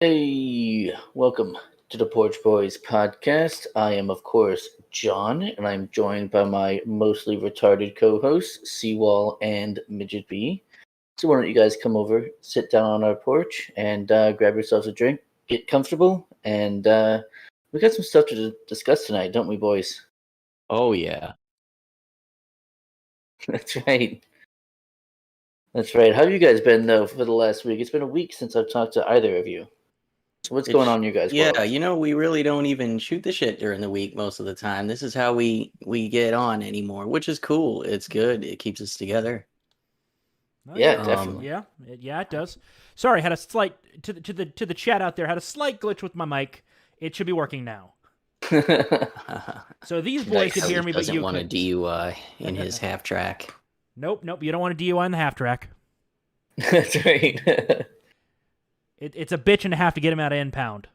Hey, welcome to the Porch Boys podcast. I am, of course, John, and I'm joined by my mostly retarded co-hosts, Seawall and Midget B. So why don't you guys come over, sit down on our porch, and grab yourselves a drink, get comfortable, and we got some stuff to discuss tonight, don't we, boys? Oh yeah. That's right. That's right. How have you guys been, though, for the last week? It's been a week since I've talked to either of you. So what's going on in your guys' Yeah, world? we really don't even shoot the shit during the week most of the time. This is how we get on anymore, which is cool. It's good. It keeps us together. Oh, Yeah, yeah, definitely. yeah, it does. Sorry, had a slight to the chat out there. Had a slight glitch with my mic. It should be working now. So these boys could hear me, but doesn't you want a couldn't. DUI in his half track. Nope. You don't want a DUI in the half track. That's right. It's a bitch and a half to get him out of impound.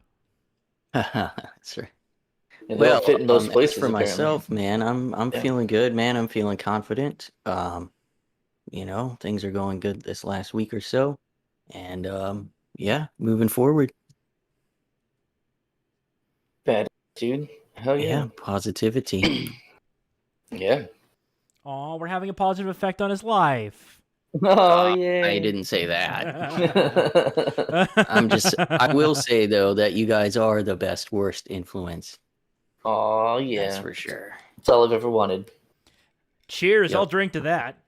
That's right. Yeah, they don't fit in most places, as for apparently. myself, man, I'm Yeah. feeling good, man. I'm feeling confident. Things are going good this last week or so, and moving forward. Bad dude. Hell yeah. Positivity. Yeah. Oh, we're having a positive effect on his life. Oh yeah. I didn't say that. Oh I will say though that you guys are the best worst influence. yeah. That's for sure. That's all I've ever wanted. Cheers! Yep. I'll drink to that.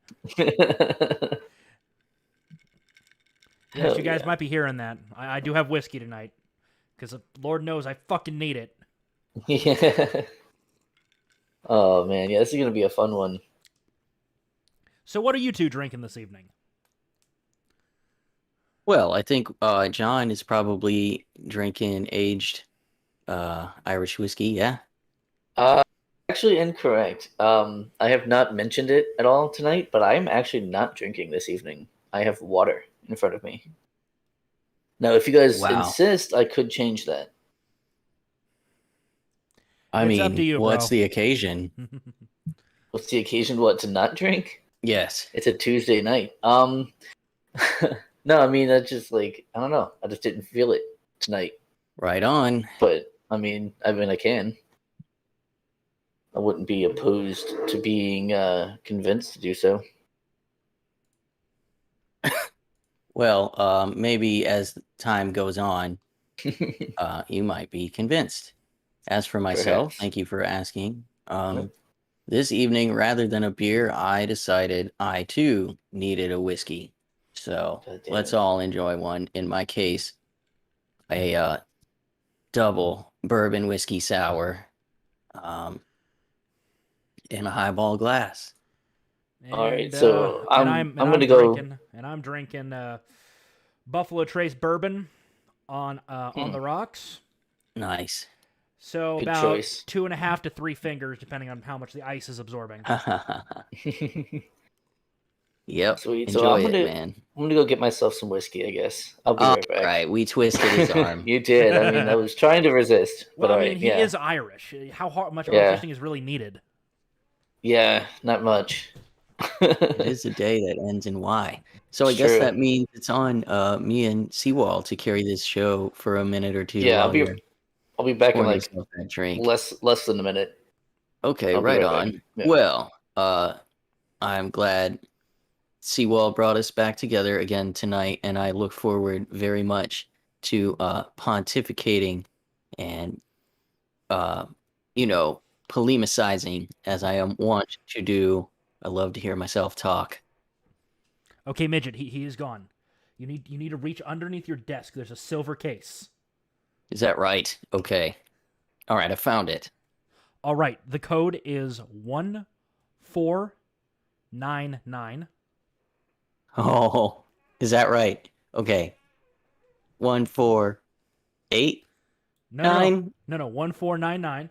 Yes, you guys might be hearing that. I do have whiskey tonight, because Lord knows I fucking need it. Yeah. Oh man, yeah, this is gonna be a fun one. So what are you two drinking this evening? Well, I think John is probably drinking aged Irish whiskey. Yeah. Actually incorrect. I have not mentioned it at all tonight, but I'm actually not drinking this evening. I have water in front of me. Now, if you guys Wow. insist, I could change that. It's up to you, what's bro. the occasion? What's the occasion? What, to not drink? Yes. It's a Tuesday night. No, I mean, I just I don't know. I just didn't feel it tonight. Right on. But I mean, I can. I wouldn't be opposed to being convinced to do so. Well, maybe as time goes on, you might be convinced. As for myself, Perhaps. thank you for asking. Yep. This evening, rather than a beer, I decided I too needed a whiskey. So God damn let's it. all enjoy one. In my case, a double bourbon whiskey sour in a highball glass. All right, so I'm gonna drinking Buffalo Trace bourbon on the rocks. Nice. So Good about choice. 2.5 to 3 fingers, depending on how much the ice is absorbing. Yep. Sweet. Enjoy So it, man. I'm gonna go get myself some whiskey, I guess. I'll be right back. Right, we twisted his arm. You did. I mean, I was trying to resist, but Well, all I right, mean, he yeah. is Irish. How much Yeah. resisting is really needed? Yeah, not much. It is a day that ends in Y. So I guess True. that means it's on me and Seawall to carry this show for a minute or two. Yeah, while you're I'll be back in pouring like yourself that drink. less than a minute. Okay, I'll be right right on. back. Yeah. Well, I'm glad Seawall brought us back together again tonight, and I look forward very much to pontificating and polemicizing as I am wont to do. I love to hear myself talk. Okay, Midget, he is gone. You need to reach underneath your desk. There's a silver case. Is that right? Okay. All right, I found it. All right, the code is 1499. Oh, is that right? Okay. 148 No, 1499.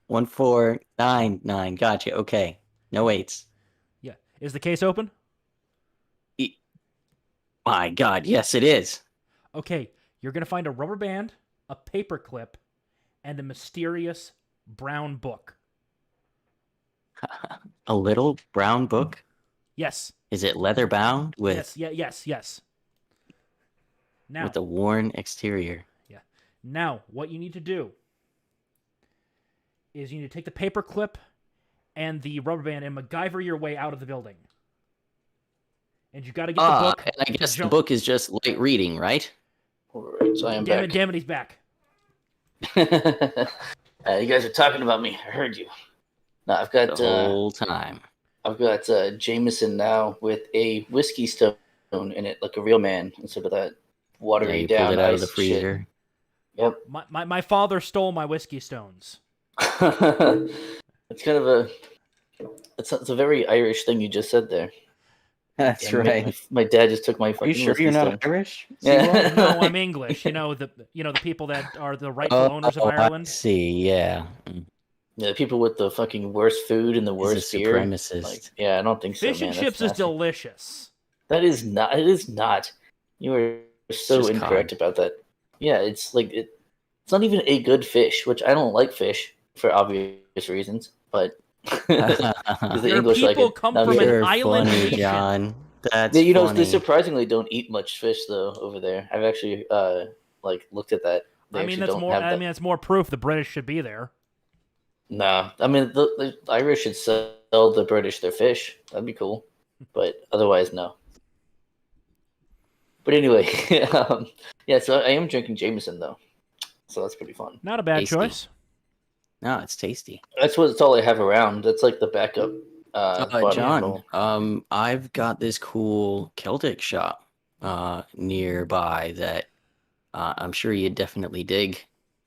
1499. Gotcha. Okay. No eights. Yeah. Is the case open? My God, yes, it is. Okay, you're gonna find a rubber band, a paper clip, and a mysterious brown book. A little brown book? Yes. Is it leather bound with? Yes. Now, with a worn exterior. yeah. Now, what you need to do is you need to take the paper clip and the rubber band and MacGyver your way out of the building. And you got to get the book. And I guess the book is just light reading, right? All right, so I am back. Damn it, he's back. You guys are talking about me. I heard you. No, I've got The whole time. I've got Jameson now with a whiskey stone in it, like a real man, instead of that watery You down pulled it out of ice the freezer. Shit. Yep. My father stole my whiskey stones. It's kind of it's a very Irish thing you just said there. That's Yeah, right. My dad just took my Are fucking you sure whiskey you're not stone. Irish? Yeah. No, I'm English. The people that are the rightful owners of Ireland. I see, yeah. Yeah, the people with the fucking worst food and the worst He's a beer. supremacist. Like, yeah, I don't think so, Fish man. and That's chips is nasty. delicious. That is not. It is not. You are so just incorrect cod. about that. Yeah, it's like it's not even a good fish, which I don't like fish for obvious reasons, but because the Your English like people it. come No, from I mean, an You're island funny, nation. John. That's yeah, they funny. surprisingly don't eat much fish though over there. I've actually looked at that. They I mean, actually that's don't more. have I that. mean, that's more proof the British should be there. Nah, I mean the Irish should sell the British their fish. That'd be cool, but otherwise no. But anyway, yeah. So I am drinking Jameson though, so that's pretty fun. Not a bad Tasty. choice. No, it's tasty. That's all I have around. That's like the backup. John, I've got this cool Celtic shop nearby that I'm sure you'd definitely dig.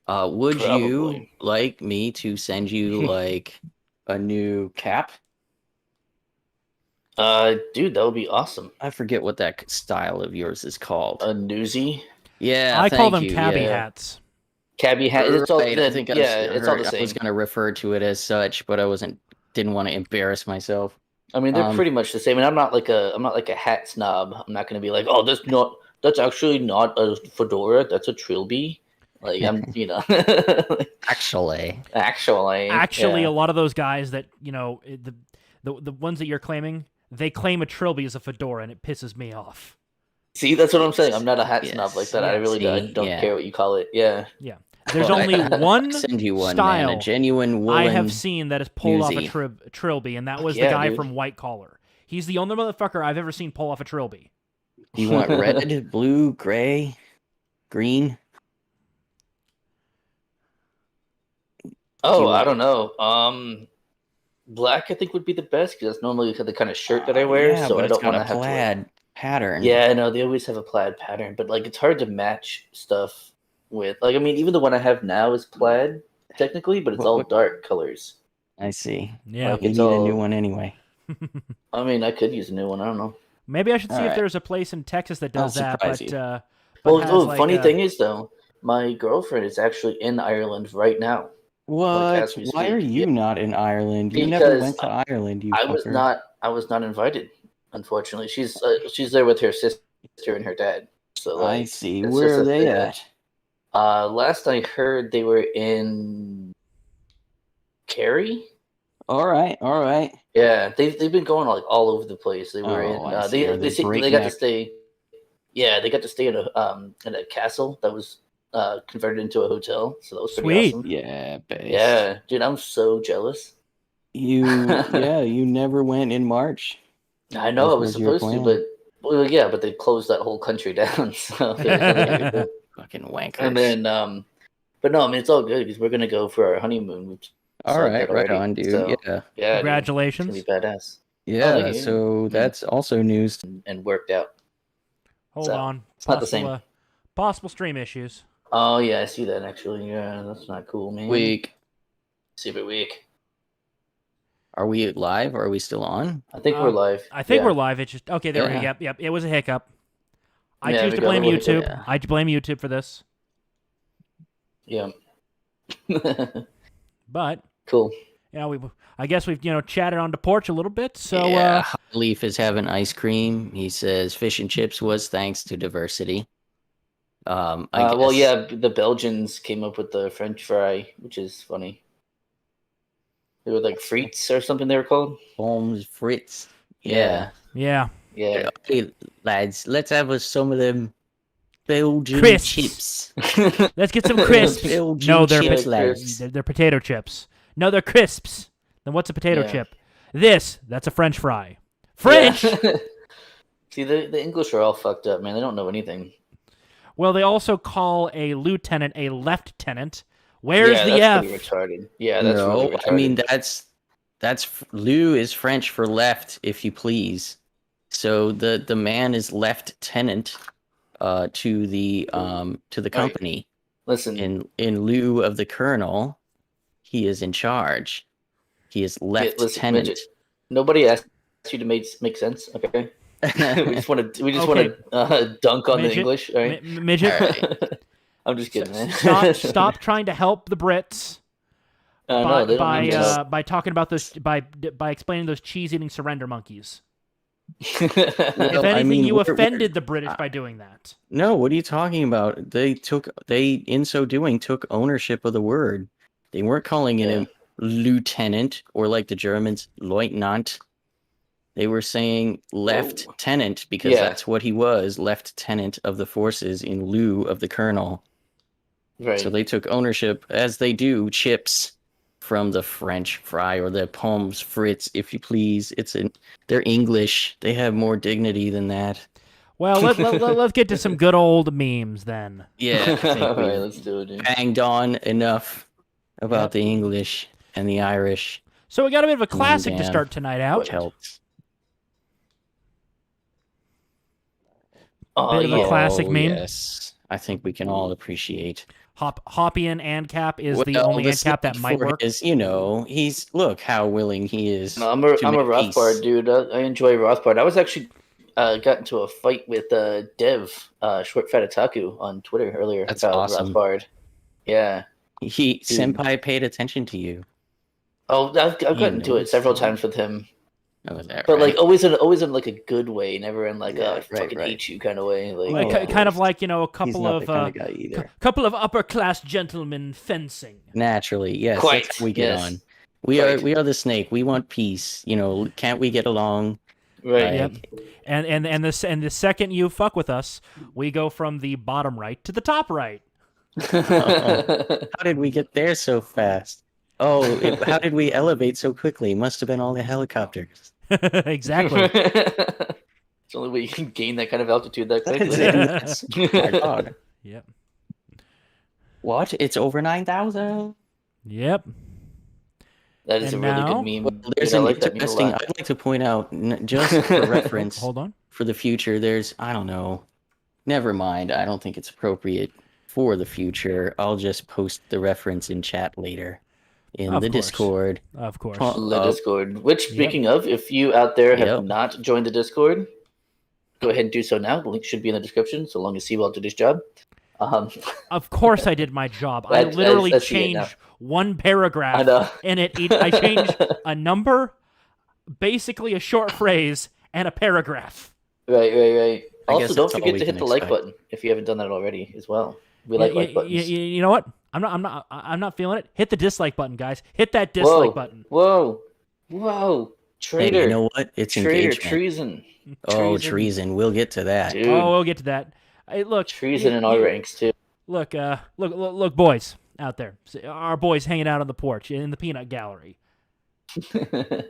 Would you Probably. like me to send you like a new cap? Dude, that would be awesome. I forget what that style of yours is called. A newsie, Yeah, I call thank them you, cabbie yeah. hats. cabbie hat. It's all. Right, I think it's all the I was same. going to refer to it as such, but I didn't want to embarrass myself. I mean, they're pretty much the same. And I'm not like a hat snob. I'm not going to be like, oh, that's actually not a fedora. That's a trilby. Like I'm, Actually, Actually, yeah. a lot of those guys that the ones that you're claiming, they claim a trilby as a fedora, and it pisses me off. See, that's what I'm saying. I'm not a hat Yes. snob like that. I really See, I don't yeah. care what you call it. Yeah. Yeah, there's only one send you one, style man, a genuine woolen. I have seen that has pulled off a newsie. trilby, and that was Yeah, the guy dude. from White Collar. He's the only motherfucker I've ever seen pull off a trilby. Do you want red, blue, gray, green? Oh, you I want- don't know. Black I think would be the best because that's normally the kind of shirt that I wear. Yeah, so but I it's don't got want to a have to. plaid pattern. Yeah, I know they always have a plaid pattern, but like it's hard to match stuff with. Like, I mean, even the one I have now is plaid technically, but it's all dark colors. I see. Yeah. Like, You it's need a all. new one anyway. I mean, I could use a new one. I don't know. Maybe I should see if Alright. there's a place in Texas that does I'll that. surprise But, you. but Well, has, the like, funny thing is though, my girlfriend is actually in Ireland right now. What? as we Why are speak, you yeah. not in Ireland? You never Because went to Ireland, you I fucker. was not invited. Unfortunately, she's there with her sister and her dad. So like, I see. it's Where just are a they thing. at? Last I heard, they were in Kerry. All right. Yeah, they've been going like all over the place. They were Oh, I in see. Are they they got to breakneck? stay. Yeah, they got to stay in a castle that was converted into a hotel. So that was pretty Sweet. awesome. Yeah, base. Yeah, dude, I'm so jealous. You never went in March. I know I was What was your supposed to, plan? but they closed that whole country down. So there was nothing I could do. Fucking wankers. And then, but no, I mean it's all good because we're gonna go for our honeymoon. We've All decided right, that right already. on, dude. So, Yeah, yeah, dude, it's Congratulations. gonna be badass yeah. thank you. So that's also news. and worked out. Hold So, on. it's not the same. Possible stream issues. Oh yeah, I see that actually. Yeah, that's not cool, man. Week. Super weak. Are we live? Or are we still on? I think we're live. I think Yeah. we're live. It's just okay. There we go. Yeah. Yep. It was a hiccup. I Yeah, choose we to got a blame little YouTube. hiccup. Yeah. I blame YouTube for this. Yeah. But Cool. I guess we've chatted on the porch a little bit. So yeah, Leaf is having ice cream. He says fish and chips was thanks to diversity. I guess. Well, yeah, the Belgians came up with the French fry, which is funny. They were like frites or something they were called. Holmes Fritz. Yeah. yeah. Yeah. Okay, lads, let's have some of them Belgian Crisps. chips. Let's get some crisps. Belgian No, they're chips, po- lads. they're potato chips. No, they're crisps. Then what's a potato Yeah. chip? That's a French fry. French. Yeah. See, the English are all fucked up, man. They don't know anything. Well, they also call a lieutenant a lieutenant. Where's yeah, the that's F? pretty retarded. Yeah, that's No, really retarded. I mean that's Lou is French for left, if you please. So the man is lieutenant to the company. Listen, In lieu of the colonel, he is in charge. He is listen, lieutenant. Midget, nobody asked you to make sense, okay? we just want to dunk on Midget, the English, all right? Midget, All right. I'm just kidding, man. stop trying to help the Brits No, they don't need help. by talking about those by explaining those cheese-eating surrender monkeys. Well, If anything, I mean, you we're- offended the British by doing that. No, what are you talking about? They in so doing took ownership of the word. They weren't calling it Yeah. a lieutenant or like the Germans, Leutnant. They were saying lieutenant because Yeah. that's what he was, lieutenant of the forces in lieu of the colonel. Right. So they took ownership, as they do, chips from the French fry or the pommes frites, if you please. They're English. They have more dignity than that. Well, let's get to some good old memes then. Yeah, I think All right, we've let's do it, dude. banged on enough about Yep. the English and the Irish. So we got a bit of a classic to Dan. start tonight out. What helps? Oh, Bit of a yeah. classic meme. Yes, I think we can all appreciate. Hoppian ANCAP is the Well, only ANCAP snake that might for work. his, he's look how willing he is. No, I'm a to make Rothbard peace. dude. I enjoy Rothbard. I was actually got into a fight with Dev Short Fat Otaku on Twitter earlier That's about awesome. Rothbard. Yeah. Senpai paid attention to you. Oh, I've gotten into it noticed several that? times with him, Oh, is that but right? like always in like a good way, never in like Yeah, a right, fucking right. hate you kind of way. Like, Like, Oh, kind of like, a He's couple not of the kind of guy either. couple of upper class gentlemen fencing. Naturally, yes. Quite, That's how we get yes. on. Quite. We are the snake. We want peace. Can't we get along? right. Yep. And the second you fuck with us, we go from the bottom right to the top right. How did we get there so fast? Oh, how did we elevate so quickly? Must have been all the helicopters. Exactly. It's the only way you can gain that kind of altitude that quickly. Yes. Oh my God. Yep. What? It's over 9,000? Yep. That is And a really now- good meme. Well, there's Dude, I an like that meme a interesting. lot. I'd like to point out, just for reference Hold on. for the future, there's, I don't know, never mind. I don't think it's appropriate for the future. I'll just post the reference in chat later in Of the course. Discord. Of course. Well, The Discord. Which, speaking of, if you out there have Yep. not joined the Discord, go ahead and do so now. The link should be in the description, so long as Seawell did his job. Of course I did my job. I I literally see it now. changed one I paragraph know. in it. I changed a number, basically a short phrase, and a paragraph. Right. I Also, guess don't that's all forget we to hit can the like expect. button if you haven't done that already as well. We like like buttons. You know what? I'm not feeling it. Hit the dislike button, guys. Hit that dislike button. Whoa, Hey, traitor, you know what? It's traitor, engagement. treason. Oh, treason. We'll get to that. Dude, Oh, we'll get to that. Hey, look, treason in our ranks too. Look, boys out there. Our boys hanging out on the porch in the peanut gallery.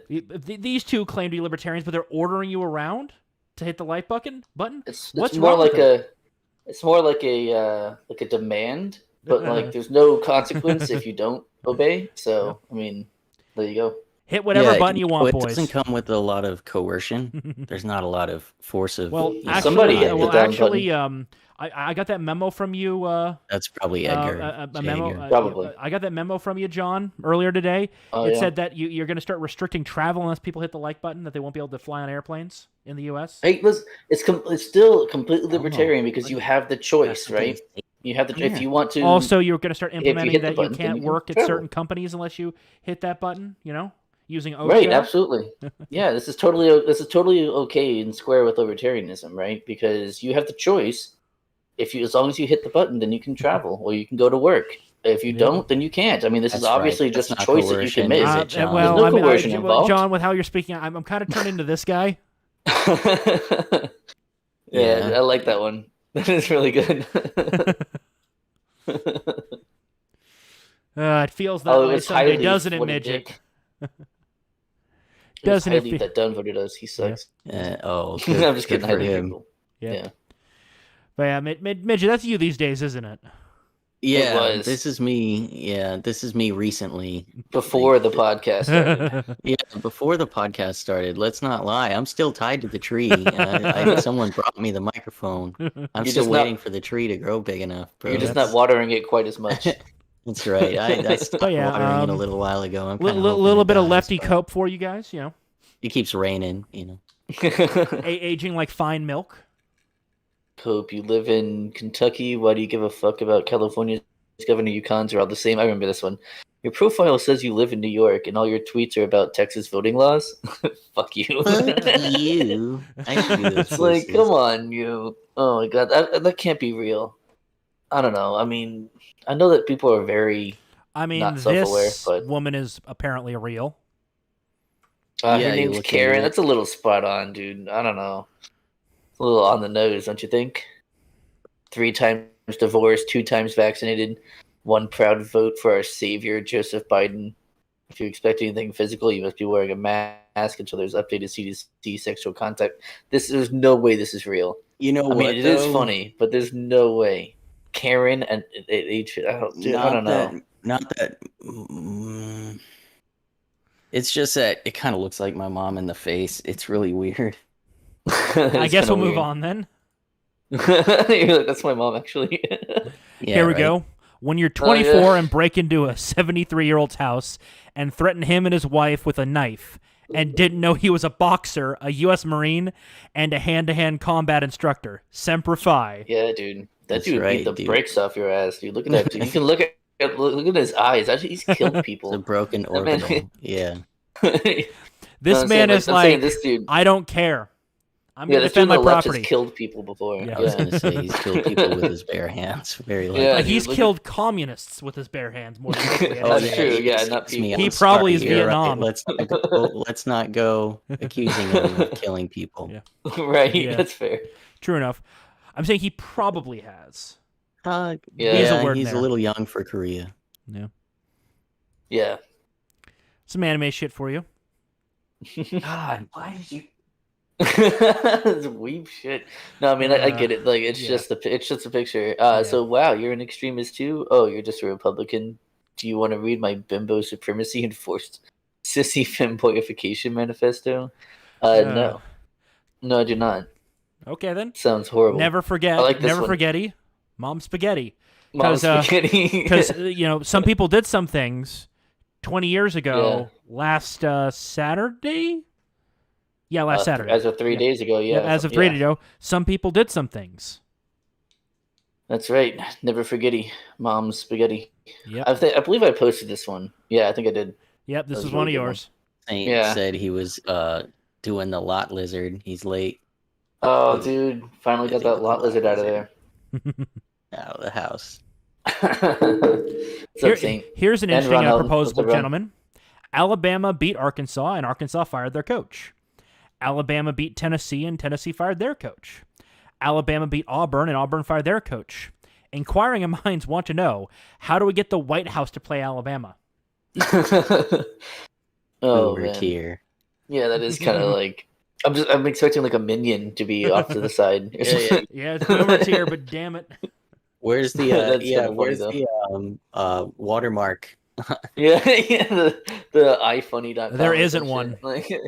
These two claim to be libertarians, but they're ordering you around to hit the like button. It's What's more wrong like with it's more like a demand, but like there's no consequence if you don't obey. So I mean, there you go. Hit whatever button you want, it boys. doesn't come with a lot of coercion. There's not a lot of force of. Well, Yeah, somebody hit the down actually, I got that memo from you. That's probably Edgar. A memo. Jaeger. Probably. I got that memo from you, John, earlier today. Oh, It yeah. said that you're going to start restricting travel unless people hit the like button. That they won't be able to fly on airplanes in the U.S. Hey, listen, it's still completely libertarian because you have the choice, That's right? You have the Come if here. you want to. Also, you're going to start you implementing hit the that button, you then can't you can work at travel. certain companies unless you hit that button. Using OSHA. Right, absolutely. Yeah, this is totally okay and square with libertarianism, right? Because you have the choice. As long as you hit the button, then you can travel or you can go to work. If you Yeah. don't, then you can't. I mean, this is That's right. obviously That's just a not choice that you can coercion, make. is it, John? Well, There's no I mean, coercion involved. John, with how you're speaking, I'm kind of turned into this guy. Yeah, Yeah. I like that one. That is really good. It feels that Oh, it way was someday, highly doesn't it, what a Midget? dick. It was Doesn't it highly that done voted us. He sucks. Oh, I'm good, just good kidding. for Highly him. people. Yeah. Yeah. But yeah, Midget, that's you these days, isn't it? Yeah, was. this is me. Yeah, this is me recently. Before the podcast started. Yeah, before the podcast started. Let's not lie. I'm still tied to the tree. Someone brought me the microphone. I'm You're still just waiting not- for the tree to grow big enough, bro. You're just not watering it quite as much. That's right. I stopped But yeah, watering it a little while ago. I'm kind of little bit of lefty cope for you guys, you know. It keeps raining, you know. Aging like fine milk. Cope, you live in Kentucky. Why do you give a fuck about California's governor? Yukons are all the same. I remember this one. Your profile says you live in New York, and all your tweets are about Texas voting laws. Fuck you. Fuck you. I should do those It's like, voices. come on, you. Oh my god, that can't be real. I don't know. I mean, I know that people are very I mean, not self-aware, this but woman is apparently real. Yeah, her you name's look into Karen. it. That's a little spot on, dude. I don't know. It's a little on the nose, don't you think? 3 times divorced, 2 times vaccinated, 1 proud vote for our savior, Joseph Biden. If you expect anything physical, you must be wearing a mask until there's updated CDC sexual contact. There's no way this is real. You know I mean, what, it is though? funny, but there's no way. Karen and I don't know. Not that. It's just that it kind of looks like my mom in the face. It's really weird. I guess we'll move on then. You're like, that's my mom, actually. Yeah, Here we right? go. When you're 24 and break into a 73-year-old's house and threaten him and his wife with a knife and didn't know he was a boxer, a U.S. Marine, and a hand-to-hand combat instructor. Semper Fi. Yeah, dude. That That's dude right, beat the dude. brakes off your ass, dude. Look at that dude. You can look at his eyes. Actually, he's killed people. The broken That man- orbital. Yeah. This man is like, this dude. I don't care. I'm Yeah, going to this dude defend on my the left property. has killed people before. Yeah. I was going to say he's killed people with his bare hands. Very likely. Yeah, Like, dude, he's look killed communists with his bare hands more than likely. Oh, that's Yeah. true. Yeah, Excuse not me, people. He I'm probably is sorry, you're right. Vietnam. Let's not go accusing him of killing people. Yeah. Right, Yeah. that's fair. True enough. I'm saying he probably has. Yeah. There's a word he's there. a little young for Korea. Yeah. Yeah. Some anime shit for you. God, why did you? It's weep shit. No, I mean I get it. Like it's yeah. just a picture. Yeah. So wow, you're an extremist too. Oh, you're just a Republican. Do you want to read my bimbo supremacy and forced sissy femboyification manifesto? No, I do not. Okay then. Sounds horrible. Never forget. I like this never one. forgetty. Mom spaghetti. Mom's spaghetti. Because some people did some things 20 years ago. Last Saturday. Yeah, last Saturday. As of 3 days ago, yeah. As of 3 days ago, some people did some things. That's right. Never forgetty. Mom's spaghetti. Yep. I believe I posted this one. Yeah, I think I did. Yep. This That was is a one of really good yours. Saint Yeah. said he was doing the lot lizard. He's late. Oh, dude. Finally got that lot lizard out of there. Out of the house. What's up, Saint? Here's an And interesting Ronald. proposal, What's up, Ron? gentlemen. Alabama beat Arkansas, and Arkansas fired their coach. Alabama beat Tennessee, and Tennessee fired their coach. Alabama beat Auburn, and Auburn fired their coach. Inquiring minds want to know, how do we get the White House to play Alabama? Oh, Over man. tier. Yeah, that is kind of like I'm expecting like a minion to be off to the side. Yeah. Yeah, it's over tier, but damn it. Where's the That's kinda funny, where's though. the watermark? Yeah, the iFunny.com. There or isn't some one. shit.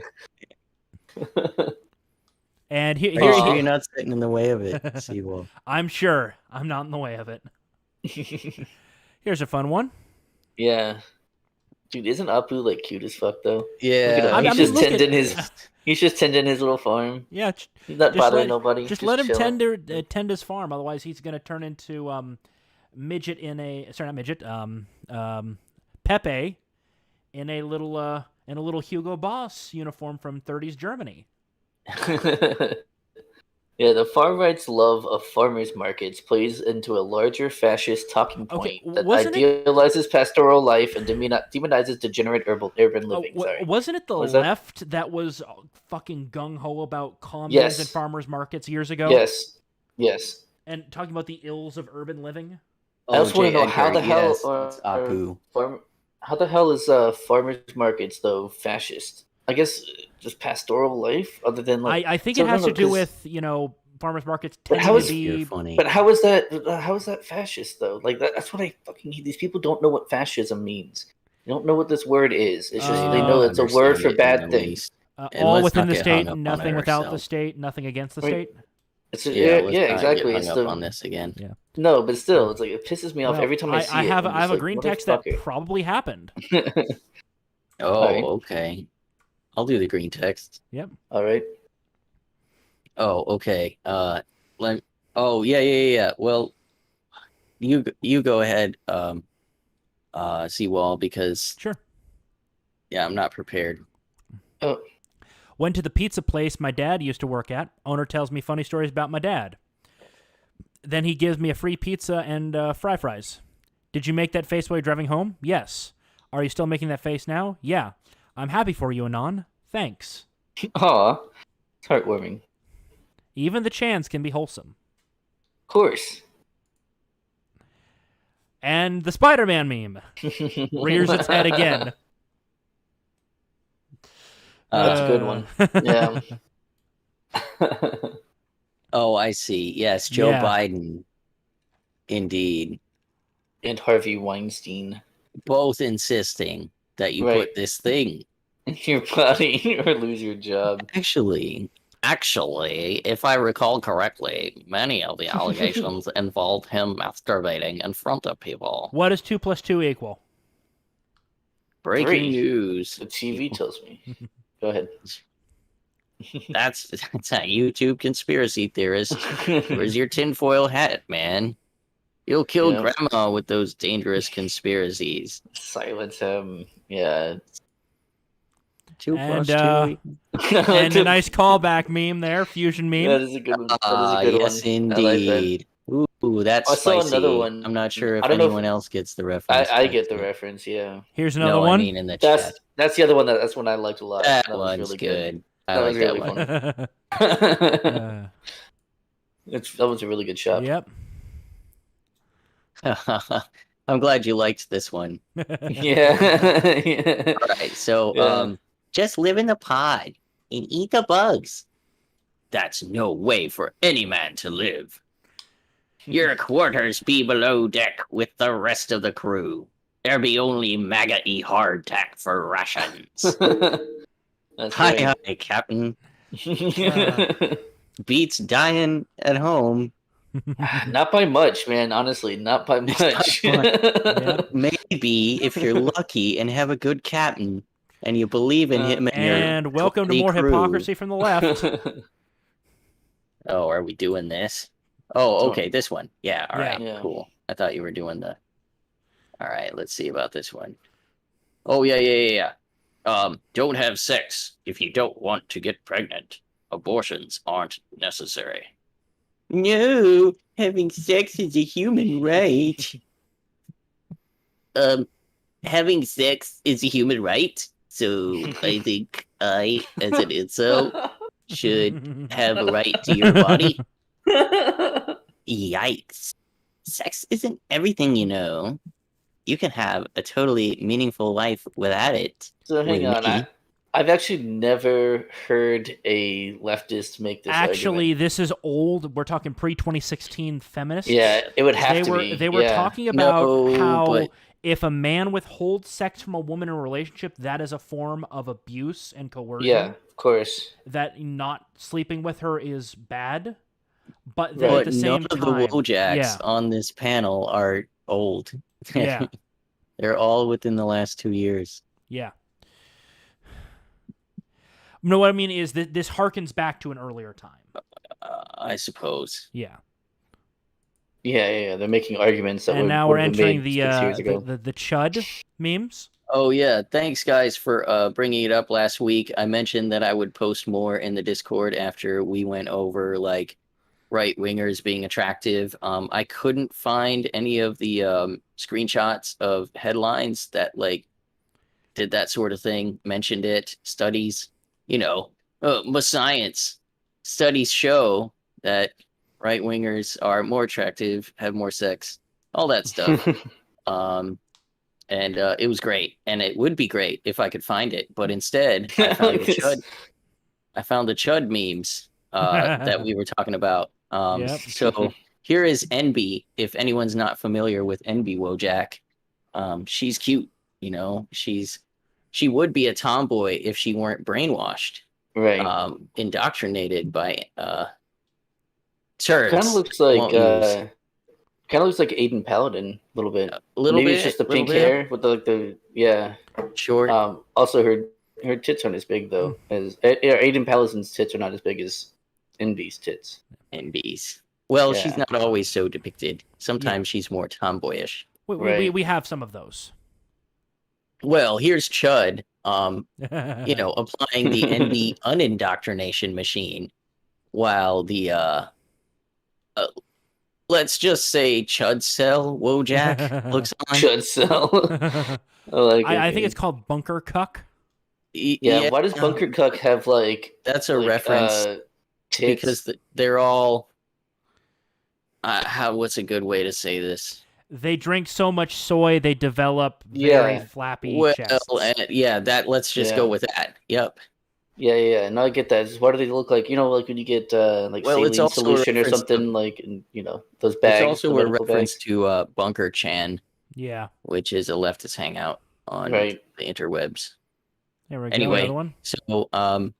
And Are you here, sure you're not sitting in the way of it, Seawolf? I'm sure I'm not in the way of it. Here's a fun one. Yeah, dude, isn't Apu like cute as fuck though? Yeah, I He's mean, just look at- tending he's just tending his little farm. Yeah, He's not Just bothering let- nobody. just let him chilling. tend his farm. Otherwise, he's going to turn into Mijjt Pepe in a little Hugo Boss uniform from 30s Germany. Yeah, the far right's love of farmers markets plays into a larger fascist talking Okay, point that wasn't it- idealizes pastoral life and demonizes degenerate urban living. Sorry. Wasn't it the Was that- left that was fucking gung ho about communes Yes. and farmers markets years ago? Yes. and talking about the ills of urban living. I also want to know how Edgar, the hell yes, it's Apu. how the hell is farmers markets though fascist? I guess just pastoral life, other than like I think so it has no, to do 'cause- with farmers markets But tending how to is- You're be. funny. But how is that fascist though? Like that's what I fucking hate. These people don't know what fascism means. They don't know what this word is. It's just They they don't know it's a word understand for it in bad the things. least. And All let's within not the get state, hung up on nothing it without the ourselves. state, nothing against the Right. state. It's Yeah, let's not exactly. get It's hung up the on this again. Yeah. no, but still, it's like it pisses me off Well, every time I see I it. have I'm I have just a like, green what a text that fucker. probably happened. Oh, Alright. okay. I'll do the green text. Yep. All right. Oh, okay. Yeah. Well, you go ahead, Seawall, because Sure. yeah, I'm not prepared. Oh, Went to the pizza place my dad used to work at. Owner tells me funny stories about my dad. Then he gives me a free pizza and fries. Did you make that face while you're driving home? Yes. Are you still making that face now? Yeah. I'm happy for you, Anon. Thanks. aw, it's heartwarming. Even the chants can be wholesome. Of course. And the Spider-Man meme rears its head again. That's a good one. Yeah. Oh, I see. Yes, Joe Yeah. Biden. Indeed. And Harvey Weinstein. Both insisting that you Right. put this thing. in your body or lose your job. Actually, if I recall correctly, many of the allegations involved him masturbating in front of people. What does 2 + 2 equal? Breaking 3. news. The TV tells me. Go ahead. That's a YouTube conspiracy theorist. Where's your tinfoil hat, man? You'll kill Yeah. grandma with those dangerous conspiracies. Silence him. Yeah. 2 And, plus 2. And a nice callback meme there, fusion meme. That is a good one. That is a good Yes, one. I like that. indeed. Ooh, that's I saw spicy. another one. I'm not sure if I don't know anyone if- else gets the reference. I but, get the reference. Yeah. Here's another No, one. I mean in the chat. That's the other one. That's one I liked a lot. That was one's really good. I That like was that really one. fun. Uh, That was a really good shot. yep. I'm glad you liked this one. Yeah. Yeah. All right, so Yeah. just live in the pod and eat the bugs. That's no way for any man to live. Your quarters be below deck with the rest of the crew. There be only maggot-y hardtack for rations. That's Hi, right. hi, Captain. Beats dying at home. Not by much, man. Honestly, not by much. Yeah. Maybe if you're lucky and have a good captain and you believe in him and your And welcome to trusty more crew. hypocrisy from the left. Oh, are we doing this? Oh, okay, this one. Yeah, all Yeah. right, Yeah. cool. I thought you were doing the... All right, let's see about this one. Oh, yeah. Don't have sex if you don't want to get pregnant. Abortions aren't necessary. No, having sex is a human right. Having sex is a human right, so I think I, as an incel, should have a right to your body. Yikes. Sex isn't everything, you know. You can have a totally meaningful life without it. So hang With on. me. I've actually never heard a leftist make this Actually, argument. this is old. We're talking pre-2016 feminists. Yeah, it would have They to were be. they were yeah. talking about No, how but- if a man withholds sex from a woman in a relationship, that is a form of abuse and coercion. Yeah, of course. That not sleeping with her is bad. But then Right. at But the same none time, of the Wojaks yeah, on this panel are old. yeah, They're all within the last 2 years. yeah. No, what I mean is that this harkens back to an earlier time. I suppose. Yeah. Yeah. They're making arguments that And were now we're would have been entering made the 6 years ago. the chud memes. Oh, yeah. Thanks, guys, for bringing it up last week. I mentioned that I would post more in the Discord after we went over, like, right-wingers being attractive. I couldn't find any of the screenshots of headlines that, like, did that sort of thing, mentioned it, studies, my science. Studies show that right wingers are more attractive, have more sex, all that stuff. And it was great, and it would be great if I could find it, but instead I found the chud. I found the chud memes that we were talking about. Yep. So here is NB. If anyone's not familiar with NB Wojak, she's cute. You know, she would be a tomboy if she weren't brainwashed, Right. Indoctrinated by turds. Kind of looks like Aiden Paladin a little bit. A little Maybe bit, it's just the little pink bit. hair with the yeah. Short. Also, her tits aren't as big though. As Aiden Paladin's tits are not as big as NB's tits. NB's. Well, Yeah. she's not always so depicted. Sometimes she's more tomboyish. We have some of those. Well, here's Chud, you know, applying the NB unindoctrination machine, while the let's just say Chud Cell Wojak looks on. Chud Cell. I think it's called Bunker Cuck. Yeah, why does Bunker Cuck have like? That's a reference tits? because they're all. What's a good way to say this? They drink so much soy, they develop very flappy chests. Let's just go with that. Yep. Yeah. No, I get that. Just why do they look like, like when you get saline solution or something, those bags. It's also a reference to Bunker Chan. Yeah. Which is a leftist hangout on the interwebs. There we go. Anyway, another one. So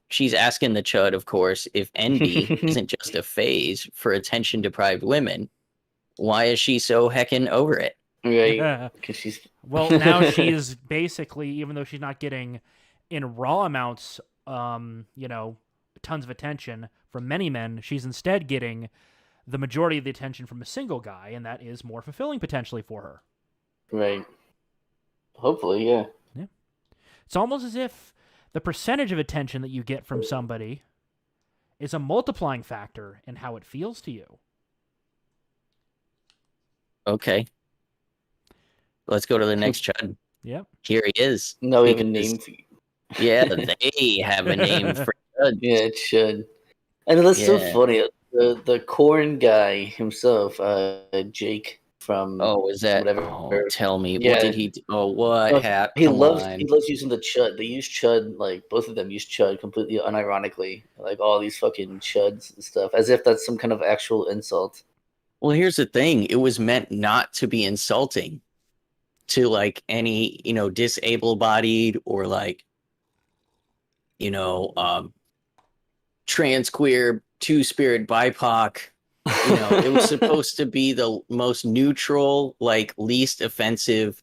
she's asking the Chud, of course, if envy isn't just a phase for attention-deprived women, why is she so heckin' over it? Right. Because she's... Well, now she is basically, even though she's not getting in raw amounts, tons of attention from many men, she's instead getting the majority of the attention from a single guy, and that is more fulfilling potentially for her. Right. Hopefully, yeah. Yeah. It's almost as if the percentage of attention that you get from somebody is a multiplying factor in how it feels to you. Okay. Let's go to the next Chud. Yep. Here he is. No, we have a name for you. Yeah, they have a name for Chud. Yeah, it should. And that's so funny. The corn guy himself, Jake from... Oh, is that... whatever. Oh, tell me. Yeah. What did he do? Oh, what happened? He loves using the Chud. They use Chud, both of them use Chud completely unironically. All these fucking Chuds and stuff. As if that's some kind of actual insult. Well, here's the thing. It was meant not to be insulting to, any, disable-bodied or, trans, queer, two-spirit, BIPOC. It was supposed to be the most neutral, least offensive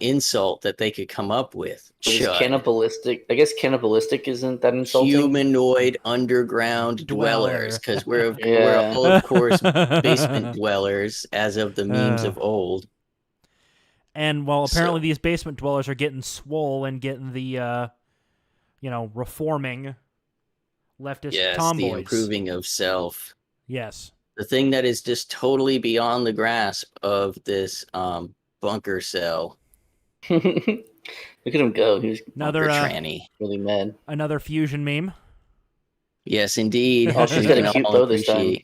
insult that they could come up with. Cannibalistic. I guess cannibalistic isn't that insulting. Humanoid underground dwellers, because we're all, of course, basement dwellers as of the memes of old. And while apparently these basement dwellers are getting swole and getting the, reforming leftist tomboys. The improving of self. Yes. The thing that is just totally beyond the grasp of this bunker cell. Look at him go. He's another tranny. Really mad. Another fusion meme. Yes, indeed. Oh, she's got a cute bow this time.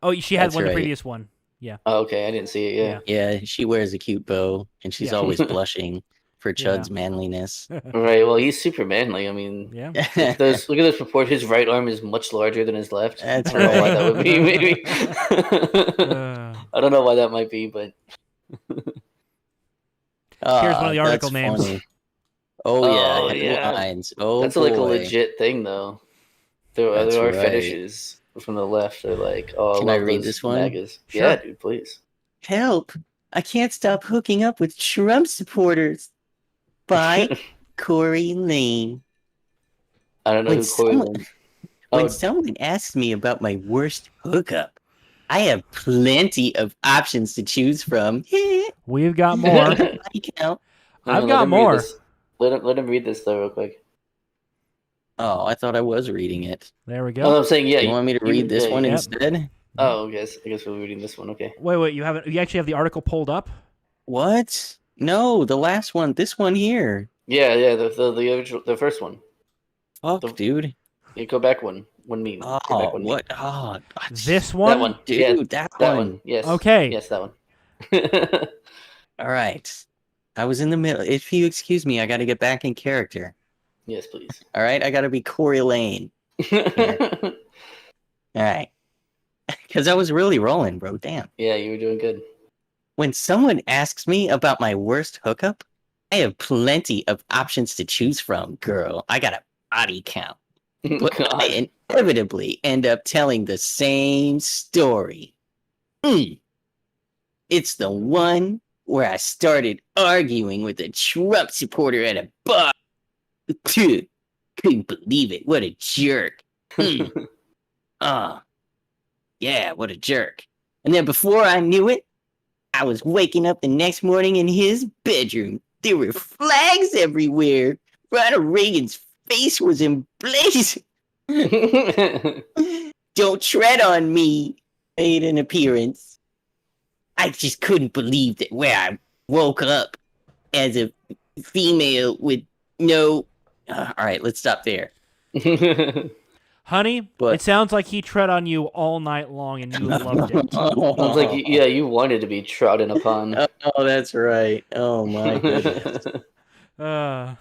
Oh, she had one in the previous one. Yeah. Oh, okay. I didn't see it. Yeah, she wears a cute bow, and she's always blushing for Chud's manliness. Right. Well, he's super manly. I mean, look at those proportions. His right arm is much larger than his left. That's I don't know why that would be. Maybe. I don't know why that might be, but. Here's one of the article names. Funny. Oh yeah, lines. Oh, that's boy. A legit thing, though. There are fetishes from the left. They're like, oh, can I read this one? Sure. Yeah, dude, please. Help! I can't stop hooking up with Trump supporters. By Corey Lane. I don't know who Corey Lane. When someone asks me about my worst hookup, I have plenty of options to choose from. We've got more. I've got more. Let him read this though, real quick. Oh, I thought I was reading it. There we go. Oh, I'm saying You want me to read this one instead? Oh, I guess we're reading this one. Okay. Wait. You actually have the article pulled up? What? No, the last one. This one here. Yeah. The original, the first one. Fuck, dude. You go back one. What do you mean? Get back Oh, one what? Oh, This That one? one. dude, Yeah, that that one. one. Yes. Okay. Yes, that one. All right. I was in the middle. If you excuse me, I got to get back in character. Yes, please. All right, I got to be Corey Lane. All right, because I was really rolling, bro. Damn. Yeah, you were doing good. When someone asks me about my worst hookup, I have plenty of options to choose from, girl. I got a body count. But God. I inevitably end up telling the same story. It's the one where I started arguing with a Trump supporter at a bar. Couldn't believe it. What a jerk. Yeah, what a jerk. And then before I knew it, I was waking up the next morning in his bedroom. There were flags everywhere. Ronald Reagan's face was emblazoned. Don't tread on me made an appearance. I just couldn't believe that where I woke up as a female with no... all right, let's stop there. Honey, But- it sounds like he tread on you all night long and you loved it. Sounds like you wanted to be trodden upon. Oh, that's right. Oh my goodness. Uh,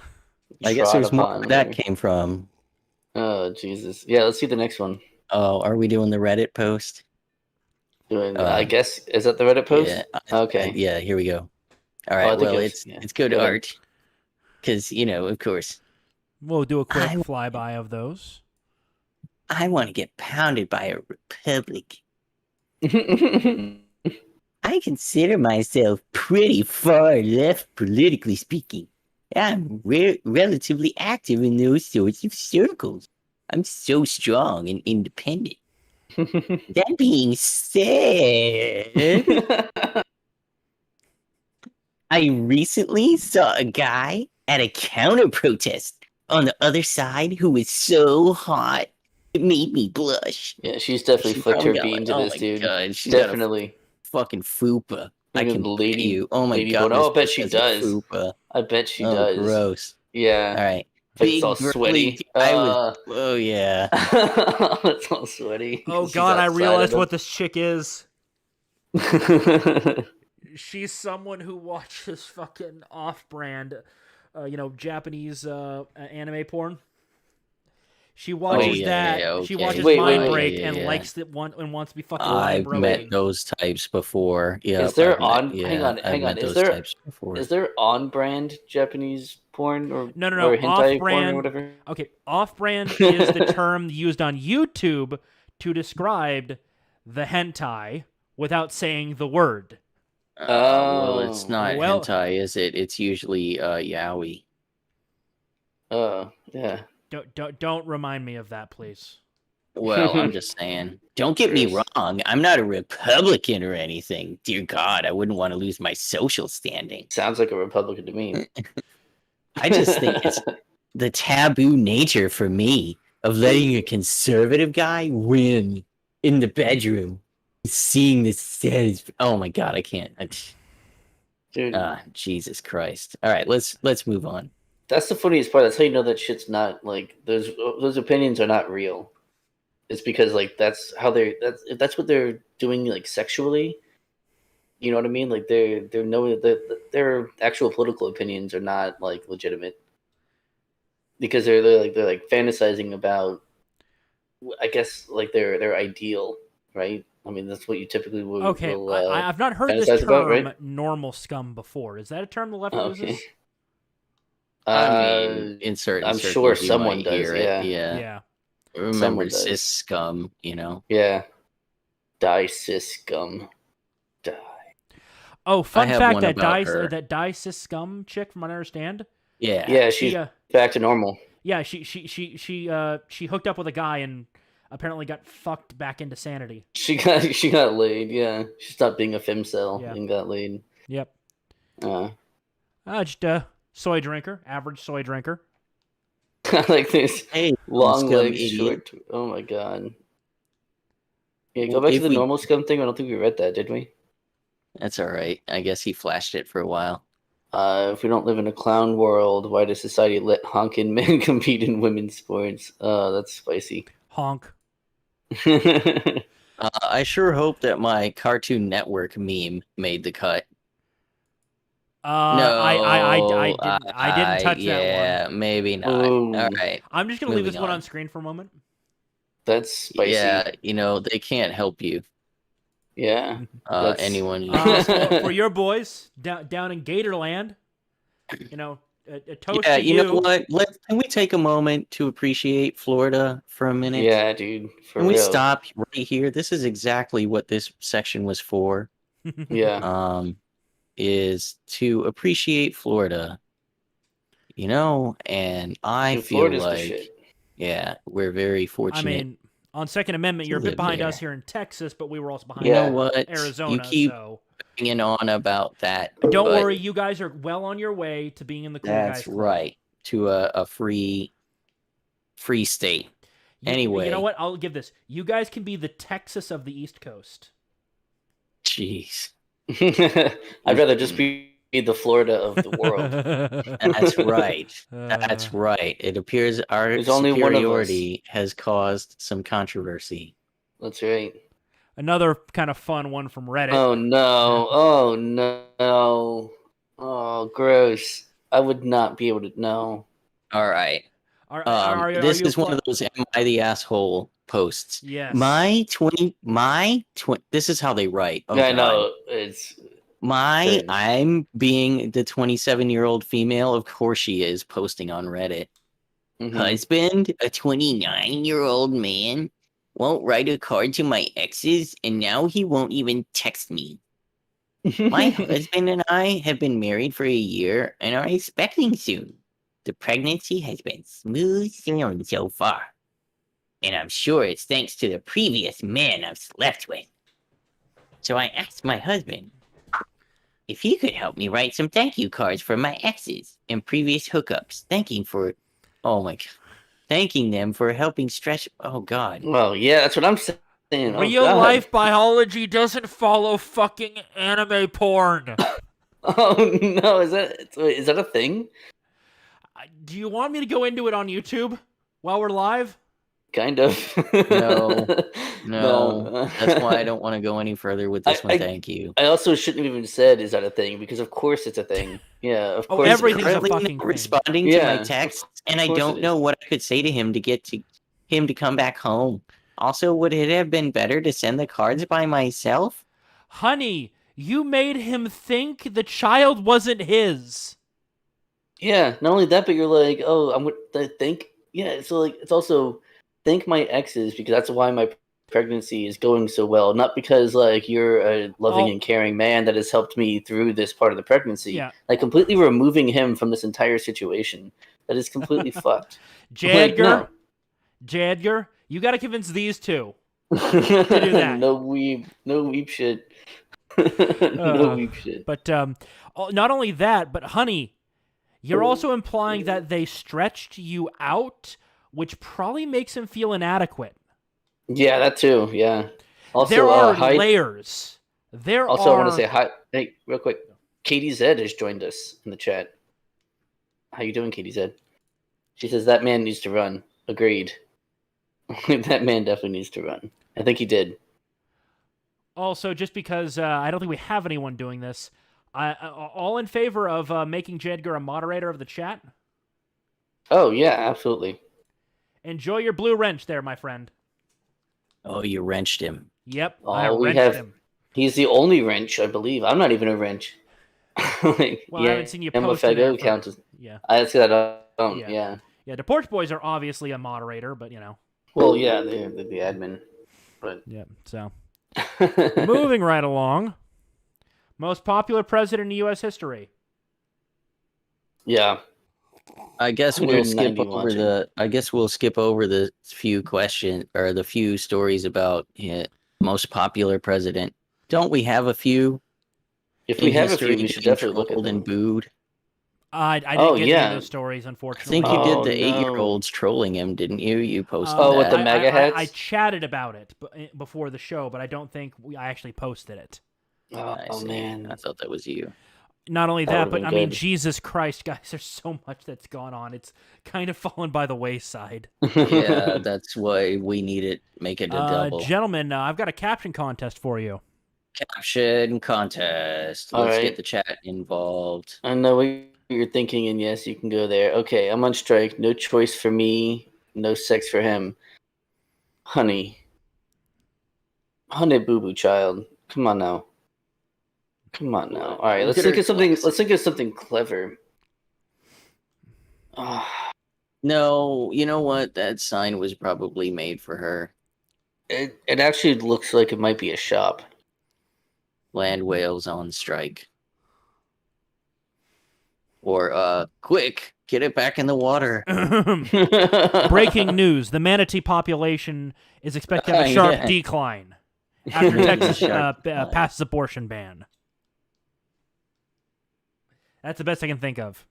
I guess Trod there's more upon where that her. came from. Oh, Jesus. Yeah, let's see the next one. Oh, are we doing the Reddit post? I guess, is that the Reddit post? Yeah. Okay. Yeah, here we go. All I right, think well, it's- it's go to go ahead. art. Because, of course, we'll do a quick I- flyby of those. I want to get pounded by a Republican. I consider myself pretty far left, politically speaking. I'm relatively active in those sorts of circles. I'm so strong and independent. That being said, I recently saw a guy at a counter protest on the other side who was so hot it made me blush. Yeah, she's definitely She flicked her probably got bean like, to oh this my dude. God, she's got a Definitely. fucking fupa. I Look at can the lady, lady- you. Oh my lady God. bone. Oh, I bet this she bitch has a does. Fupa. I bet she Oh, does. gross. Yeah. All right. But it's all Big, sweaty. girly- oh yeah. It's all sweaty. Oh, She's God, I outside realized of what this chick is. them. She's someone who watches fucking off-brand, Japanese anime porn. She watches yeah, that. yeah, She okay. watches Wait, Mind wait, Break yeah, and yeah. likes it and wants to be fucking I've mind met broken. those types before. Yeah. Is there Hang hang on. I've met Is those there types before. is there on-brand Japanese porn or No, or hentai porn or off-brand. whatever? Okay, off-brand is the term used on YouTube to describe the hentai without saying the word. Well, it's Oh. not Well- hentai, is it? It's usually yaoi. Yeah. Don't remind me of that, please. Well, I'm just saying. Don't get me Gross. wrong. I'm not a Republican or anything. Dear God, I wouldn't want to lose my social standing. Sounds like a Republican to me. I just think it's the taboo nature for me of letting a conservative guy win in the bedroom. Seeing this says, oh my God, I can't. Dude, Jesus Christ. All right, let's move on. that's the funniest part. That's how you know that shit's not like those opinions are not real. It's because like that's what they're doing like sexually. You know what I mean? Like they're knowing that their actual political opinions are not like legitimate because they're like fantasizing about, I guess, like their ideal, right? I mean, that's what you typically would. Okay, I've not heard this fantasize term about, right? normal scum before. Is that a term the left Okay. uses? I mean, in certain I'm circles, sure you someone might does, hear it. yeah. Yeah. Remember Someone does. cis scum, Yeah. Die cis scum. Die. Oh, fun have fact one that about her. Dice scum chick, from what I understand. Yeah. Yeah, she's back to normal. Yeah, she hooked up with a guy and apparently got fucked back into sanity. She got laid. Yeah, she stopped being a femcel Yeah. and got laid. Yep. Just Just a soy drinker, average soy drinker. like this Hey, long scum legs, idiot. short. Oh my god. Yeah, go Well, back to if the we- normal scum thing. I don't think we read that, did we? That's all right. I guess he flashed it for a while. If we don't live in a clown world, why does society let honking men compete in women's sports? That's spicy. Honk. I sure hope that my Cartoon Network meme made the cut. No, I didn't touch that one. Yeah, maybe not. Ooh. All right. I'm just gonna leave this Moving one on. on screen for a moment. That's spicy. Yeah, they can't help you. Yeah. That's... Anyone for your boys down in Gatorland, a toast Yeah, to you know what? Can we take a moment to appreciate Florida for a minute? Yeah, dude. Can we stop right here? This is exactly what this section was for. Yeah. Is to appreciate Florida. And I feel Florida's the like, shit. yeah, we're very fortunate. I mean, on Second Amendment, you're a bit behind us here in Texas, but we were also behind Arizona. You keep so banging on about that. Don't worry, you guys are well on your way to being in the cool guys. That's right. To a free state. Anyway. You know what? I'll give this. You guys can be the Texas of the East Coast. Jeez. I'd rather just be the Florida of the world. That's right. That's right. It appears our superiority has caused some controversy. That's right. Another kind of fun one from Reddit. Oh no. Oh no. Oh, gross. I would not be able to know. All right. This is one of those "Am I the asshole?" posts. Yes. This is how they write. Oh, yeah, I God. know. It's I'm being the 27-year-old female. Of course she is, posting on Reddit. Mm-hmm. Husband, a 29-year-old man, won't write a card to my exes, and now he won't even text me. My husband and I have been married for a year and are expecting soon. The pregnancy has been smooth sailing so far, and I'm sure it's thanks to the previous man I've slept with. So I asked my husband if he could help me write some thank you cards for my exes and previous hookups, thanking them for helping stretch. Oh God. Well, yeah, that's what I'm saying. Real life biology doesn't follow fucking anime porn. Oh no, is that a thing? Do you want me to go into it on YouTube while we're live? Kind of. No. That's why I don't want to go any further with this one. Thank you. I also shouldn't have even said, "Is that a thing?" Because of course it's a thing. Yeah, of course. Everything's a fucking thing. Responding to my texts, and I don't know what I could say to him to get to him to come back home. Also, would it have been better to send the cards by myself? Honey, you made him think the child wasn't his. Yeah, not only that, but you're like, oh, I'm gonna think. Yeah, so like it's also thank my exes because that's why my pregnancy is going so well. Not because like you're a loving and caring man that has helped me through this part of the pregnancy. Yeah. Like completely removing him from this entire situation. That is completely fucked. Jadger, you got to convince these two to do that. No weep shit. No weep shit. But not only that, but honey, you're also implying that they stretched you out, which probably makes him feel inadequate. Yeah, that too. Yeah. Also, there are layers. I want to say hi. Hey, real quick. Katie Zed has joined us in the chat. How you doing, Katie Zed? She says that man needs to run. Agreed. That man definitely needs to run. I think he did. Also, just because I don't think we have anyone doing this, all in favor of making Jedgar a moderator of the chat? Oh, yeah, absolutely. Enjoy your blue wrench there, my friend. Oh, you wrenched him. Yep, I wrenched him. He's the only wrench, I believe. I'm not even a wrench. I haven't seen you post it. Yeah. I see that. Yeah. Yeah, the Porch Boys are obviously a moderator, but Well, yeah, they're the admin. But yeah, so moving right along. Most popular president in U.S. history. Yeah. I guess we'll skip over the few questions or the few stories about most popular president. Don't we have a few? If we have a few, we should definitely look at them. And booed. I didn't get any of those stories, unfortunately. I think you did the 8-year-olds trolling him, didn't you? You posted that. With the MAGA hats? I chatted about it before the show, but I don't think I actually posted it. Oh man. I thought that was you. Not only That that, would've but been I mean, good. Jesus Christ, guys, there's so much that's gone on. It's kind of fallen by the wayside. Yeah, that's why we need it. Make it a double. Gentlemen, I've got a caption contest for you. Caption contest. All Let's right. get the chat involved. I know what you're thinking, and yes, you can go there. Okay, I'm on strike. No choice for me. No sex for him. Honey boo boo child. Come on now. All right, let's think of something. Let's think of something clever. No, you know what? That sign was probably made for her. It actually looks like it might be a shop. Land whales on strike. Or, quick, get it back in the water. Breaking news: the manatee population is expected to have a sharp decline after Texas passes abortion ban. That's the best I can think of.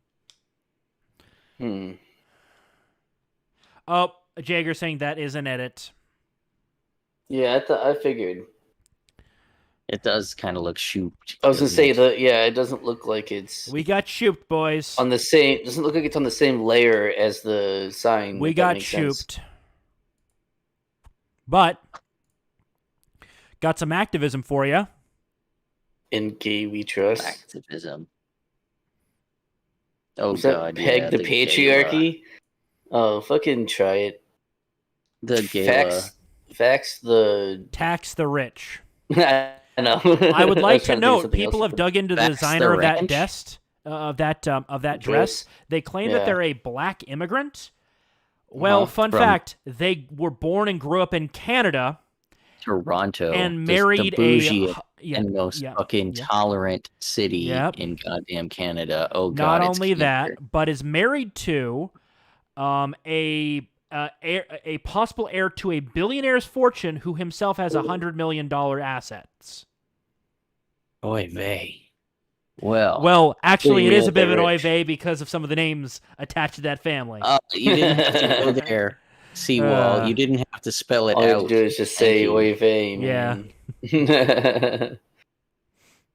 Oh, Jagger saying that is an edit. Yeah, I figured. It does kind of look shooped. I was gonna say it doesn't look like it's We got shooped, boys. on the same. Doesn't look like it's on the same layer as the sign. We got shooped. But got some activism for you. In gay we trust. Activism. Oh Was God! that peg yeah, the patriarchy? Oh, fucking try it. The gala. Facts the tax the rich. I know. I would like to think note people have dug into the Facts designer the of that ranch? desk, of that dress. They claim that Yeah. they're a black immigrant. Well, fun fact: they were born and grew up in Canada. Toronto And the married bougie a and most fucking tolerant city in goddamn Canada. Oh God! Not it's only cancer. that, but is married to a possible heir to a billionaire's fortune who himself has $100 million assets. Oy vey. Well, Well, actually, it is a bit of an oy rich. vey because of some of the names attached to that family. you didn't have to go there, Seawall. You didn't have to spell it All you out. have to do is just Thank say you. oy vey, man.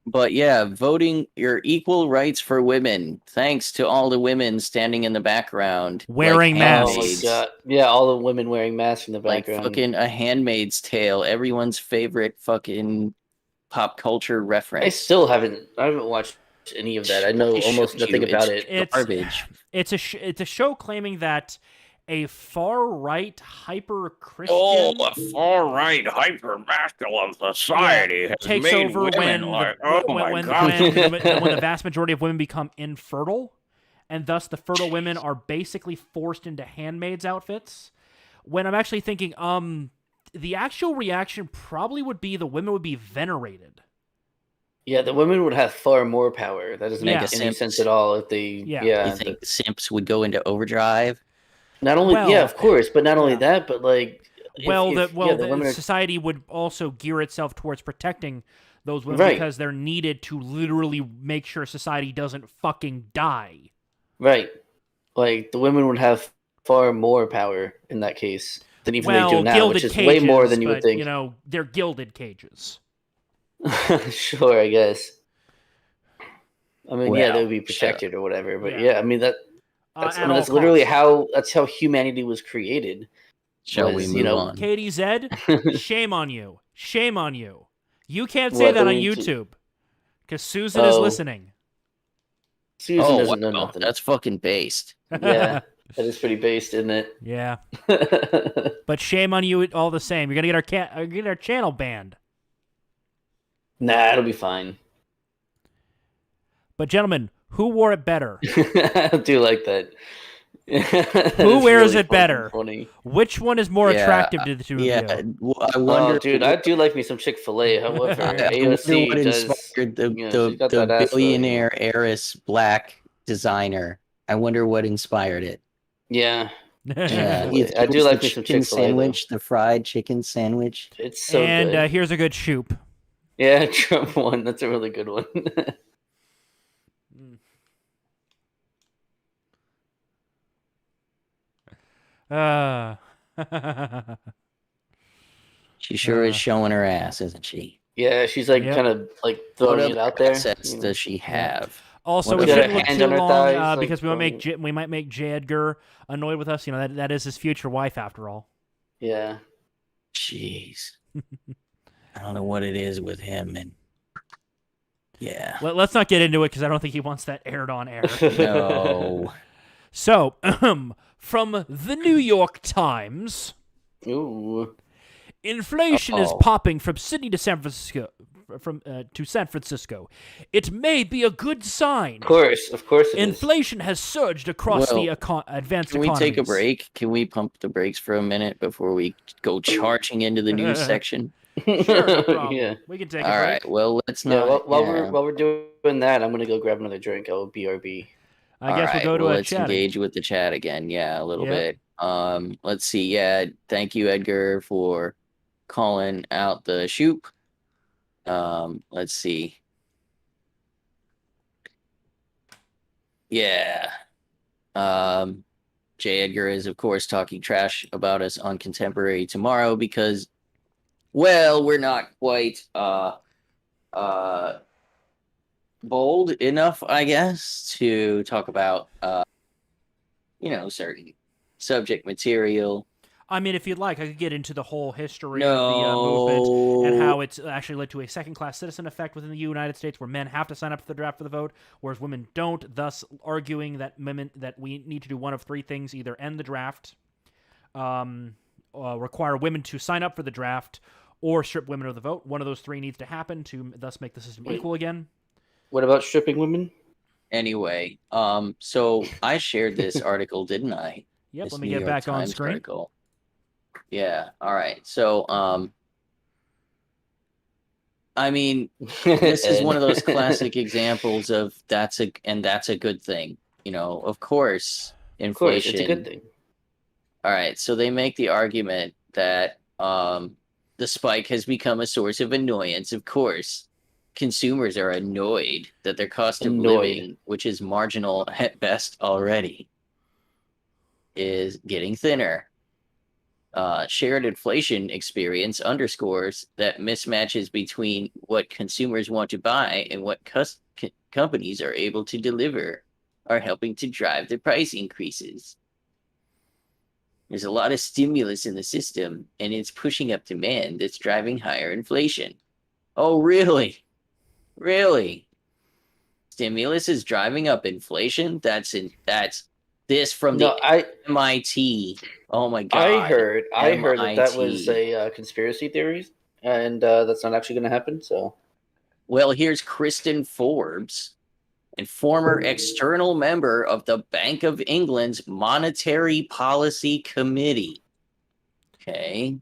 But yeah, voting your equal rights for women. Thanks to all the women standing in the background. Wearing like masks. Oh my handmaids. god. Yeah, all the women wearing masks in the Like background. fucking A Handmaid's Tale. Everyone's favorite fucking pop culture reference. I haven't watched any of that. I know almost nothing about it. It's garbage. It's a show claiming that a far-right hyper-Christian a far-right hyper-masculine society has takes made over women when like, when the vast majority of women become infertile, and thus the fertile women are basically forced into handmaids outfits. When I'm actually thinking, the actual reaction probably would be the women would be venerated. Yeah, the women would have far more power. That doesn't Yeah. make any sense at all if they Yeah. You think simps would go into overdrive? Not only of course, but not only that, but like the women are, society would also gear itself towards protecting those women Right. because they're needed to literally make sure society doesn't fucking die. right. Like the women would have far more power in that case than even they do now, gilded which is cages, way more than you would but, think. You know, they're gilded cages. Sure, I guess. I mean, yeah, they Well, would be protected or whatever, but Yeah. yeah, I mean that's At all that's literally costs. how humanity was created. Shall we was, move on? Katie Zed, shame on you. Shame on you. You can't say What, that I on mean, YouTube because Susan is Oh. listening. Susan doesn't know nothing. That's fucking based. Yeah, that is pretty based, isn't it? Yeah. But shame on you all the same. You're gonna get our channel banned. Nah, it'll be fine. But gentlemen, who wore it better? I do like that. Who wears it fucking better? Funny. Which one is more attractive to the two of you? I wonder. Oh, dude, I do like me some Chick-fil-A. However, AOC what does. inspired she's got the that ass, though, billionaire heiress black designer. I wonder what inspired it. Yeah, Yeah, I do like me some chicken Chick-fil-A, sandwich, the fried chicken sandwich. it's so And good. here's a good shoop. Yeah, Trump one. That's a really good one. She sure is showing her ass, isn't she? Yeah, she's like Yep. kind of like What throwing it other out there. assets does she have? Also, What we other shouldn't look hand too on her long thighs, like, because throwing we might make J. Edgar annoyed with us. You know that is his future wife after all. Yeah. Jeez. I don't know what it is with him, and yeah. Let's not get into it because I don't think he wants that aired on air. No. So, from the New York Times, Ooh. inflation is Uh-oh. popping from Sydney to San Francisco. To San Francisco, it may be a good sign. Of course it is. Inflation has surged across the advanced Can we economies. take a break? Can we pump the brakes for a minute before we go charging into the news section? Sure, no problem. Yeah. We can take All a break. right. Well, let's Yeah. not. While we're doing that, I'm gonna go grab another drink. I'll BRB. I guess we'll go to let's chatting. engage with the chat again. Yeah, a little Yep. bit. Let's see. Yeah, thank you, Edgar, for calling out the shoop. Let's see. Yeah. J. Edgar is, of course, talking trash about us on Contemporary tomorrow because, well, we're not quite bold enough, I guess, to talk about certain subject material. I mean, if you'd like, I could get into the whole history of the movement and how it's actually led to a second-class citizen effect within the United States, where men have to sign up for the draft for the vote, whereas women don't. Thus, arguing that we need to do one of three things: either end the draft, require women to sign up for the draft, or strip women of the vote. One of those three needs to happen to thus make the system equal again. What about stripping women? Anyway, so I shared this article, didn't I? Yep. This Let me New get York back on Times screen. article. Yeah. All right. So, I mean, this is one of those classic examples of that's a good thing. Of course, inflation. Of course, it's a good thing. All right. So they make the argument that the spike has become a source of annoyance. Of course, consumers are annoyed that their cost of living, which is marginal at best already, is getting thinner. Shared inflation experience underscores that mismatches between what consumers want to buy and what companies are able to deliver are helping to drive the price increases. There's a lot of stimulus in the system, and it's pushing up demand that's driving higher inflation. Oh, really? Really? Stimulus is driving up inflation? That's this from the MIT. Oh my god! I heard that was a conspiracy theory, and that's not actually going to happen. So, well, here's Kristen Forbes, and former external member of the Bank of England's Monetary Policy Committee. Okay,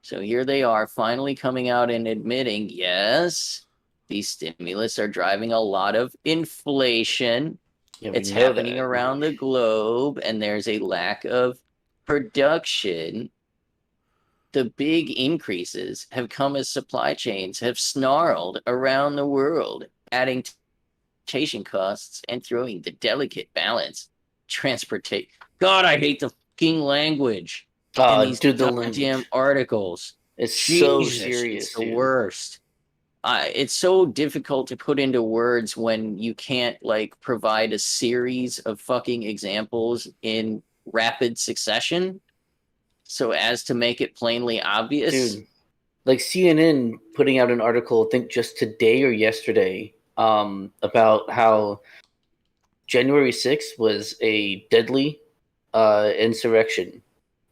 so here they are, finally coming out and admitting, yes, these stimulus are driving a lot of inflation. yeah, it's happening around the globe, and there's a lack of production. The big increases have come as supply chains have snarled around the world, adding transportation costs and throwing the delicate balance. God, I hate the fucking language in these goddamn articles. It's so serious. It's the worst. It's so difficult to put into words when you can't provide a series of fucking examples in rapid succession so as to make it plainly obvious. Dude, like CNN putting out an article, I think just today or yesterday, about how January 6th was a deadly insurrection.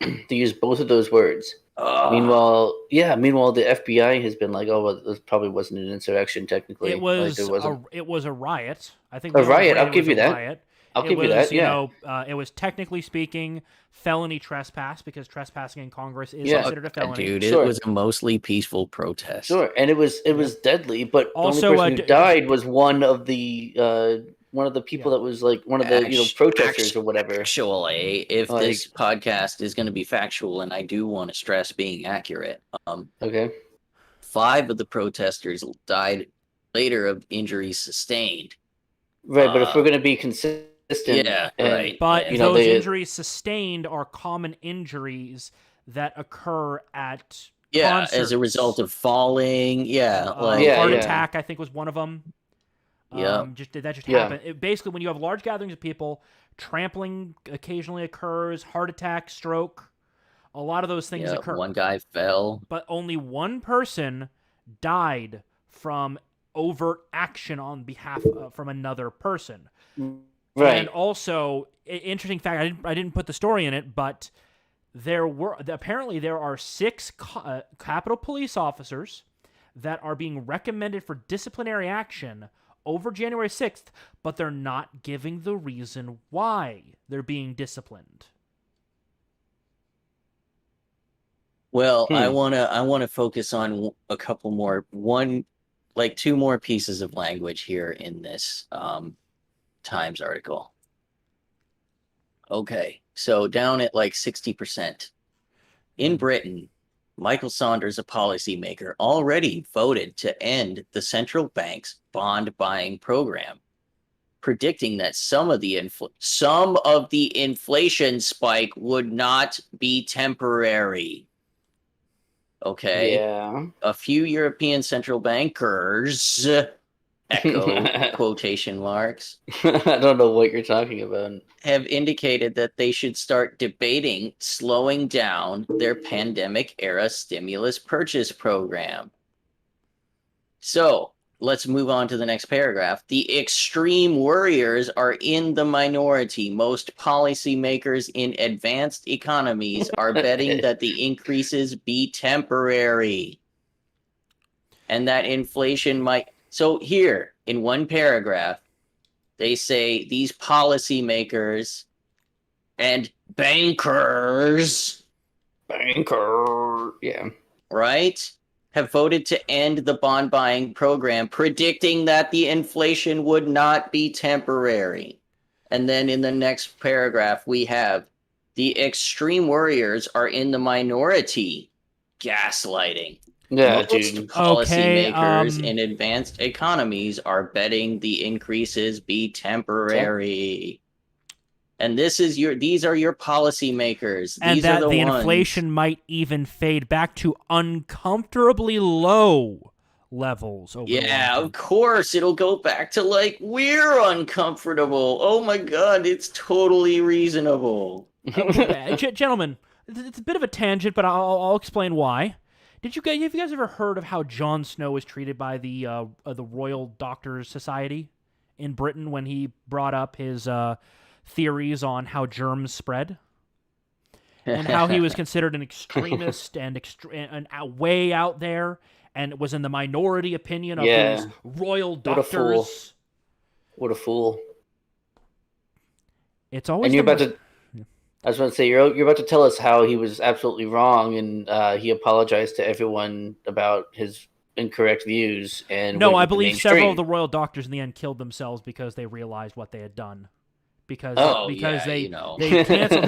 They use both of those words. Meanwhile, the FBI has been like, "Oh, well, this probably wasn't an insurrection. Technically, it was it was a riot. I think a riot. I'll give you that. Riot. I'll give you that. Yeah, it was technically speaking felony trespass because trespassing in Congress is considered a felony. Dude, it was a mostly peaceful protest. Sure, and it was deadly. But also, the only person who died was one of the people that was one of the protesters or whatever. Actually, if this podcast is going to be factual, and I do want to stress being accurate, okay, 5 of the protesters died later of injuries sustained. Right, but if we're going to be consistent, right. But those injuries sustained are common injuries that occur at Yeah, as concerts. a result of falling. Yeah, like heart attack, I think, was one of them. Yeah. That just happened. Basically, when you have large gatherings of people, trampling occasionally occurs, heart attack, stroke. A lot of those things occur. One guy fell. But only one person died from overt action on behalf from another person. Right. And also, interesting fact, I didn't put the story in it, but apparently there are 6 Capitol Police officers that are being recommended for disciplinary action over January 6th, but they're not giving the reason why they're being disciplined. Well, I wanna focus on a couple more, 2 more pieces of language here in this Times article. Okay, so down at 60%. In Britain, Michael Saunders, a policymaker, already voted to end the central bank's bond buying program, predicting that some of the inflation spike would not be temporary. Okay. Yeah. A few European central bankers, echo quotation marks, I don't know what you're talking about. have indicated that they should start debating slowing down their pandemic-era stimulus purchase program. So, let's move on to the next paragraph. The extreme worriers are in the minority. Most policymakers in advanced economies are betting that the increases be temporary and that inflation might... So here, in one paragraph, they say these policymakers and bankers, yeah, right, have voted to end the bond buying program, predicting that the inflation would not be temporary. And then in the next paragraph, we have the extreme worriers are in the minority, gaslighting. Yeah, Most dude. policymakers in advanced economies are betting the increases be temporary. And these are your policymakers. And these that are the ones. inflation might even fade back to uncomfortably low levels. Yeah, of course. It'll go back to we're uncomfortable. Oh my God, it's totally reasonable. Gentlemen, it's a bit of a tangent, but I'll explain why. Have you guys ever heard of how Jon Snow was treated by the Royal Doctors Society in Britain when he brought up his theories on how germs spread? And how he was considered an extremist and way out there, and was in the minority opinion of these royal doctors. What a fool! It's always. And you're about to. I was going to say you're about to tell us how he was absolutely wrong, and he apologized to everyone about his incorrect views. And no, I believe several of the royal doctors in the end killed themselves because they realized what they had done. Because they canceled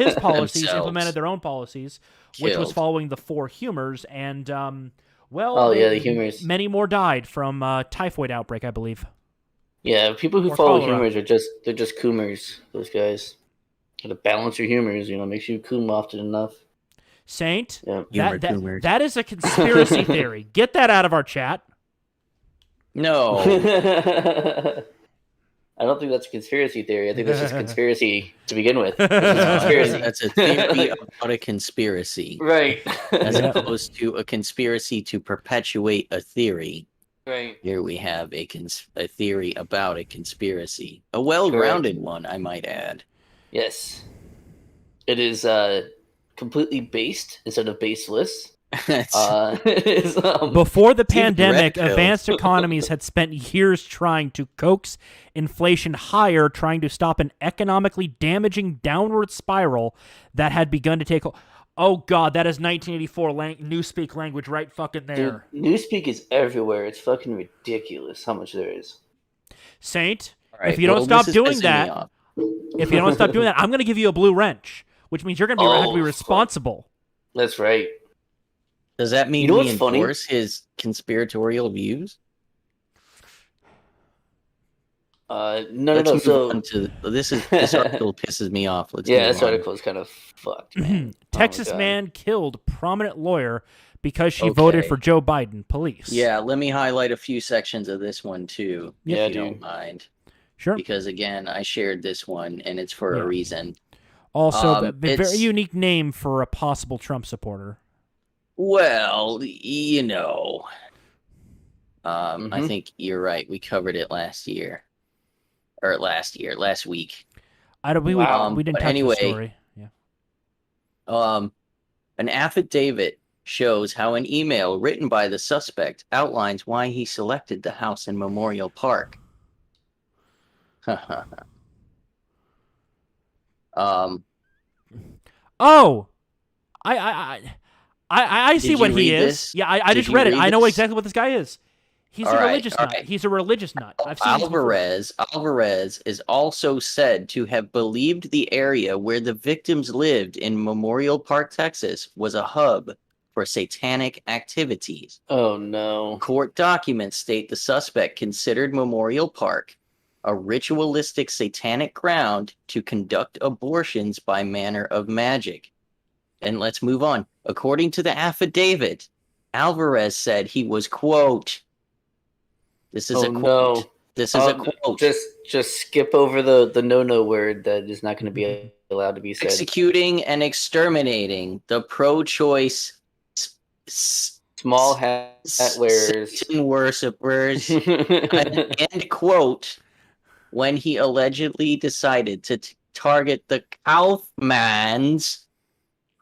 his policies, implemented their own policies, which was following the 4 humors, and the humors. Many more died from typhoid outbreak, I believe. Yeah, people who follow humors are just coomers. Those guys. To balance your humors, makes you coom often enough. Saint, that is a conspiracy theory. Get that out of our chat. No. I don't think that's a conspiracy theory. I think that's just a conspiracy to begin with. That's a theory about a conspiracy. Right. As opposed to a conspiracy to perpetuate a theory. Right. Here we have a theory about a conspiracy. A well-rounded one, I might add. Yes. It is completely based instead of baseless. Before the pandemic, advanced economies had spent years trying to coax inflation higher, trying to stop an economically damaging downward spiral that had begun to take... Oh, God, that is 1984 Newspeak language right fucking there. Dude, Newspeak is everywhere. It's fucking ridiculous how much there is. Saint, if you don't stop doing that... If you don't stop doing that, I'm going to give you a blue wrench, which means you're going to have to be responsible. That's right. Does that mean we enforce his conspiratorial views? No. So this article pisses me off. This article is kind of fucked. Man. Texas man killed prominent lawyer because she voted Okay. for Joe Biden. Police. Yeah, let me highlight a few sections of this one too, Yeah, if you dude. don't mind. Sure. Because again, I shared this one, and it's for a reason. Also, a very It's unique name for a possible Trump supporter. well, you know, I Mhm. think you're right. We covered it last week. We Wow. didn't But touch anyway, the story. Yeah. An affidavit shows how an email written by the suspect outlines why he selected the house in Memorial Park. Oh, I see Did what you he read is. this? Yeah, I Did just you read it. read I know this? exactly what this guy is. He's All a right, religious all nut. right. He's a religious nut. I've seen this before. Alvarez is also said to have believed the area where the victims lived in Memorial Park, Texas, was a hub for satanic activities. Oh no. Court documents state the suspect considered Memorial Park a ritualistic satanic ground to conduct abortions by manner of magic. And let's move on. According to the affidavit, Alvarez said he was, quote, this is Oh a quote. no. This is a quote. Just skip over the no word that is not going to be allowed to be said. Executing and exterminating the pro-choice Small hat wearers. Satan worshippers, end quote, when he allegedly decided to target the Kaufman's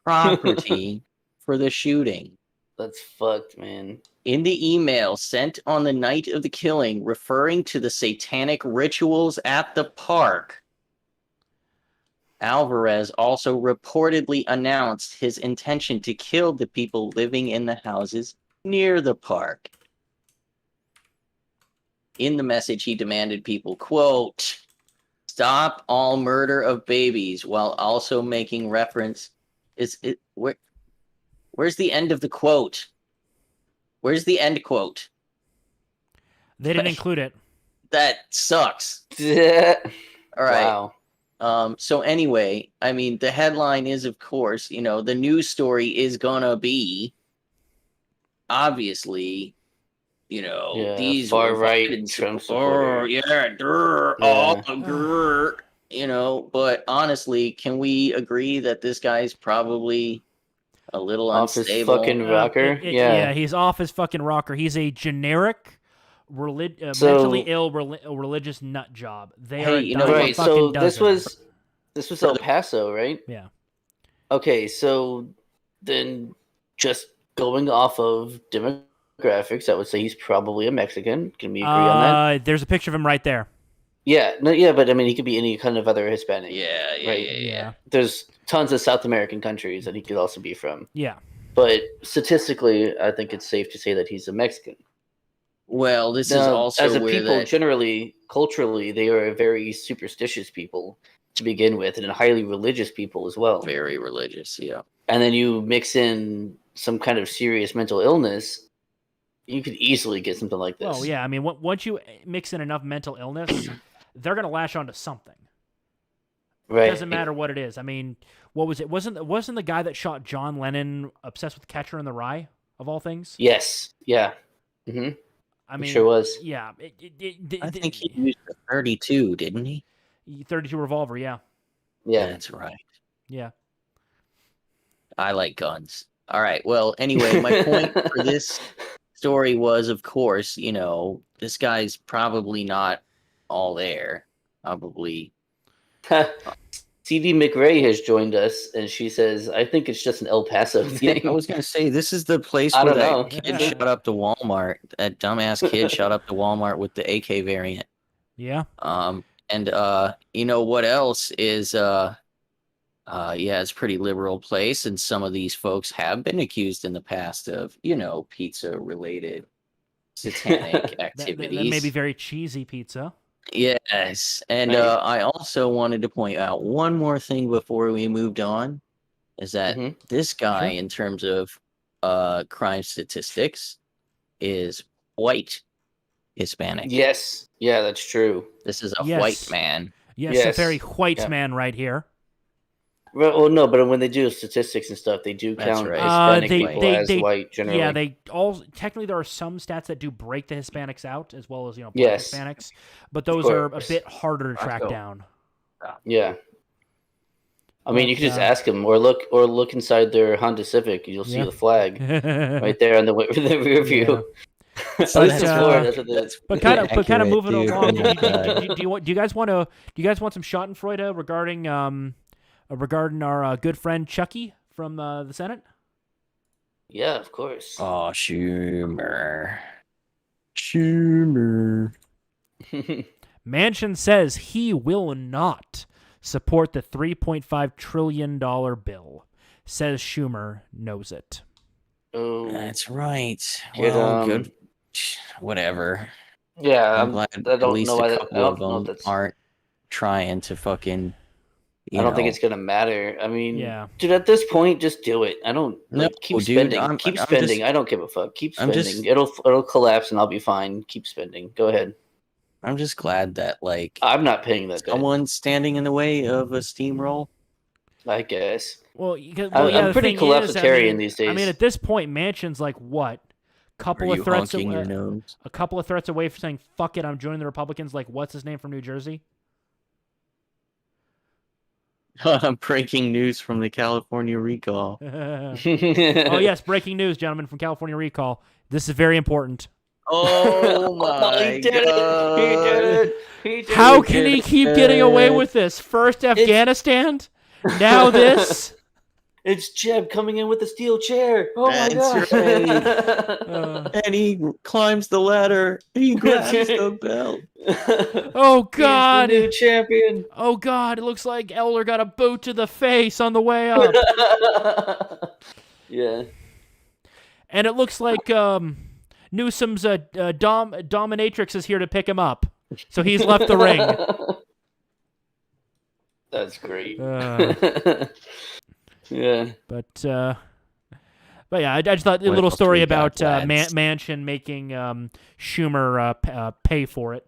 property for the shooting. That's fucked, man. In the email sent on the night of the killing, referring to the satanic rituals at the park, Alvarez also reportedly announced his intention to kill the people living in the houses near the park. In the message, he demanded people, quote, stop all murder of babies, while also making reference. Where's the end of the quote? Where's the end quote? They didn't include it. That sucks. Yeah. All right. Wow. So anyway, I mean, the headline is, of course, the news story is gonna be, obviously, these far were right Biden Trump supporters. But honestly, can we agree that this guy's probably a little Off his unstable? fucking rocker. Yeah, he's off his fucking rocker. He's a generic, mentally ill religious nut job. They are a dime right. a fucking So dozen. this was El Paso, right? Yeah. Okay, so then just going off of demographics, I would say he's probably a Mexican. Can we agree on that? There's a picture of him right there. Yeah, but I mean, he could be any kind of other Hispanic. Yeah. There's tons of South American countries that he could also be from. Yeah. But statistically, I think it's safe to say that he's a Mexican. Well, this is also as a where people, generally, culturally, they are a very superstitious people to begin with, and a highly religious people as well. Very religious, yeah. And then you mix in some kind of serious mental illness, you could easily get something like this. Well, yeah. I mean, once you mix in enough mental illness, they're going to lash onto something. Right. It doesn't matter what it is. I mean, what was it? Wasn't the guy that shot John Lennon obsessed with Catcher in the Rye, of all things? Yes. Yeah. Mm-hmm. I mean, it sure was. Yeah. I think he used a 32, didn't he? 32 revolver, yeah. Yeah. That's right. Yeah. I like guns. All right. Well, anyway, my point for this story was, of course, this guy's probably not all there. Probably. CD McRae has joined us, and she says, I think it's just an El Paso thing. Yeah, I was going to say, this is the place I where don't that know. kid shot up to Walmart. That dumbass kid shot up to Walmart with the AK variant. Yeah. And what else is, it's a pretty liberal place, and some of these folks have been accused in the past of, pizza-related satanic activities. That may be very cheesy pizza. Yes, and I also wanted to point out one more thing before we moved on, is that this guy, in terms of crime statistics, is white Hispanic. Yes. Yeah, that's true. This is a white man. Yes, a very white man right here. Well, no, but when they do statistics and stuff, they do That's count right. Hispanic people as white generally. Yeah, they all technically there are some stats that do break the Hispanics out as well as black Yes. Hispanics, but those are a bit harder to track down. Yeah. I mean, you can just ask them, or look inside their Honda Civic, and you'll see the flag right there on the rear view. Yeah. At least in Florida, that's what But kind of moving dude. along. Oh my Do you guys want some Schadenfreude regarding our good friend Chucky from the Senate? Yeah, of course. Oh, Schumer. Manchin says he will not support the $3.5 trillion bill. Says Schumer knows it. Oh, That's right. It, Well, good. Whatever. yeah, I'm glad I at don't least know why a that- I couple don't of know if them that's- aren't trying to fucking. I don't think it's gonna matter. I mean, Yeah. dude, at this point, just do it. I don't No, keep dude, spending. Keep I'm spending. just- I don't give a fuck. Keep I'm spending. just- It'll collapse and I'll be fine. Keep spending. Go ahead. I'm just glad that I'm not paying that debt. someone's standing in the way of a steamroll. I guess. Well, I'm the pretty thing collapsitarian is, these days. I mean, at this point, Manchin's like what? Are Couple of you threats. honking your nose? A couple of threats away from saying "fuck it," I'm joining the Republicans. Like, what's his name from New Jersey? Breaking news from the California recall. Oh yes, breaking news, gentlemen, from California Recall. This is very important. Oh my He did it. He did it. How can he keep getting away with this? First Afghanistan, now this. It's Jeb coming in with a steel chair. Oh my That's god! And he climbs the ladder. He grabs the belt. Oh God! He's the new champion. Oh God! It looks like Elder got a boot to the face on the way up, Yeah. and it looks like Newsom's dominatrix is here to pick him up, so he's left the ring. That's great. Yeah. Yeah. But yeah, I just thought a What little else story we got, about lads? Manchin making Schumer pay for it.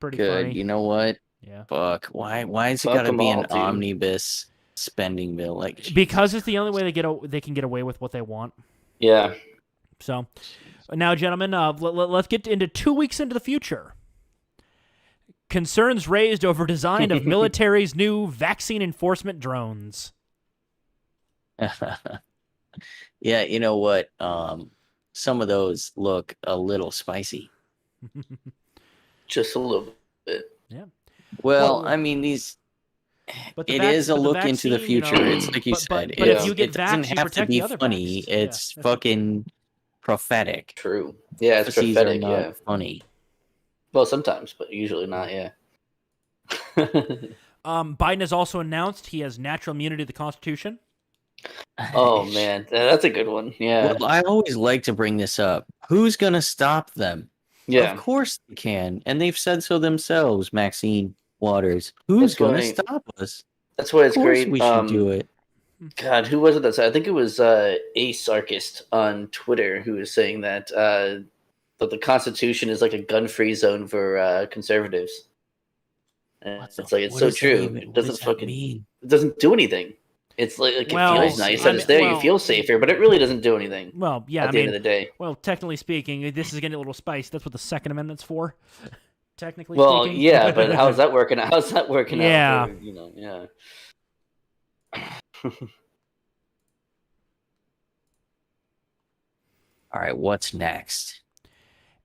Pretty Good. funny. You know what? Yeah. Fuck. Why is it Fuck got to 'em be all, an dude. omnibus spending bill? Like Because it's the only way they can get away with what they want. Yeah. So now, gentlemen, let's get into 2 weeks into the future. Concerns raised over design of military's new vaccine enforcement drones. yeah, you know what? Some of those look a little spicy. Just a little bit. Well, Well, I mean, these. But It is a but look into the vaccine, you future. know, It's like you but- said. but if Yeah. you get It doesn't vaxxed, you have to protect be the other funny. vaxxed. It's Yeah. fucking prophetic. True. Yeah, it's Prophecies are prophetic. not Yeah. funny. Well, sometimes, but usually not. Yeah. Biden has also announced he has natural immunity to the Constitution. Oh man, that's a good one. Yeah. Well, I always like to bring this up. Who's gonna stop them? Yeah. Of course they can, and they've said so themselves. Maxine Waters. Who's That's gonna right. stop us? That's why Of it's course great. we should do it. God, who was it that said? I think it was Ace Sarkist on Twitter who was saying that the Constitution is like a gun-free zone for conservatives. And What the- it's like it's what so does that true. even- It what doesn't does that fucking mean? it doesn't do anything. It's like it Well, feels nice I that it's mean, there. well- You feel safer, but it really doesn't do anything. Well, yeah, At I the end mean, of the day. well, technically speaking, this is getting a little spicy. That's what the Second Amendment's for. Technically Well, speaking. yeah, but how's that working out? How's that working Yeah. out? For, yeah. All right, what's next?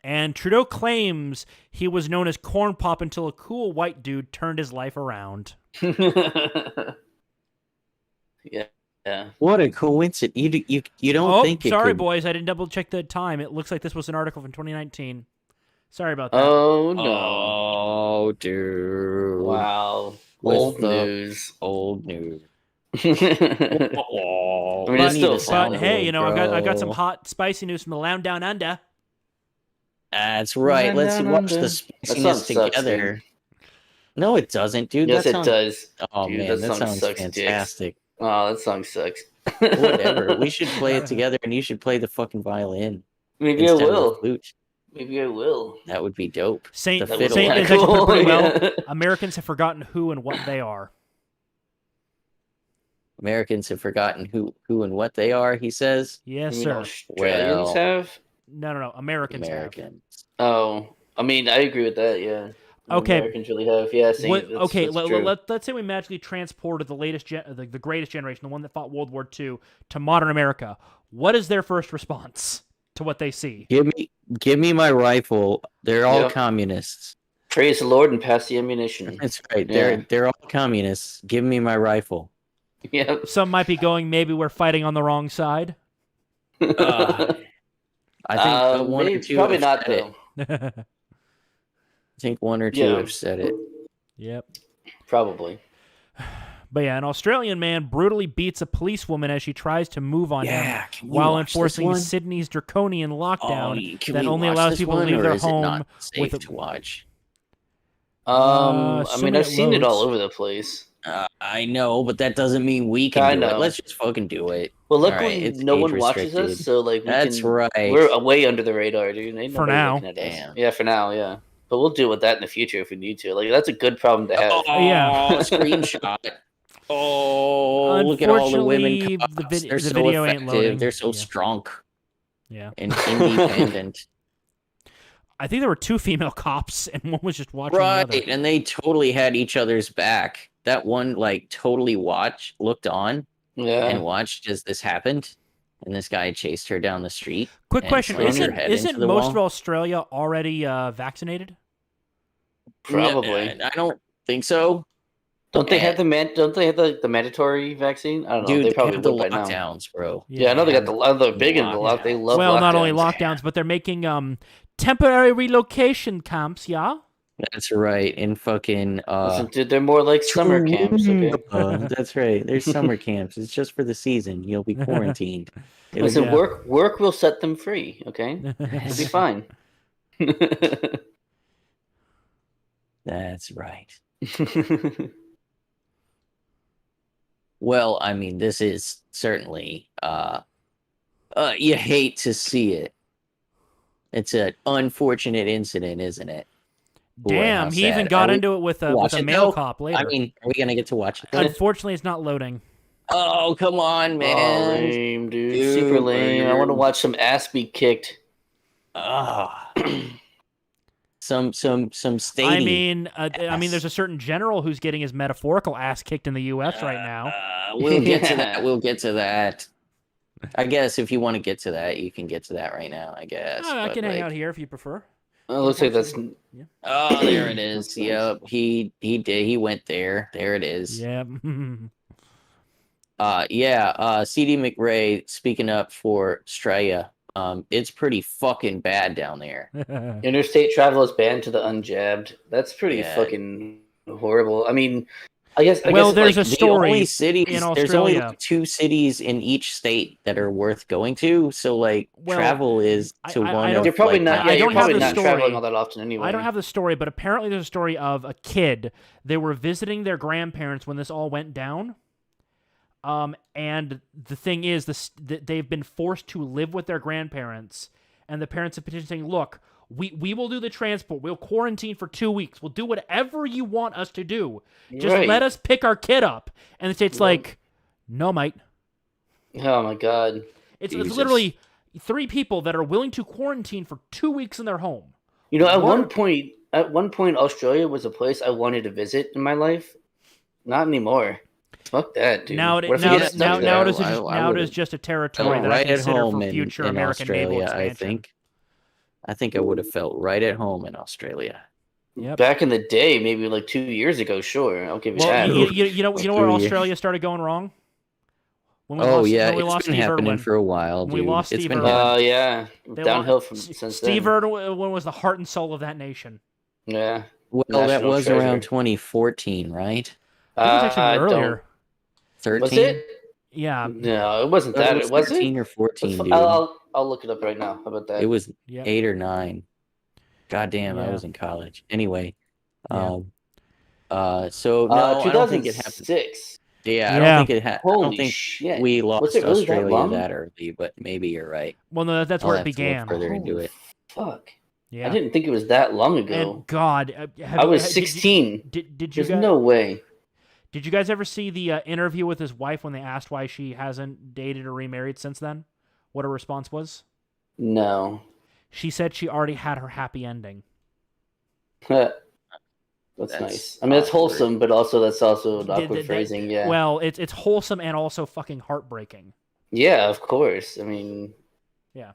And Trudeau claims he was known as Corn Pop until a cool white dude turned his life around. Yeah. Yeah. What a coincidence! You don't think? Sorry, it could... boys, I didn't double check the time. It looks like this was an article from 2019. Sorry about that. Oh no! Oh, dude! Wow. Hold With up. news. Old news. I mean, it's still But hey, I've got some bro. hot, spicy news from the Lounge Down Under. That's right. Let's Down watch under. the That spiciness song sucks, together. dude. No, it doesn't, dude. Yes, that it song... does. Oh Dude, man, that that song sounds sucks dicks. fantastic. Oh, that song sucks. Whatever. We should play it together, and you should play the fucking violin Maybe I instead of the will. flute. Maybe I will. That would be dope. Saint, The That would fiddle. be Saint kinda is actually put it pretty cool, well. yeah. Americans have forgotten who and what they are. Americans have forgotten who and what they are, he says. Yes, You mean sir. Australians Well, have? No. Americans have. Americans. Oh, I mean, I agree with that. Yeah. Okay. Americans really have. Yeah, What, that's true. let's say we magically transported the the greatest generation, the one that fought World War II, to modern America. What is their first response to what they see? Give me my rifle. They're all Yep. communists. Praise the Lord and pass the ammunition. That's right. Yeah. They're all communists. Give me my rifle. Yep. Some might be going, maybe we're fighting on the wrong side. I think one or two probably have not said it. Yep. I think one or two have said it. Probably. But yeah, an Australian man brutally beats a policewoman as she tries to move on him can we while watch this enforcing one? Sydney's draconian lockdown Can that we only watch allows this people to one, leave or their is it home not safe with a, to watch. I assuming mean, I've it seen it all loads. over the place. I know, but that doesn't mean we can I do know. it. Let's just fucking do it. Well, All luckily, right, it's no one age watches us, restricted. so like That's can, right. We're way under the radar, dude. Ain't For nobody now. looking at us. Damn. Yeah, for now, yeah. But we'll deal with that in the future if we need to. Like that's a good problem to have. Yeah. Screenshot. Oh, look at all the women Unfortunately, cops. the They're so video ain't effective. loading. They're so Yeah. strong Yeah. and independent. I think there were two female cops, and one was just watching the Right, other. and they totally had each other's back. That one, like, totally looked on Yeah. and watched as this happened, and this guy chased her down the street. Quick and question: slammed her head Isn't into the most of wall. Australia already vaccinated? Probably. I don't think so. Don't they have the mandatory vaccine? I don't know. Dude, They probably have the would by now. lockdowns, bro. Yeah, I know they got the big and the lock. They love Well, lockdowns. not only lockdowns, but they're making temporary relocation camps. Yeah. That's right. In fucking Listen, dude, they're more like summer camps. Okay. That's right. There's summer camps. It's just for the season. You'll be quarantined. Listen, Yeah. work will set them free. Okay, it'll be fine. That's right. Well, I mean, this is certainly you hate to see it. It's an unfortunate incident, isn't it? Boy, Damn, how he even sad. got Are we into it with a watch it, male though? cop later. I mean, are we gonna get to watch it? Unfortunately, it's not loading. Oh, come on, Oh, man. lame, dude. Super lame. I want to watch some ass be kicked. Ah. Some stating. I mean, there's a certain general who's getting his metaphorical ass kicked in the U.S. right now. We'll get to that. We'll get to that. I guess if you want to get to that, you can get to that right now, I guess. I but, can hang like- out here if you prefer. It looks like that's. Oh, there it is. Yep. He did. He went there. There it is. Yeah. CD McRae speaking up for Australia. It's pretty fucking bad down there. Interstate travel is banned to the unjabbed. That's pretty Yeah. fucking horrible. I mean, I guess. Well, there's like, a The story only cities, in there's only Australia. like 2 cities in each state that are worth going to. So like Well, travel is to I one don't- of You're probably like, not. I Yeah, you're don't have probably the not story. traveling all that often anyway. I don't have the story, but apparently there's a story of a kid. They were visiting their grandparents when this all went down. And the thing is, they've been forced to live with their grandparents, and the parents have petitioned saying, "Look, we will do the transport. We'll quarantine for 2 weeks. We'll do whatever you want us to do. Just Right. let us pick our kid up." And the state's like, "No, mate. Oh my god. It's Jesus. literally 3 people that are willing to quarantine for 2 weeks in their home." You know, at What? one point, Australia was a place I wanted to visit in my life. Not anymore. Fuck that, dude. Now What it if we is get stuck there? now it I is just a territory that I right at consider home for in, future in American naval Australia, expansion. I think I would have felt right at home in Australia. Yep. Back in the day, maybe like 2 years ago, sure, I'll give you Well, that. you know where 2 years. Australia started going wrong? When Oh lost, yeah, when we it's lost been Steve happening Irwin. for a while, When we dude. lost It's Steve been Irwin. happening. Yeah, They downhill lost- from since Steve then. Irwin was the heart and soul of that nation. Yeah, Well, that National was treasure. around 2014, right? I think it was actually I don't- earlier. 13. Was it? Yeah. No, it wasn't It that. was Was 13 it? or 14, dude. I'll look it up right now. How about that? It was Yep. 8 or 9. God damn, I Yeah. was in college. Anyway, Yeah. so no, I don't think it happened. 2006. Yeah, I Yeah. don't think it happened. I Holy don't think shit! we lost Was it really that Australia long? that early, but maybe you're right. Well, no, that's I'll where it have to look began. further into Holy it. Fuck! Yeah. I didn't think it was that long ago. And God, I was 16. Did you There's guys? no way. Did you guys ever see the interview with his wife when they asked why she hasn't dated or remarried since then? What her response was? No. She said she already had her happy ending. That's nice. I mean, it's wholesome, but that's also an awkward phrasing. Yeah. Well, it's wholesome and also fucking heartbreaking. Yeah, of course. I mean, yeah.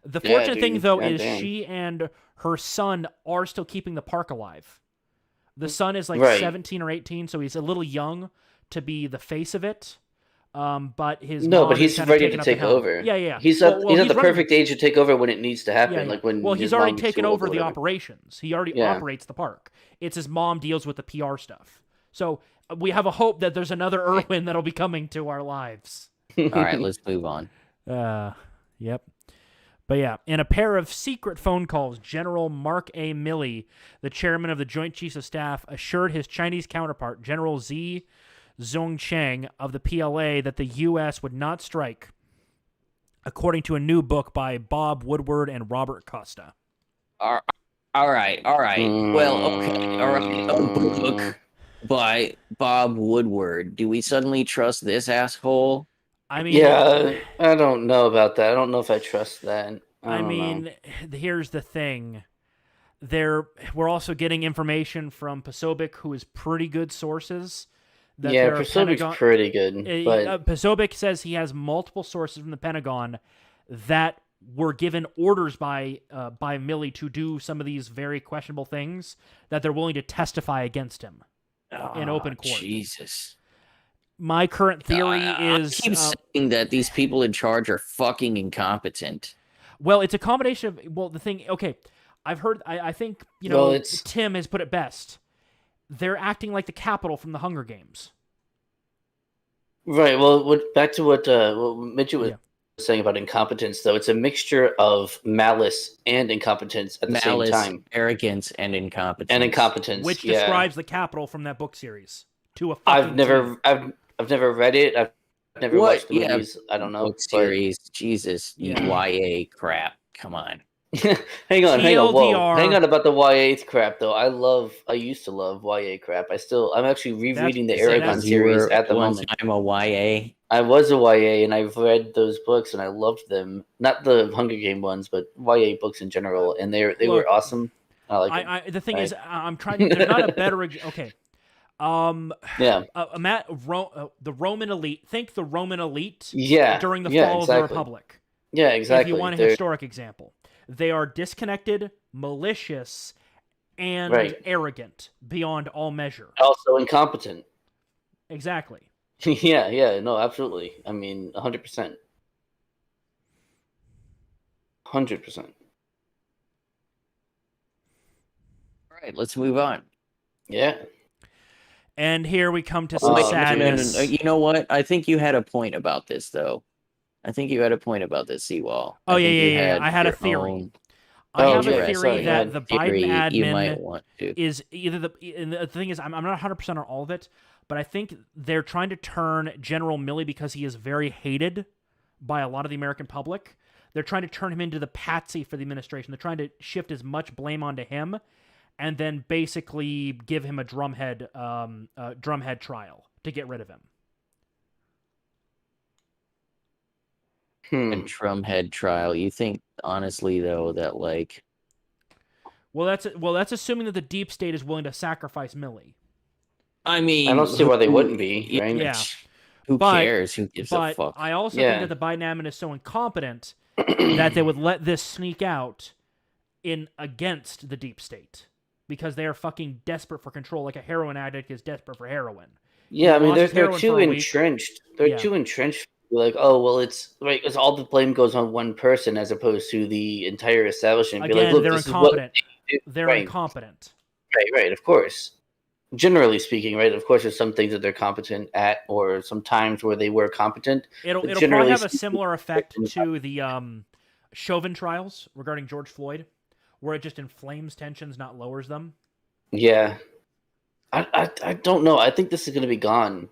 The fortunate thing, though, is damn. she and her son are still keeping the park alive. The son is like 17 or 18, so he's a little young to be the face of it. But his but he's ready to take over. Yeah. He's at the perfect age to take over when it needs to happen. Yeah. Like when he's already taken over the operations. He already operates the park. It's his mom deals with the PR stuff. So we have a hope that there's another Irwin that'll be coming to our lives. All right, let's move on. Yep. But yeah, in a pair of secret phone calls, General Mark A. Milley, the chairman of the Joint Chiefs of Staff, assured his Chinese counterpart, General Z. Zhongcheng of the PLA, that the U.S. would not strike, according to a new book by Bob Woodward and Robert Costa. All right. Well, okay. All right. A book by Bob Woodward. Do we suddenly trust this asshole? I mean, yeah, I don't know about that. I don't know if I trust that. I mean, here's the thing. We're also getting information from Posobiec, who is pretty good sources. Posobiec's pretty good. But Posobiec says he has multiple sources from the Pentagon that were given orders by Milley to do some of these very questionable things, that they're willing to testify against him in open court. Jesus. My current theory is... I keep saying that these people in charge are fucking incompetent. Well, it's a combination of... Well, the thing... Okay, I've heard... I think, Tim has put it best. They're acting like the Capitol from the Hunger Games. Right. Well, back to what Mijjt was saying about incompetence, though. It's a mixture of malice and incompetence at the same time. Arrogance, and incompetence. Which describes the Capitol from that book series. To a I've never read it. I've never watched the movies. I don't know. Book series. Jesus. YA crap. Come on. hang on. Whoa. Hang on about the YA crap, though. I used to love YA crap. I'm actually rereading the Aragon series at the moment. I'm a YA. I was a YA, and I've read those books, and I loved them. Not the Hunger Game ones, but YA books in general, and they were awesome. I like them. The thing is, I'm trying. There's not a better. Okay. The Roman elite. Think the Roman elite. Yeah. During the fall of the Republic. Yeah, exactly. If you want a historic example, they are disconnected, malicious, and arrogant beyond all measure. Also incompetent. Exactly. Yeah. No, absolutely. I mean, 100%. 100%. All right, let's move on. Yeah. And here we come to some sadness. No. You know what? I think you had a point about this, though. I think you had a point about this, Seawall. Oh, yeah. I had a theory. I have a theory that the Biden admin is either the thing is, I'm not 100% on all of it, but I think they're trying to turn General Milley, because he is very hated by a lot of the American public. They're trying to turn him into the patsy for the administration. They're trying to shift as much blame onto him, and then basically give him a drumhead trial to get rid of him. A drumhead trial. You think, honestly, though, that like... Well, that's assuming that the deep state is willing to sacrifice Milley. I mean... I don't see why they wouldn't be, right? Yeah. Who cares? Who gives a fuck? I also think that the Biden admin is so incompetent that they would let this sneak out against the deep state, because they are fucking desperate for control, like a heroin addict is desperate for heroin. Yeah, I mean, they're too entrenched. They're too entrenched. Like, oh, well, it's all the blame goes on one person as opposed to the entire establishment. Again, be like, look, they're incompetent. They're incompetent. Right, of course. Generally speaking, right, of course, there's some things that they're competent at, or some times where they were competent. It'll probably have a similar effect to the Chauvin trials regarding George Floyd, where it just inflames tensions, not lowers them. Yeah. I don't know. I think this is going to be gone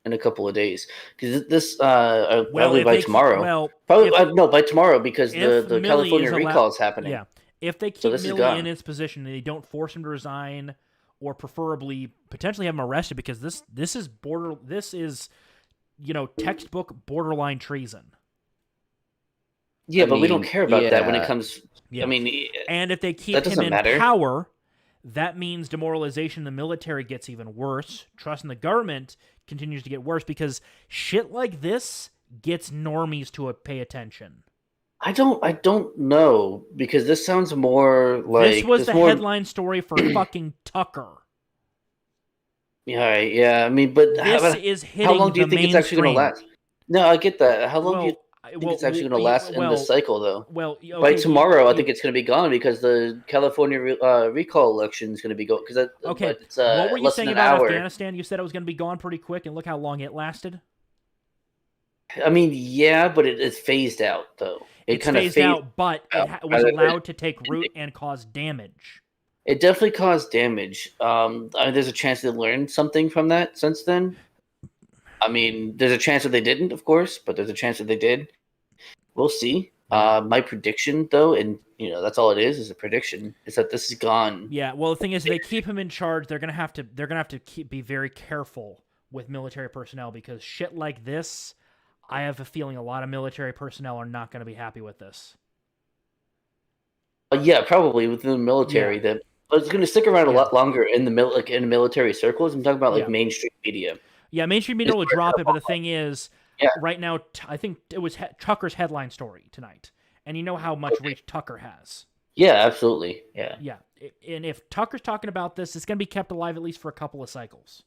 in a couple of days, because this probably by tomorrow. By tomorrow, because the California recall is happening. Yeah, if they keep Milley in his position and they don't force him to resign or preferably potentially have him arrested, because this is textbook borderline treason. Yeah, but we don't care about that when it comes. Yeah. I mean, and if they keep him in power, that means demoralization in the military gets even worse. Trust in the government continues to get worse, because shit like this gets normies to pay attention. I don't know, because this sounds more like this was the headline story for fucking Tucker. Yeah. I mean, but how long do you think it's actually going to last? No, I get that. How long do you think it's actually going to last in this cycle, though? Well, okay, by tomorrow, I think it's going to be gone, because the California recall election is going to be gone. It's what were you saying about hour. Afghanistan? You said it was going to be gone pretty quick, and look how long it lasted. I mean, yeah, but it's phased out, though. It's phased out, but it was allowed to take root and cause damage. It definitely caused damage. I mean, there's a chance they learned something from that since then. I mean, there's a chance that they didn't, of course, but there's a chance that they did. We'll see. My prediction, though, and that's all it is a prediction, is that this is gone. Yeah. Well, the thing is, if they keep him in charge, they're gonna have to be very careful with military personnel, because shit like this, I have a feeling a lot of military personnel are not going to be happy with this. Yeah, probably within the military. But it's going to stick around a lot longer in the in military circles. I'm talking about mainstream media. Yeah, mainstream media will drop it, but the thing is, right now, I think it was Tucker's headline story tonight, and you know how much reach Tucker has. Yeah, absolutely. Yeah. Yeah, and if Tucker's talking about this, it's going to be kept alive at least for a couple of cycles.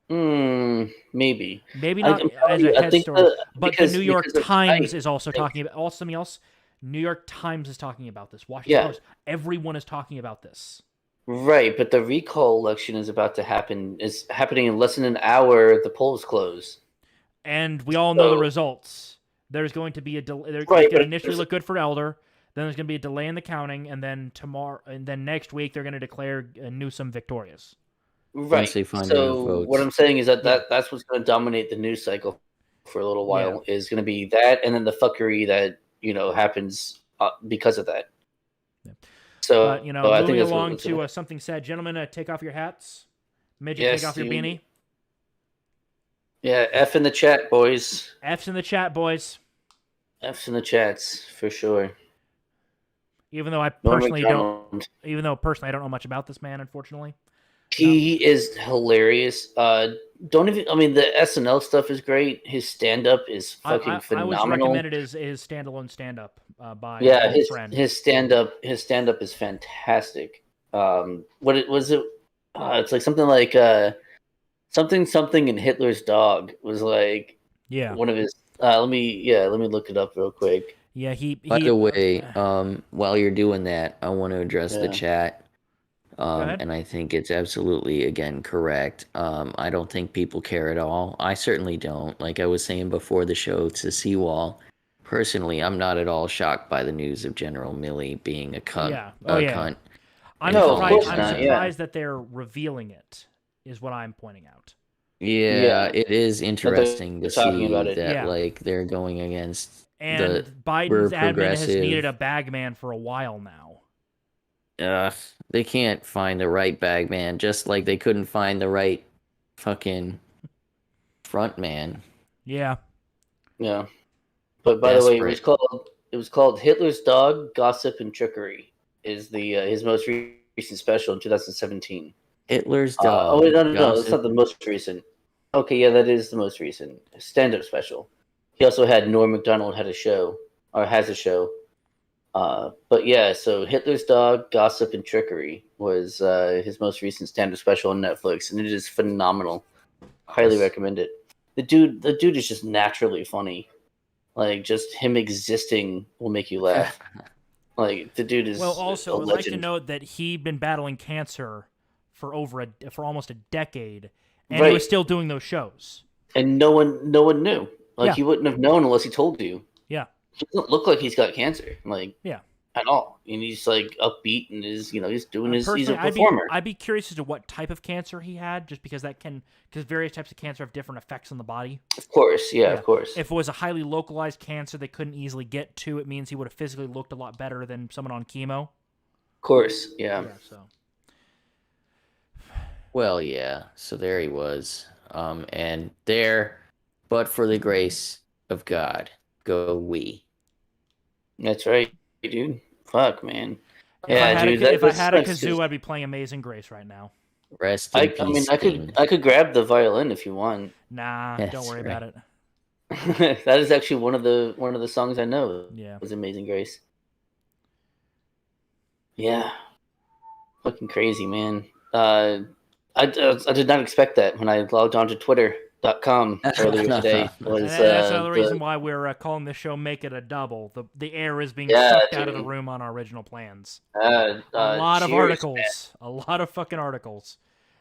Maybe not as a head story, but the New York Times is also talking about. Also, something else. New York Times is talking about this. Washington Post. Everyone is talking about this. Right, but the recall election is about to happen. Is happening in less than an hour. The polls close, and we all know the results. There's going to be a delay. It's going to initially look good for Elder. Then there's going to be a delay in the counting, and then next week they're going to declare Newsom victorious. Right. So what I'm saying is that's what's going to dominate the news cycle for a little while. Is going to be that, and then the fuckery that happens because of that. Yeah. So I moving think along to something said, gentlemen, take off your hats. Mijjt, take off your beanie. Yeah, F in the chat, boys. F's in the chat, boys. F's in the chats for sure. Even though I personally don't know much about this man, unfortunately. He is hilarious. The SNL stuff is great. His stand-up is fucking phenomenal. I was recommended his standalone stand-up by his friend. His stand-up is fantastic. What was it? It's like something like something in Hitler's Dog was like one of his. Let me look it up real quick. Yeah, By the way, while you're doing that, I want to address the chat. And I think it's absolutely, again, correct. I don't think people care at all. I certainly don't. Like I was saying before the show to Seawall, personally, I'm not at all shocked by the news of General Milley being a cunt. Cunt. I'm surprised that they're revealing it, is what I'm pointing out. Yeah, it is interesting to see that like they're going against Biden's admin has needed a bagman for a while now. They can't find the right bagman, just like they couldn't find the right fucking front man. Yeah. Yeah. But by the way, it was called Hitler's Dog, Gossip and Trickery is his most recent special in 2017. Hitler's Dog. No, that's not the most recent. Okay, yeah, that is the most recent stand-up special. He also had Norm Macdonald has a show. But yeah, so Hitler's Dog, Gossip and Trickery was his most recent stand-up special on Netflix, and it is phenomenal. Highly recommend it. The dude is just naturally funny. Like, just him existing will make you laugh. Like, the dude is also, I'd like to note that he'd been battling cancer for almost a decade, and he was still doing those shows. And no one knew. Like, he wouldn't have known unless he told you. Yeah. He doesn't look like he's got cancer. Like, at all. And he's, like, upbeat and he's doing his... He's a performer. I'd be curious as to what type of cancer he had, just because because various types of cancer have different effects on the body. Of course, of course. If it was a highly localized cancer they couldn't easily get to, it means he would have physically looked a lot better than someone on chemo. Of course, yeah. So... Well, yeah. So there he was. And there, but for the grace of God, go we. That's right, dude. Fuck, man. If I Yeah, had dude. if I had a kazoo, I'd be playing Amazing Grace right now. Rest in peace, King. I could grab the violin if you want. Nah, That's don't worry right. about it. That is actually one of the songs I know. Yeah. Was Amazing Grace. Yeah. Fucking crazy, man. I did not expect that when I logged onto Twitter.com earlier today. And that's another reason why we're calling this show "Make It a Double." The air is being sucked out of the room on our original plans. A lot of articles, man. A lot of fucking articles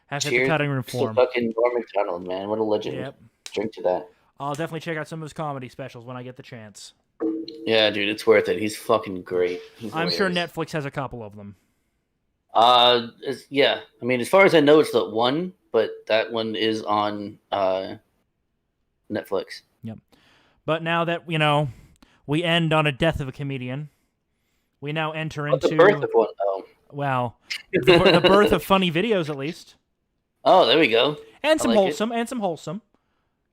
have hit the cutting room floor. Fucking Norm Macdonald, man, what a legend! Yep. Drink to that. I'll definitely check out some of his comedy specials when I get the chance. Yeah, dude, it's worth it. He's fucking great. I'm sure Netflix has a couple of them. Yeah. I mean, as far as I know, it's the one, but that one is on Netflix. Yep. But now that we end on a death of a comedian, we now enter into the birth of one. Oh, well, the birth of funny videos, at least. Oh, there we go. And some wholesome.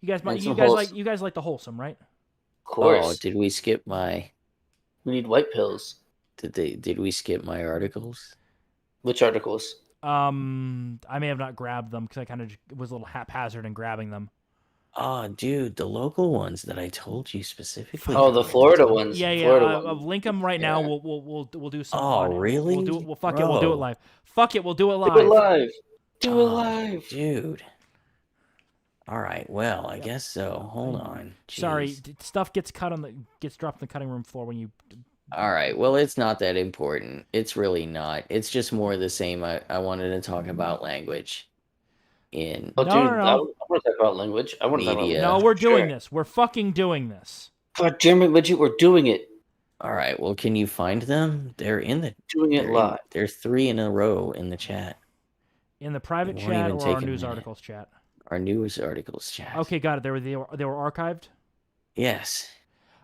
You guys like the wholesome, right? Of course. Oh, did we skip my? We need white pills. Did we skip my articles? Which articles? I may have not grabbed them because I kind of was a little haphazard in grabbing them. Oh, dude, the local ones that I told you specifically. Oh, the Florida ones. Yeah. I'll link them right now. We'll do some. Oh, really? We'll do it. Well, fuck it. We'll do it live. Fuck it. We'll do it live. Do it live, dude. All right. Well, I guess so. Hold on. Jeez. Sorry, stuff gets dropped on the cutting room floor when you. All right. Well, it's not that important. It's really not. It's just more the same. I wanted to talk about language. I want to talk about language. I want to talk about No, we're doing this. We're fucking doing this. God damn it, Mijjt, we're doing it. All right. Well, can you find them? They're in the doing it live. There's 3 in a row in the chat. In the private chat or our news articles chat? Our news articles chat. Okay, got it. They were archived? Yes.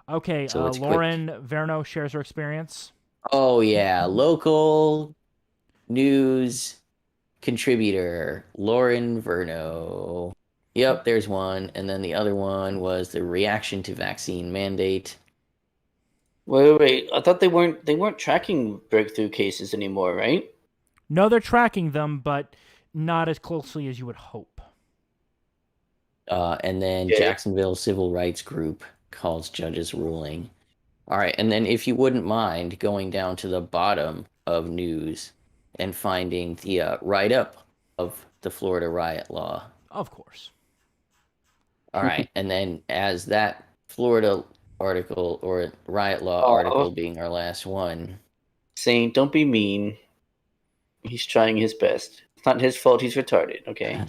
Okay, so Lauren Verno shares her experience. Oh, yeah. Local news contributor, Lauren Verno. Yep, there's one. And then the other one was the reaction to vaccine mandate. Wait. I thought they weren't tracking breakthrough cases anymore, right? No, they're tracking them, but not as closely as you would hope. And then Jacksonville Civil Rights Group calls judge's ruling. All right, and then if you wouldn't mind going down to the bottom of news and finding the write-up of the Florida riot law. Of course. All right, and then as that Florida article or riot law article being our last one. Saint, don't be mean. He's trying his best. It's not his fault he's retarded, okay?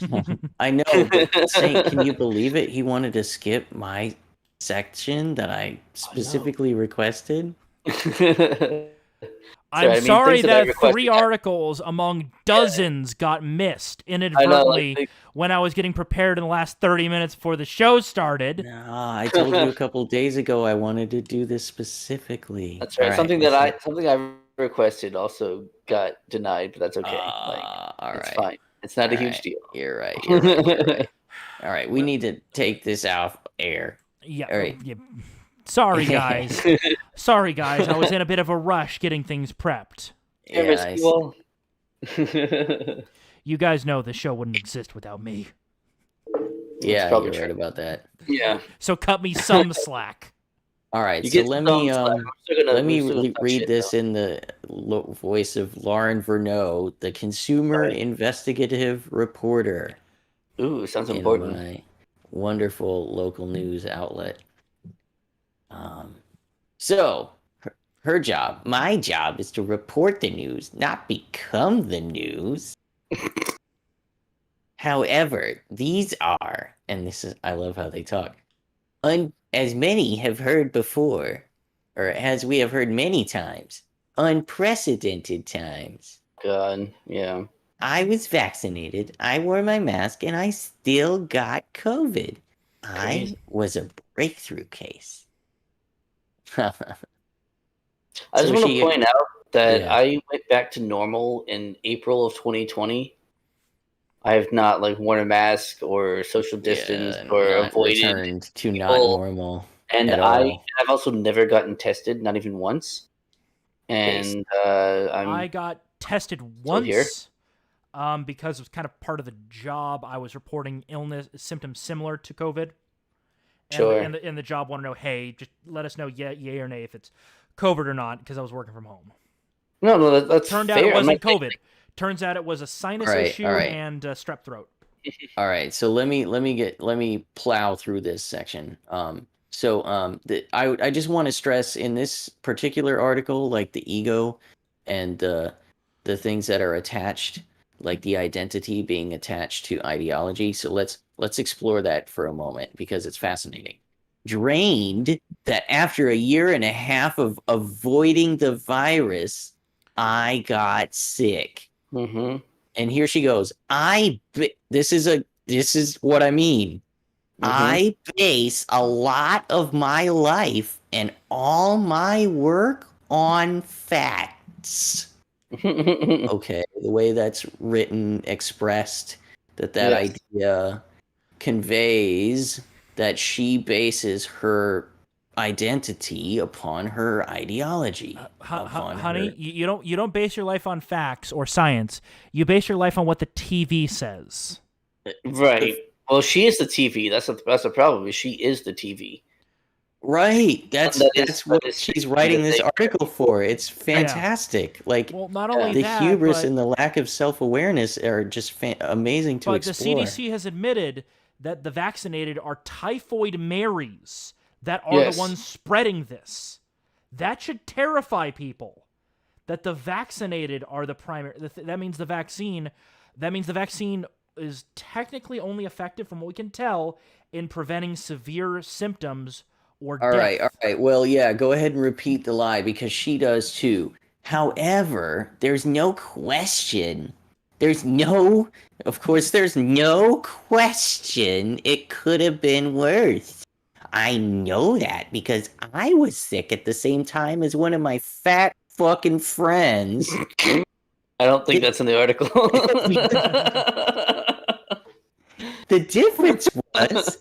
I know, but Saint, can you believe it? He wanted to skip my section that I specifically requested. I'm sorry that 3 articles among dozens got missed inadvertently when I was getting prepared in the last 30 minutes before the show started. Nah, I told you a couple days ago I wanted to do this specifically. That's right. Something I requested also got denied, but that's okay. It's fine. It's not a huge deal. You're right. All right, we need to take this off air. Yeah. All right. Yeah. Sorry, guys. I was in a bit of a rush getting things prepped. You guys know the show wouldn't exist without me. Yeah, you're right about that. Yeah. So cut me some slack. All right, so let me read this in the voice of Lauren Verno, the consumer investigative reporter. Ooh, sounds important. In my wonderful local news outlet. So her job, my job, is to report the news, not become the news. However, these are, and I love how they talk, as many have heard before, or as we have heard many times, unprecedented times. God, yeah. I was vaccinated, I wore my mask, and I still got COVID. I was a breakthrough case. I just want to point out that I went back to normal in April of 2020. I have not like worn a mask or social distance or not avoided returned to people. not normal And at all. I've also never gotten tested, not even once. And I got tested still here. once because it was kind of part of the job. I was reporting illness symptoms similar to COVID. Sure. And the job wanted to know, hey, just let us know yay or nay if it's COVID or not, because I was working from home. No, that's Turned fair. out it wasn't COVID. Turns out it was a sinus issue all right. and strep throat. All right, so let me plow through this section. I just want to stress in this particular article, like the ego and the things that are attached, like the identity being attached to ideology. So let's explore that for a moment because it's fascinating. Drained that after a year and a half of avoiding the virus, I got sick. Mm-hmm. And here she goes. This is what I mean. Mm-hmm. I base a lot of my life and all my work on facts. Okay, the way that's written, expressed, that Yes. idea conveys that she bases her identity upon her ideology. Honey, you don't base your life on facts or science. You base your life on what the TV says. Right. Well, she is the TV. That's the problem. She is the TV. Right. That's what she's writing this article for. It's fantastic. Like, well, not only the that, hubris but, and the lack of self-awareness are just amazing to explore. But the CDC has admitted that the vaccinated are typhoid Marys that are the ones spreading this. That should terrify people. That the vaccinated are the primary. That means the vaccine is technically only effective, from what we can tell, in preventing severe symptoms or death. All right. Well, yeah, go ahead and repeat the lie because she does too. However, there's no question. There's no question it could have been worse. I know that because I was sick at the same time as one of my fat fucking friends. I don't think that's in the article. The difference was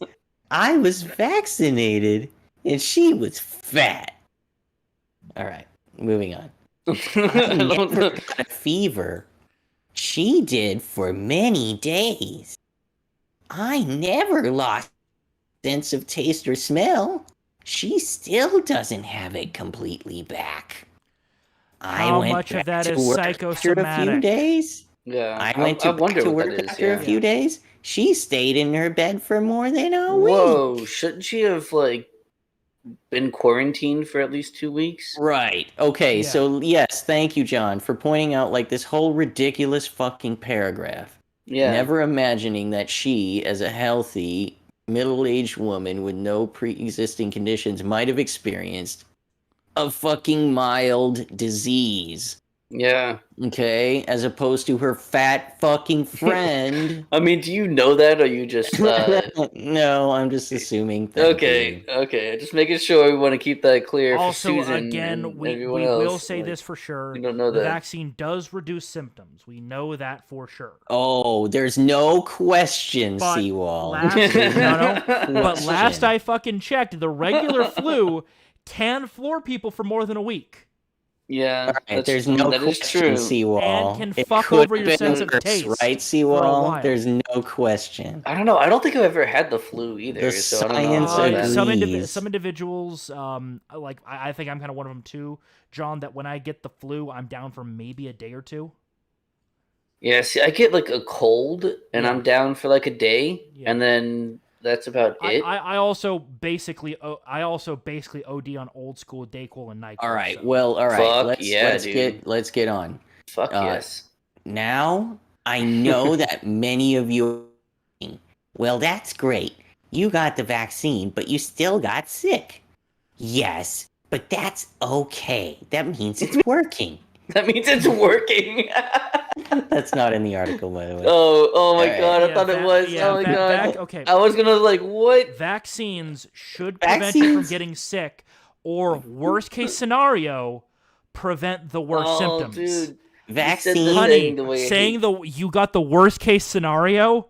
I was vaccinated and she was fat. All right, moving on. I never got a fever. She did for many days. I never lost sense of taste or smell. She still doesn't have it completely back. How much of that is psychosomatic? After a few days. Yeah, I went to work after a few days. She stayed in her bed for more than a week. Whoa, shouldn't she have been quarantined for at least 2 weeks? Right. Okay, so yes, thank you, John, for pointing out this whole ridiculous fucking paragraph. Yeah. Never imagining that she, as a healthy, middle-aged woman with no pre-existing conditions, might have experienced a fucking mild disease. Yeah. Okay, as opposed to her fat fucking friend. I mean, do you know that, or you just? No, I'm just assuming. Okay, just making sure we want to keep that clear. Also, for Susan again, and we everyone else. will say this for sure. We don't know the that. vaccine does reduce symptoms. We know that for sure. Oh, there's no question, Seawall. But last I fucking checked, the regular flu can floor people for more than a week. Yeah, right, there's no question, Seawall. And can fuck over your sense of taste. Right, Seawall? There's no question. I don't know. I don't think I've ever had the flu either. The so science I don't know agrees. Some individuals, I think I'm kind of one of them too, John, that when I get the flu, I'm down for maybe a day or two. Yeah, see, I get a cold, and I'm down for a day, and then that's about it. I also basically OD on old school Dayquil and NyQuil. All right. Well, all right. Fuck let's get on. Fuck yes. Now I know that many of you. Well, that's great. You got the vaccine, but you still got sick. Yes, but that's okay. That means it's working. That means it's working. That's not in the article, by the way. Oh my god! I thought it was. Oh my god! Okay. I was gonna what? Vaccines should prevent you from getting sick, or worst case scenario, prevent the worst symptoms. Dude. Vaccine. You got the worst case scenario.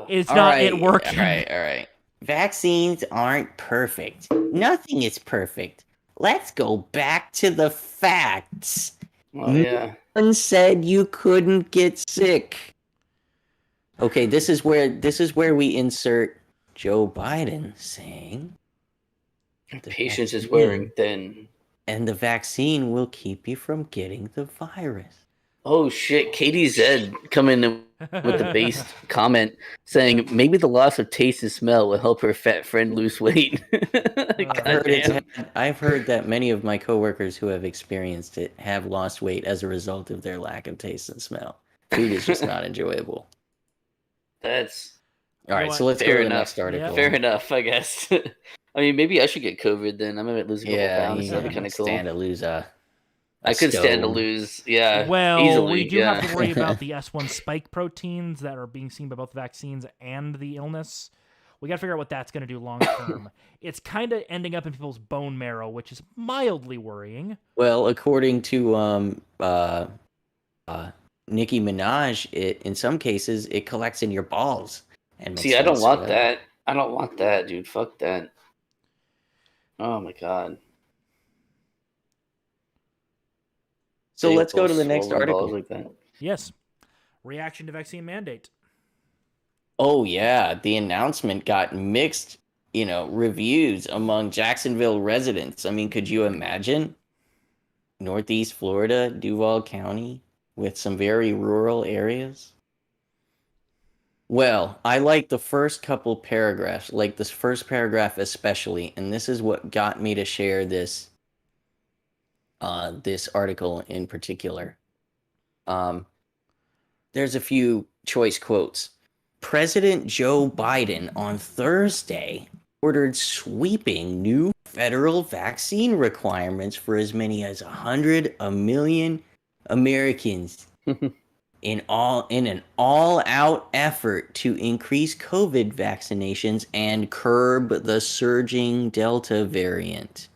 It's not. It working. All right. Vaccines aren't perfect. Nothing is perfect. Let's go back to the facts. Oh yeah. No one said you couldn't get sick. Okay, this is where we insert Joe Biden saying Patience is wearing thin. And the vaccine will keep you from getting the virus. Oh shit, Katie Zed coming in with the base comment saying maybe the loss of taste and smell will help her fat friend lose weight. I've heard that many of my coworkers who have experienced it have lost weight as a result of their lack of taste and smell. Food is just not enjoyable. That's all right. So let's go to the next article. Yeah. Fair enough, I guess. I mean, maybe I should get COVID then. I'm gonna lose a couple pounds. That'd be kind of cool. Stand to lose I could stand to lose, Well, easily, we do have to worry about the S1 spike proteins that are being seen by both vaccines and the illness. We got to figure out what that's going to do long term. It's kind of ending up in people's bone marrow, which is mildly worrying. Well, according to Nicki Minaj, in some cases it collects in your balls. And see, I don't want that. I don't want that, dude. Fuck that. Oh my god. So let's go to the next article. Like that. Yes. Reaction to vaccine mandate. Oh yeah, the announcement got mixed, reviews among Jacksonville residents. I mean, could you imagine Northeast Florida, Duval County, with some very rural areas? Well, I like the first couple paragraphs, like this first paragraph especially, and this is what got me to share this article in particular. There's a few choice quotes. President Joe Biden on Thursday ordered sweeping new federal vaccine requirements for as many as 100 million Americans in an all-out effort to increase COVID vaccinations and curb the surging Delta variant.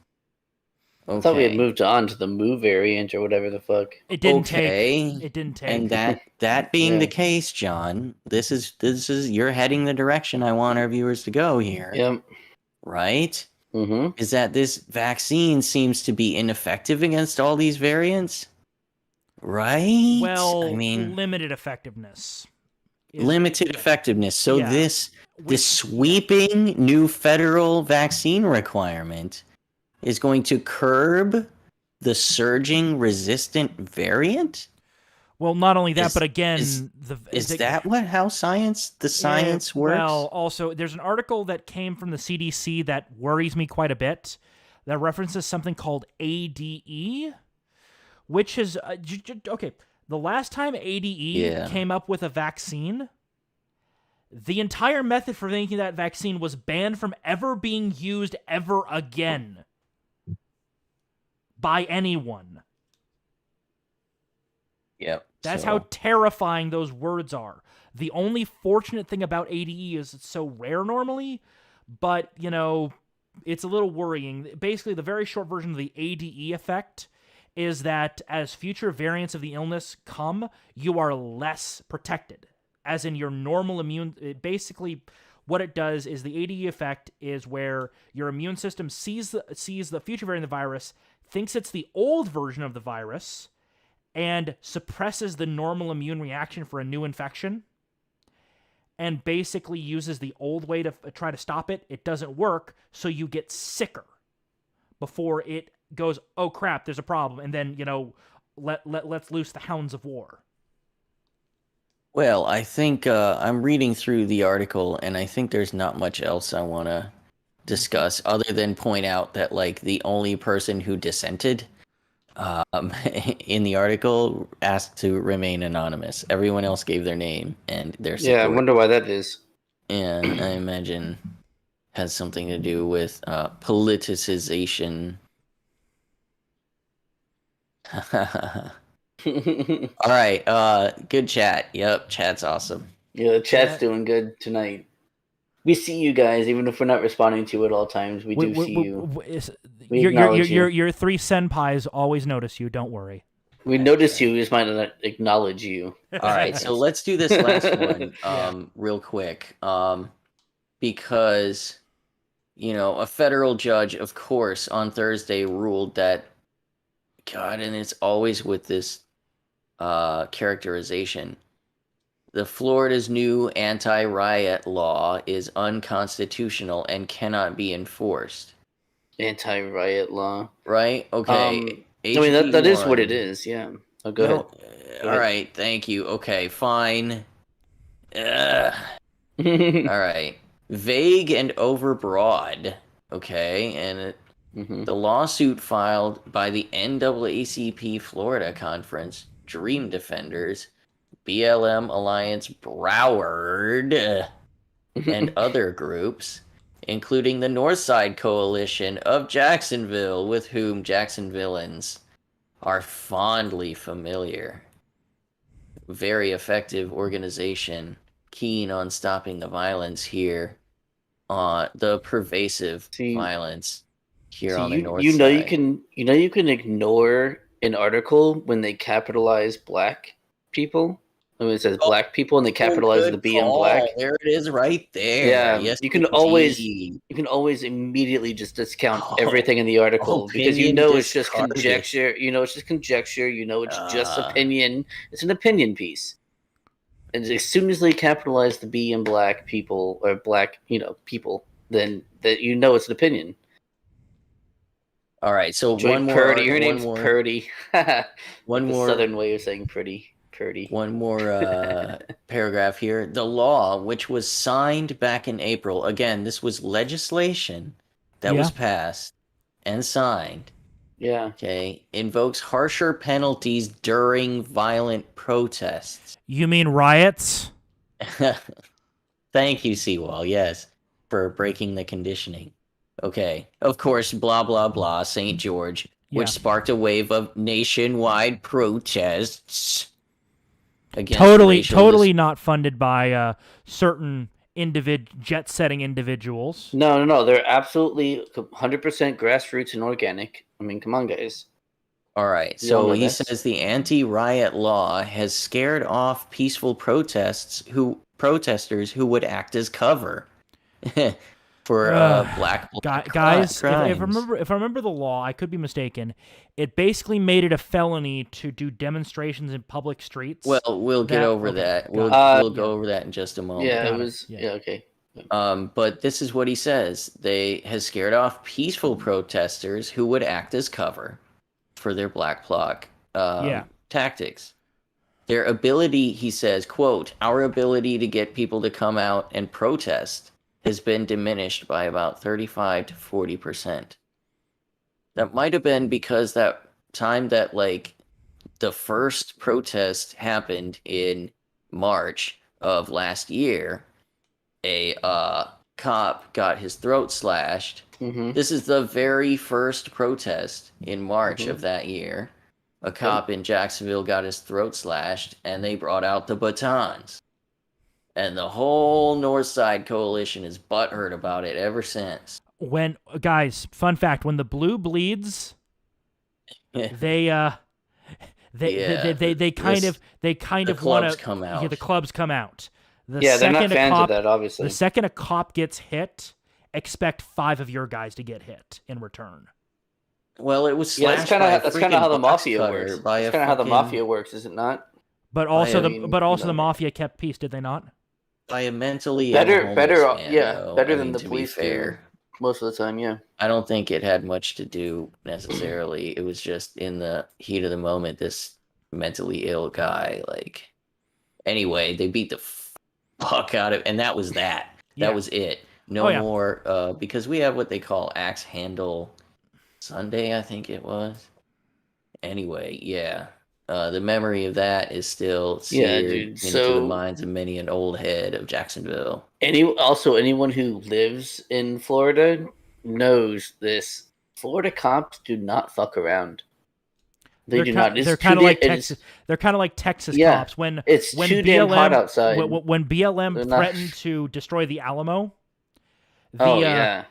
Okay. I thought we had moved on to the Mu variant or whatever the fuck. It didn't take. It didn't take. And that being the case, John, this is you're heading the direction I want our viewers to go here. Yep. Right? Mm-hmm. Is that this vaccine seems to be ineffective against all these variants? Right? Well, I mean, limited effectiveness. So this sweeping new federal vaccine requirement is going to curb the surging resistant variant? Well, not only that, but again, is that how science works? Well, also, there's an article that came from the CDC that worries me quite a bit that references something called ADE, which is okay. The last time ADE came up with a vaccine, the entire method for making that vaccine was banned from ever being used ever again by anyone. Yep. That's how terrifying those words are. The only fortunate thing about ADE is it's so rare normally, but, it's a little worrying. Basically, the very short version of the ADE effect is that as future variants of the illness come, you are less protected. As in your normal basically what it does is the ADE effect is where your immune system sees the future variant of the virus, thinks it's the old version of the virus, and suppresses the normal immune reaction for a new infection, and basically uses the old way to try to stop it. It doesn't work, so you get sicker before it goes, oh crap, there's a problem, and then, let's loose the hounds of war. Well, I think I'm reading through the article, and I think there's not much else I want to discuss other than point out that, the only person who dissented in the article asked to remain anonymous. Everyone else gave their name and their support. Yeah, I wonder why that is. And I imagine has something to do with politicization. All right, good chat. Yep, chat's awesome. Yeah, the chat's doing good tonight. We see you guys, even if we're not responding to you at all times. We do see you. Your three senpais always notice you. Don't worry. We notice you, we just might not acknowledge you. All right, so let's do this last one Yeah. real quick. Because, a federal judge, of course, on Thursday ruled that, God, and it's always with this characterization. The Florida's new anti-riot law is unconstitutional and cannot be enforced. Anti-riot law. Right? Okay. I mean, that is what it HB1. is, yeah. Oh, go ahead. Go All ahead. right, thank you. Okay, fine. All right. Vague and overbroad. Okay, and the lawsuit filed by the NAACP Florida Conference, Dream Defenders, BLM Alliance Broward, and other groups, including the Northside Coalition of Jacksonville, with whom Jacksonvilleans are fondly familiar. Very effective organization, keen on stopping the violence here, the pervasive violence here on the north side. You can ignore an article when they capitalize black people. When it says black people and they capitalize the B in black. There it is, right there. Yeah, yes, you can always immediately just discount everything in the article because it's just conjecture. It's just conjecture. It's just opinion. It's an opinion piece. And as soon as they capitalize the B in black people or black, people, then it's an opinion. All right, so one more. Purdy, your name's Purdy. One more Southern way of saying pretty. Purdy. One more paragraph here. The law, which was signed back in April, again, this was legislation that was passed and signed. Yeah. Okay, invokes harsher penalties during violent protests. You mean riots? Thank you, Seawall. Yes, for breaking the conditioning. Okay, of course, blah, blah, blah, St. George, which sparked a wave of nationwide protests. Totally not funded by certain jet-setting individuals. No. They're absolutely 100% grassroots and organic. I mean, come on, guys. All right. So he says the anti-riot law has scared off peaceful protesters who would act as cover for black guys. crimes. If I remember the law, I could be mistaken. It basically made it a felony to do demonstrations in public streets. Well, we'll get over that. We'll go over that in just a moment. Yeah, okay. But this is what he says. They has scared off peaceful protesters who would act as cover for their black bloc tactics. Their ability, he says, quote, our ability to get people to come out and protest has been diminished by about 35 to 40%. That might have been because that time that the first protest happened in March of last year, a cop got his throat slashed. Mm-hmm. This is the very first protest in March of that year. A cop in Jacksonville got his throat slashed, and they brought out the batons. And the whole Northside Coalition is butthurt about it ever since. Guys, fun fact: when the blue bleeds, they kind of want to come out. Yeah, the clubs come out. They're not fans of that, obviously. The second a cop gets hit, expect 5 of your guys to get hit in return. Well, it was that's kind of how the mafia works. That's kind of how the mafia works, is it not? But also the mafia kept peace, did they not? By a mentally better better than the police. Fair, most of the time, yeah. I don't think it had much to do necessarily. It was just in the heat of the moment. This mentally ill guy, anyway, they beat the fuck out of, and that was that. That was it. No more, because we have what they call Axe Handle Sunday, I think it was. Anyway, the memory of that is still seared into the minds of many an old head of Jacksonville. Anyone who lives in Florida knows this. Florida cops do not fuck around. They're kind of like Texas. They're kind of like Texas cops. When too damn hot outside. When BLM threatened to destroy the Alamo, the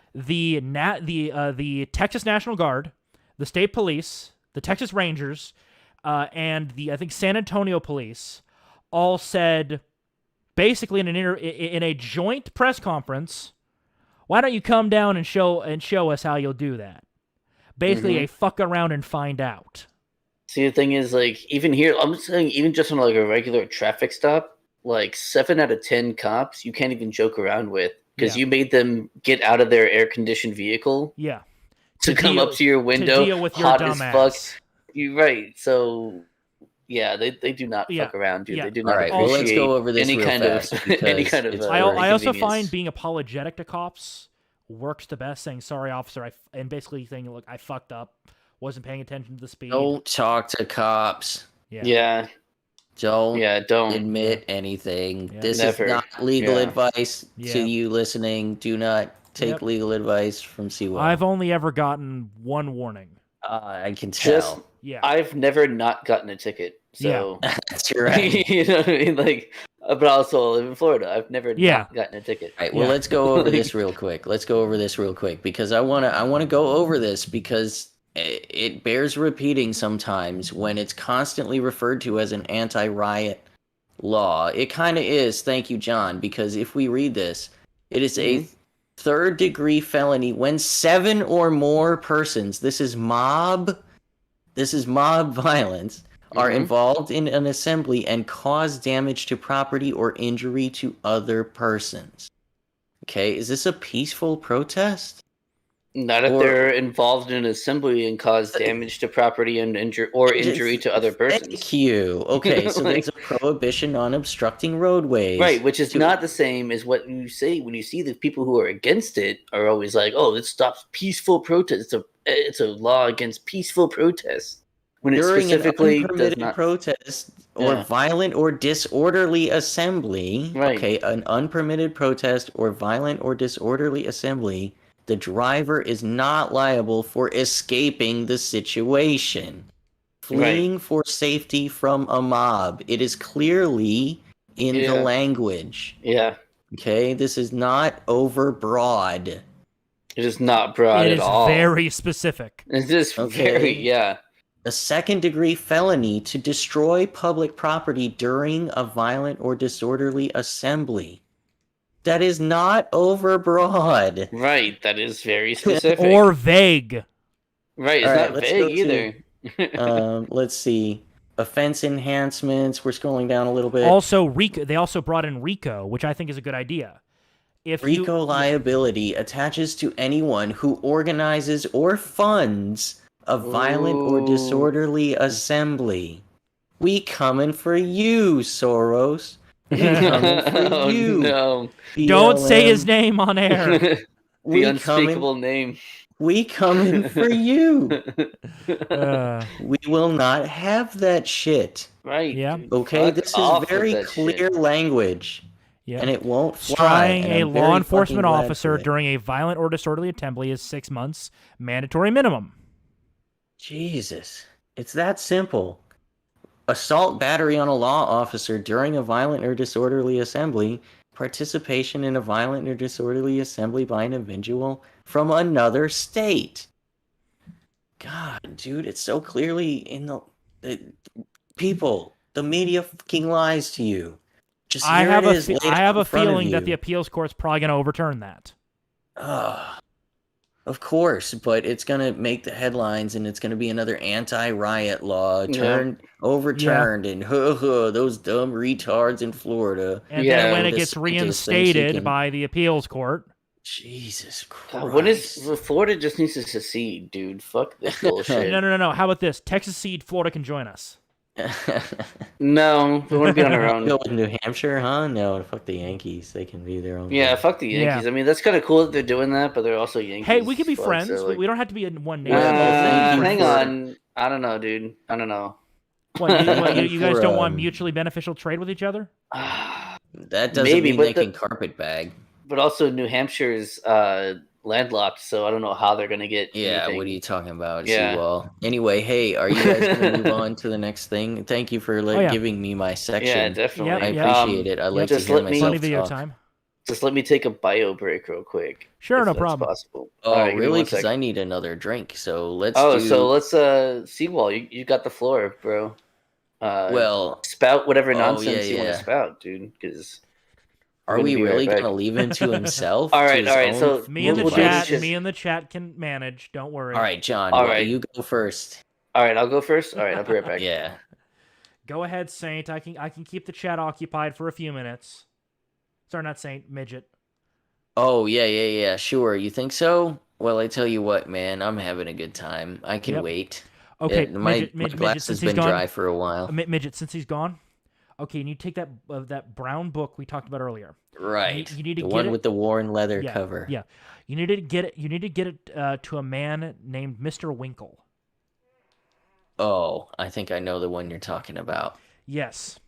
Texas National Guard, the state police, the Texas Rangers, and the I think San Antonio police all said basically in a joint press conference, why don't you come down and show us how you'll do that? Basically, a fuck around and find out. See, the thing is, like, even here, I'm saying, even just on like a regular traffic stop, like 7 out of 10 cops, you can't even joke around with because you made them get out of their air-conditioned vehicle. Yeah. To come up to your window, to deal with your hot dumb as fuck. ass. You're right. So, yeah, they do not fuck around, dude. Yeah. They do not All right, well, let's go over this any real kind fast of any kind of. I also inconvenience. find being apologetic to cops works the best. Saying sorry, officer, and basically saying, look, I fucked up, wasn't paying attention to the speed. Don't talk to cops. Yeah. Don't don't admit anything. Yeah. This Never. is not legal advice Yeah. to you listening. Do not take legal advice from Seawell. I've only ever gotten one warning. I can tell. I've never not gotten a ticket. So That's right. you know what I mean? Like, but also I live in Florida. I've never not gotten a ticket. All right, well, let's go over this real quick. Because I wanna go over this because it bears repeating sometimes when it's constantly referred to as an anti-riot law. It kind of is. Thank you, John. Because if we read this, it is a third-degree felony when 7 or more persons. This is mob violence. Are involved in an assembly and cause damage to property or injury to other persons. Okay, is this a peaceful protest? Not if they're involved in an assembly and cause damage to property and injury to other persons. Thank you. Okay, so there's a prohibition on obstructing roadways. Right, which is not the same as what you say when you see the people who are against it are always like, "Oh, this stops peaceful protest. It's a law against peaceful protest." When it During specifically an unpermitted protest or violent or disorderly assembly, an unpermitted protest or violent or disorderly assembly, the driver is not liable for escaping the situation, fleeing for safety from a mob. It is clearly in the language. Yeah. Okay, this is not overbroad. It is not broad at all. It is very specific. It is very, A second-degree felony to destroy public property during a violent or disorderly assembly. That is not overbroad. Right, that is very specific. Or vague. Right, it's not vague either. Let's see. Offense enhancements. We're scrolling down a little bit. Also, RICO. They also brought in RICO, which I think is a good idea. RICO liability attaches to anyone who organizes or funds a violent or disorderly assembly. We coming for you, Soros. We coming for you. No. BLM. Don't say his name on air. The unspeakable name. We coming for you. We will not have that shit. Right. Yeah. Okay, this is very clear language. Yeah. And it won't fly. Trying a law enforcement officer during a violent or disorderly assembly is 6 months mandatory minimum. Jesus. It's that simple. Assault battery on a law officer during a violent or disorderly assembly. Participation in a violent or disorderly assembly by an individual from another state. God, dude, it's so clearly in the people. The media fucking lies to you. Just I have a feeling feeling that the appeals court's probably going to overturn that. Of course, but it's going to make the headlines, and it's going to be another anti-riot law overturned, and those dumb retards in Florida. And then when it gets reinstated by the appeals court. Jesus Christ. God, when is Florida just needs to secede, dude? Fuck this bullshit. No. How about this? Texas Seed, Florida can join us. No, we want to be on our own. Go with New Hampshire, huh? No, fuck the Yankees. They can be their own. Yeah, fuck the Yankees. I mean, that's kind of cool that they're doing that, but they're also Yankees. Hey, we can be friends. So, like, we don't have to be in one name. hang on. I don't know, dude. I don't know. You guys don't want mutually beneficial trade with each other? That doesn't mean they can carpetbag. But also, New Hampshire's landlocked, so I don't know how they're going to get anything. What are you talking about? Yeah. Well, anyway, hey, are you guys going to move on to the next thing? Thank you for giving me my section. Yeah, definitely. I appreciate it. I like to hear myself video talk. time. Just let me take a bio break real quick. Sure, if no that's problem. possible. Oh, All right, give me really? one Because second. I need another drink. So let's So let's Seawall, you got the floor, bro. Well, spout whatever yeah, nonsense you want yeah. to spout, dude. Because Are we really gonna leave him to himself? All to right, his all right. own So Me in the we'll do this chat. shit. Me in the chat can manage. Don't worry. All right, John. All well, right. you go first. All right, I'll go first. All right, I'll be right back. Yeah. Go ahead, Saint. I can keep the chat occupied for a few minutes. Sorry, not Saint. Midget. Oh, yeah. Sure. You think so? Well, I tell you what, man. I'm having a good time. I can Yep. wait. Okay, My glass has been dry for a while. Midget, since he's gone. Okay, and you take that brown book we talked about earlier. Right. You need to the get one it. with the worn leather Yeah, cover. Yeah. You need to get it. You need to get it to a man named Mr. Winkle. Oh, I think I know the one you're talking about. Yes.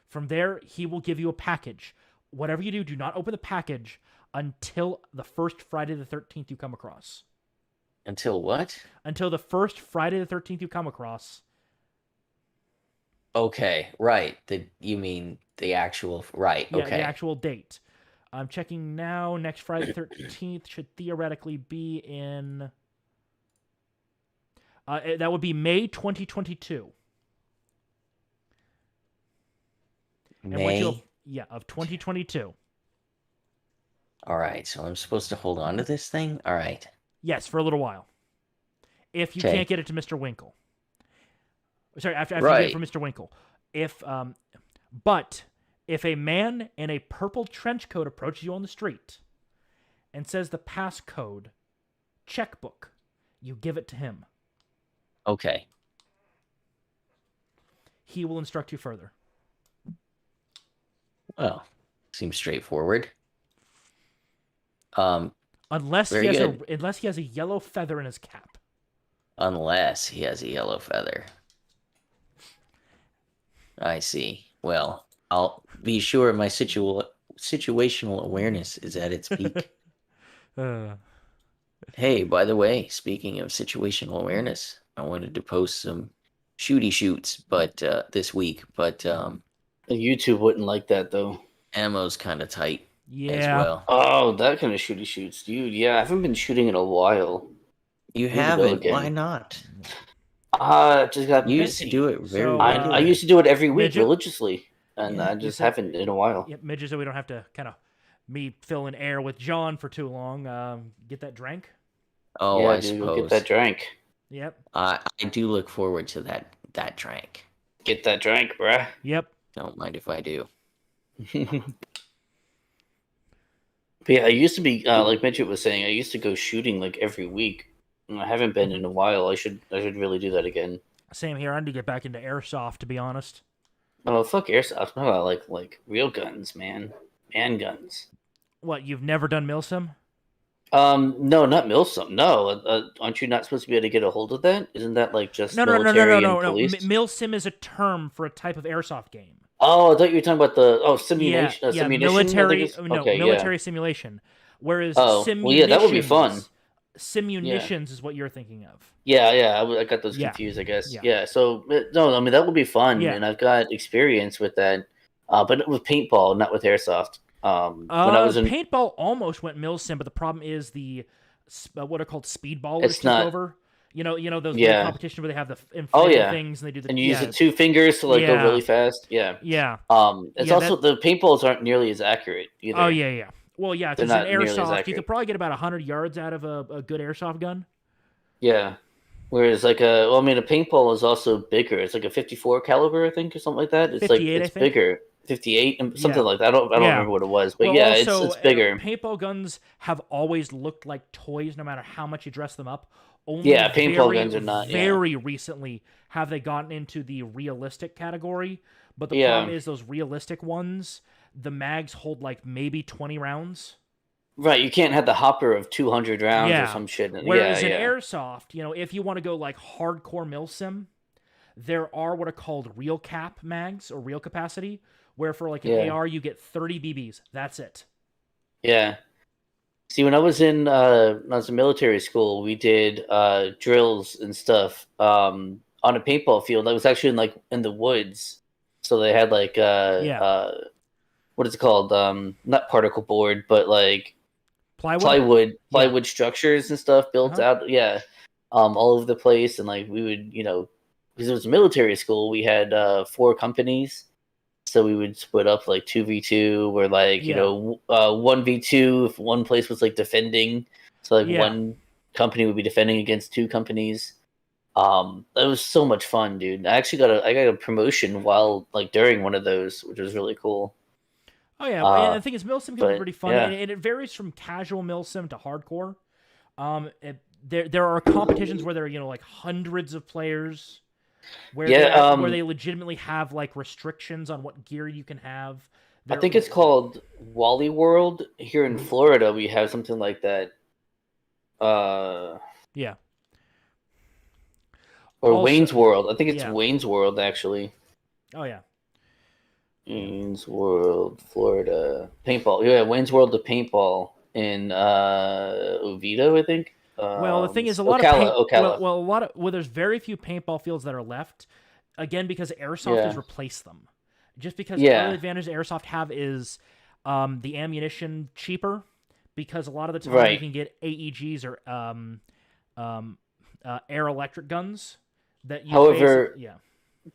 From there, he will give you a package. Whatever you do, do not open the package until the first Friday the 13th you come across. Until what? Until the first Friday the 13th you come across. Okay, right. You mean the actual right? Yeah, okay. the actual date. I'm checking now. Next Friday the 13th should theoretically be in. That would be May 2022. May. Of 2022. All right, so I'm supposed to hold on to this thing. All right. Yes, for a little while. If you can't get it to Mr. Winkle. Sorry, after you get it from Mr. Winkle. But if a man in a purple trench coat approaches you on the street and says the passcode checkbook, you give it to him. Okay. He will instruct you further. Well, seems straightforward. Unless he has a yellow feather in his cap. Unless he has a yellow feather. I see. Well, I'll be sure my situational awareness is at its peak. Hey, by the way, speaking of situational awareness, I wanted to post some shooty shoots, but this week. But YouTube wouldn't like that though. Ammo's kind of tight. Yeah. As well. Oh, that kind of shooty shoots, dude. Yeah, I haven't been shooting in a while. You haven't? Why not? Just got You used to do it very I used to do it every week Midget? religiously, and I just haven't in a while. Yep, Midget, so we don't have to kind of me fill in air with John for too long. Get that drink? Oh, yeah, I dude, suppose. get that drink. Yep. I do look forward to that drink. Get that drink, bruh. Yep. Don't mind if I do. But yeah, I used to be like Midget was saying. I used to go shooting like every week. I haven't been in a while. I should really do that again. Same here. I need to get back into airsoft, to be honest. Oh fuck airsoft! No, like real guns, man. Guns. What, you've never done milsim? No, not milsim. No, aren't you not supposed to be able to get a hold of that? Isn't that like just military and police? Milsim is a term for a type of airsoft game. Oh, I thought you were talking about the simulation. Military. Military simulation. Whereas simulations. Well, yeah, that would be fun. Simunitions is what you're thinking of. Yeah, I got those confused, I guess. Yeah, so no, I mean that would be fun, and I've got experience with that, but with paintball, not with airsoft. When I was in paintball, almost went milsim, but the problem is the what are called speedballers took over. You know those competitions where they have the inflatable things and they do the and you use the two fingers to go really fast. Yeah. It's also the paintballs aren't nearly as accurate either. Oh yeah. Well, yeah, because in airsoft, you could probably get about 100 yards out of a good airsoft gun. Yeah. Whereas a paintball is also bigger. It's like a 54 caliber, I think, or something like that. It's 58, it's bigger. 58 and something like that. I don't remember what it was, but it's bigger. Paintball guns have always looked like toys, no matter how much you dress them up. Paintball guns are not. Very recently have they gotten into the realistic category, but the problem is those realistic ones, the mags hold like maybe 20 rounds. Right, you can't have the hopper of 200 rounds or some shit. Whereas in airsoft, if you want to go like hardcore milsim, there are what are called real cap mags or real capacity, where for like an AR you get 30 BBs. That's it. Yeah. See, when I was in military school, we did drills and stuff on a paintball field. I was actually in the woods, so they had what is it called? Not particle board, but like Plywood. plywood structures and stuff built Uh-huh. out. Yeah, all over the place, and like we would, because it was a military school, we had 4 companies, so we would split up like 2v2, or like 1v2 if one place was like defending. So like one company would be defending against 2 companies. That was so much fun, dude. I actually got a promotion while like during one of those, which was really cool. Oh yeah, and the thing is, milsim can be pretty fun, yeah. and it varies from casual milsim to hardcore. There are competitions where there are like hundreds of players, where they legitimately have like restrictions on what gear you can have. I think it's called Wally World here in Florida. We have something like that. Yeah. Or also, Wayne's World. I think it's Wayne's World, actually. Oh, yeah. Wayne's World, Florida. Paintball. Yeah, Wayne's World of Paintball in Oviedo, I think. Well, the thing is, Ocala. There's very few paintball fields that are left, again, because Airsoft has replaced them. Just because the other advantage Airsoft have is the ammunition cheaper, because a lot of the time you can get AEGs or air electric guns. However,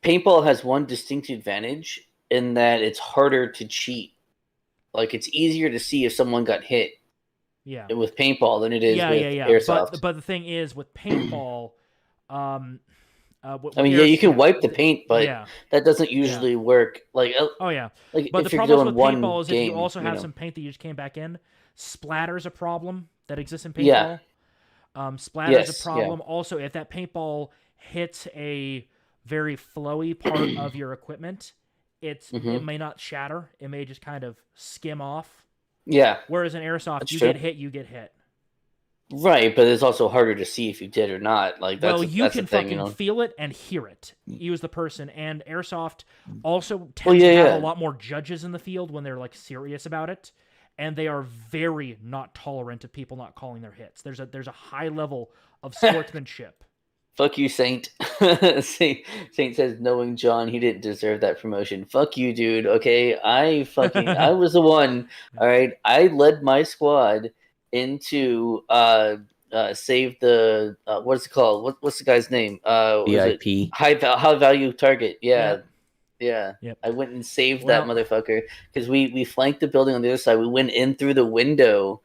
paintball has one distinct advantage in that it's harder to cheat. Like, it's easier to see if someone got hit with paintball than it is with Airsoft. But the thing is, with paintball, you can wipe the paint, but that doesn't usually work. Like, but the problem with paintball is if you also have some paint that you just came back in, splatter's a problem that exists in paintball. Splatter's a problem. Also, if that paintball hits a very flowy part of your equipment, it may not shatter. It may just kind of skim off. Yeah. Whereas in Airsoft, get hit, you get hit. Right, but it's also harder to see if you did or not. Like, you can fucking feel it and hear it. You as the person, and Airsoft also tends to have a lot more judges in the field when they're like serious about it, and they are very not tolerant of people not calling their hits. There's a high level of sportsmanship. Fuck you, Saint. Saint says, knowing John, he didn't deserve that promotion. Fuck you, dude. Okay, I was the one. All right, I led my squad into save the what's it called? What's the guy's name? VIP. High value target. Yeah. Yep. I went and saved that motherfucker because we flanked the building on the other side. We went in through the window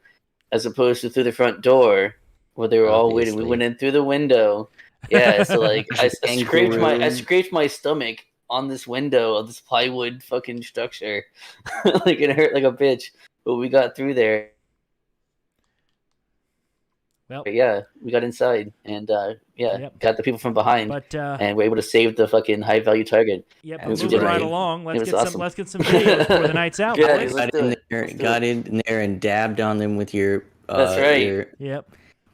as opposed to through the front door where they were all waiting. We went in through the window. Yeah, so like I scraped my stomach on this window of this plywood fucking structure. Like, it hurt like a bitch, but we got through there. Well, we got inside and got the people from behind, and we're able to save the fucking high value target. Yep, moving right along. Let's get some videos before the night's out. Got in there and dabbed on them with your that's right. Your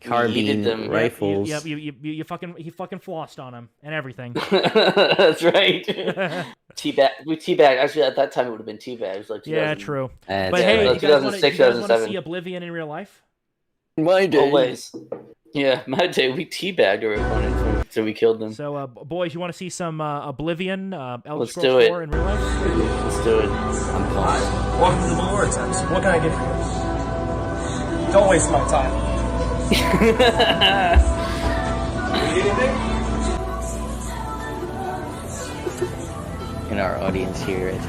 carbine rifles. Yep, he fucking flossed on him and everything. That's right. Teabag. Actually, at that time it would have been teabag. It was like 2000. True. But hey, you guys want to see Oblivion in real life? My day. Always. Yeah, my day. We teabagged our opponent, so we killed them. So, boys, you want to see some Oblivion, Elder Scrolls 4 in real life? Let's do it. I'm pumped. Welcome to the Vortex. What can I get for you? Don't waste my time. Need anything? And our audience hear it.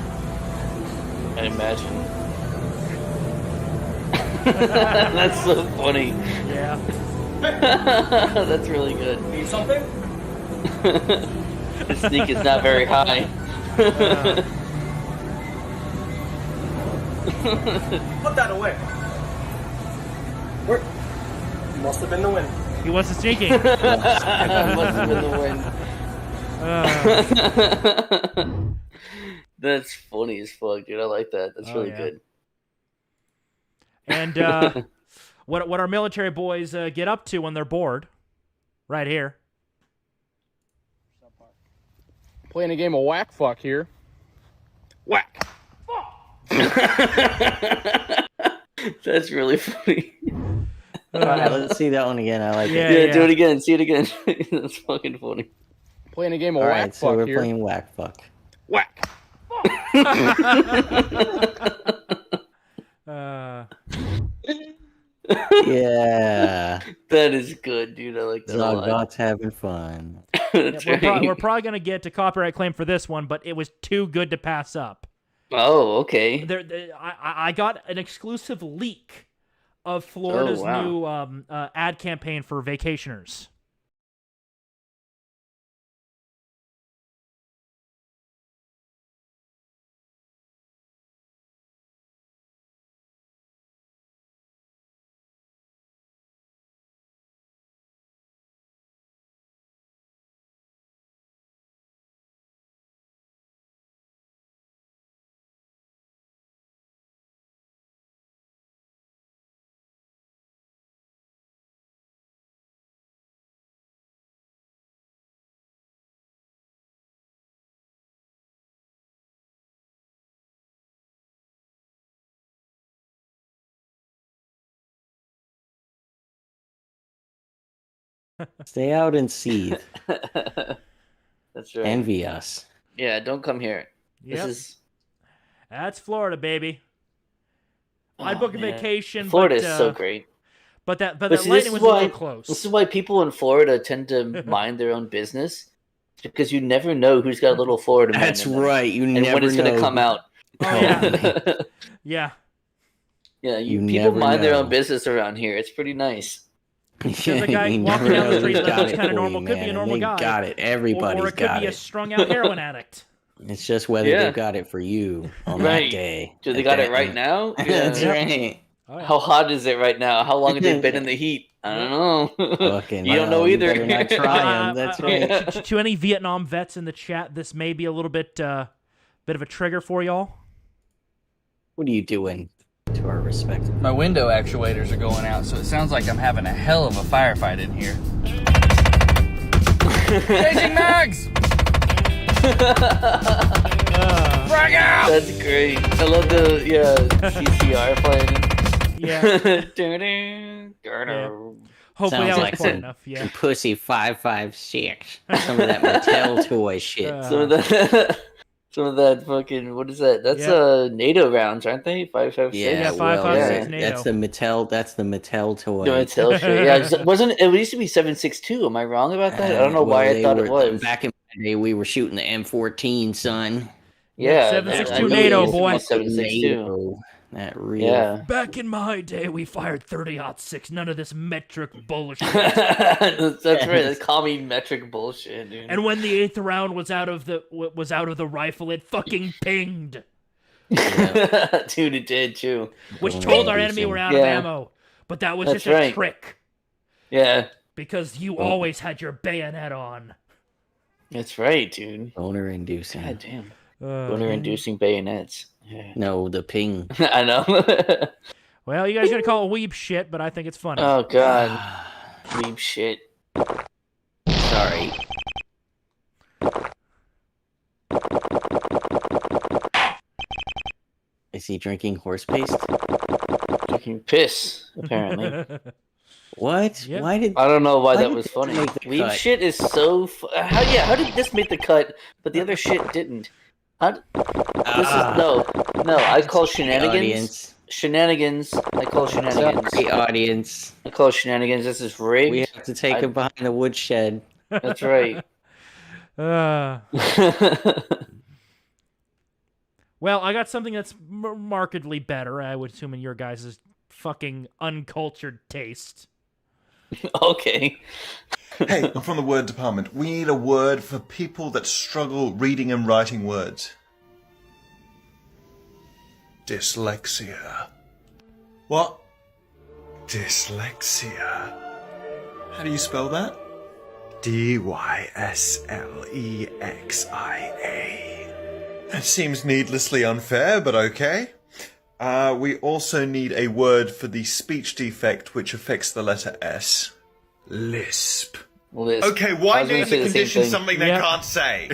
I imagine. That's so funny. Yeah. That's really good. Need something? His sneak is not very high. Put that away. Where? Must have been the wind. He wasn't sneaking. Must have been the wind. That's funny as fuck, dude. I like that. That's really good. And what our military boys get up to when they're bored, right here. Playing a game of whack fuck here. Whack. That's really funny. All right, let's see that one again. I like it. Yeah, do it again. See it again. That's fucking funny. Playing a game of whack fuck here. So we're playing whack fuck. Whack. Yeah. That is good, dude. I like that a lot. Zogot's having fun. That's we're right. probably going to get a copyright claim for this one, but it was too good to pass up. Oh, okay. I got an exclusive leak of Florida's wow. new ad campaign for vacationers. Stay out and seethe. That's right. Envy us. Yeah, don't come here. Yep. This is That's Florida, baby. I'd book a vacation. Florida but, is so great. But that see, lightning was a little close. This is why people in Florida tend to mind their own business, because you never know who's got a little Florida man. That's right. You never know when it's going to come out. Oh, yeah. Yeah. Yeah, You people never mind their know. own business around here. It's pretty nice. Because the guy You walking never down the know street who's that got looks it kind of for normal you, could be man, a and normal they guy. got it. Everybody's or it could got be a it. strung out heroin addict. It's just whether Yeah. they've got it for you on Right. that day. Do they At got that it right end. now? That's Yeah. right. Oh, yeah. How hot is it right now? How long have they been in the heat? I don't know. Fucking You don't know hell, you either. better not try 'em. That's right. To any Vietnam vets in the chat, this may be a little bit of a trigger for y'all. What are you doing to our respective? My window actuators are going out, so it sounds like I'm having a hell of a firefight in here. Chasing mags! Frag out! That's great. I love the CCR playing. Yeah. Hopefully Sounds that like was quite some enough. Yeah. Pussy 556. Some of that Mattel toy shit. Some of that fucking, what is that? That's Yeah. NATO rounds, aren't they? 5.56. Yeah, well, 5.56 that's NATO. that's the Mattel toy. No, it's hell shit. Yeah, wasn't it used to be 7.62? Am I wrong about that? I don't know why I thought it was. Back in my day, we were shooting the M14, son. Yeah, 7.62 I knew NATO, it used to be boy. 7.62. NATO. That real. Yeah. Back in my day, we fired 30-06. None of this metric bullshit. That's right. That's commie metric bullshit, dude. And when the 8th round was out of the rifle, it fucking pinged, Dude, it did too. which told our enemy we're out of ammo. But that was That's just a right. trick, Yeah, because you always had your bayonet on. that's right, dude. Boner inducing. God damn. Boner-inducing bayonets. Yeah. No, the ping. I know. Well, you guys are gonna call it weeb shit, but I think it's funny. Oh god. Weeb shit. Sorry. Is he drinking horse paste? Drinking piss, apparently. What? Yep. Why did I don't know why Why that did was this funny. make the Weeb cut? shit is so how did this make the cut, but the other shit didn't? This is no. I call shenanigans. audience? Shenanigans. I call shenanigans. Sorry, audience. I call shenanigans. This is rigged. We have to take him behind the woodshed. That's right. Well, I got something that's markedly better, I would assume, in your guys' fucking uncultured taste. Okay. Hey, I'm from the word department. We need a word for people that struggle reading and writing words. Dyslexia. What? Dyslexia. How do you spell that? Dyslexia. That seems needlessly unfair, but okay. We also need a word for the speech defect which affects the letter S. Lisp. Lisp. Okay, why I was gonna name say the the same condition thing. something they Yep. can't say?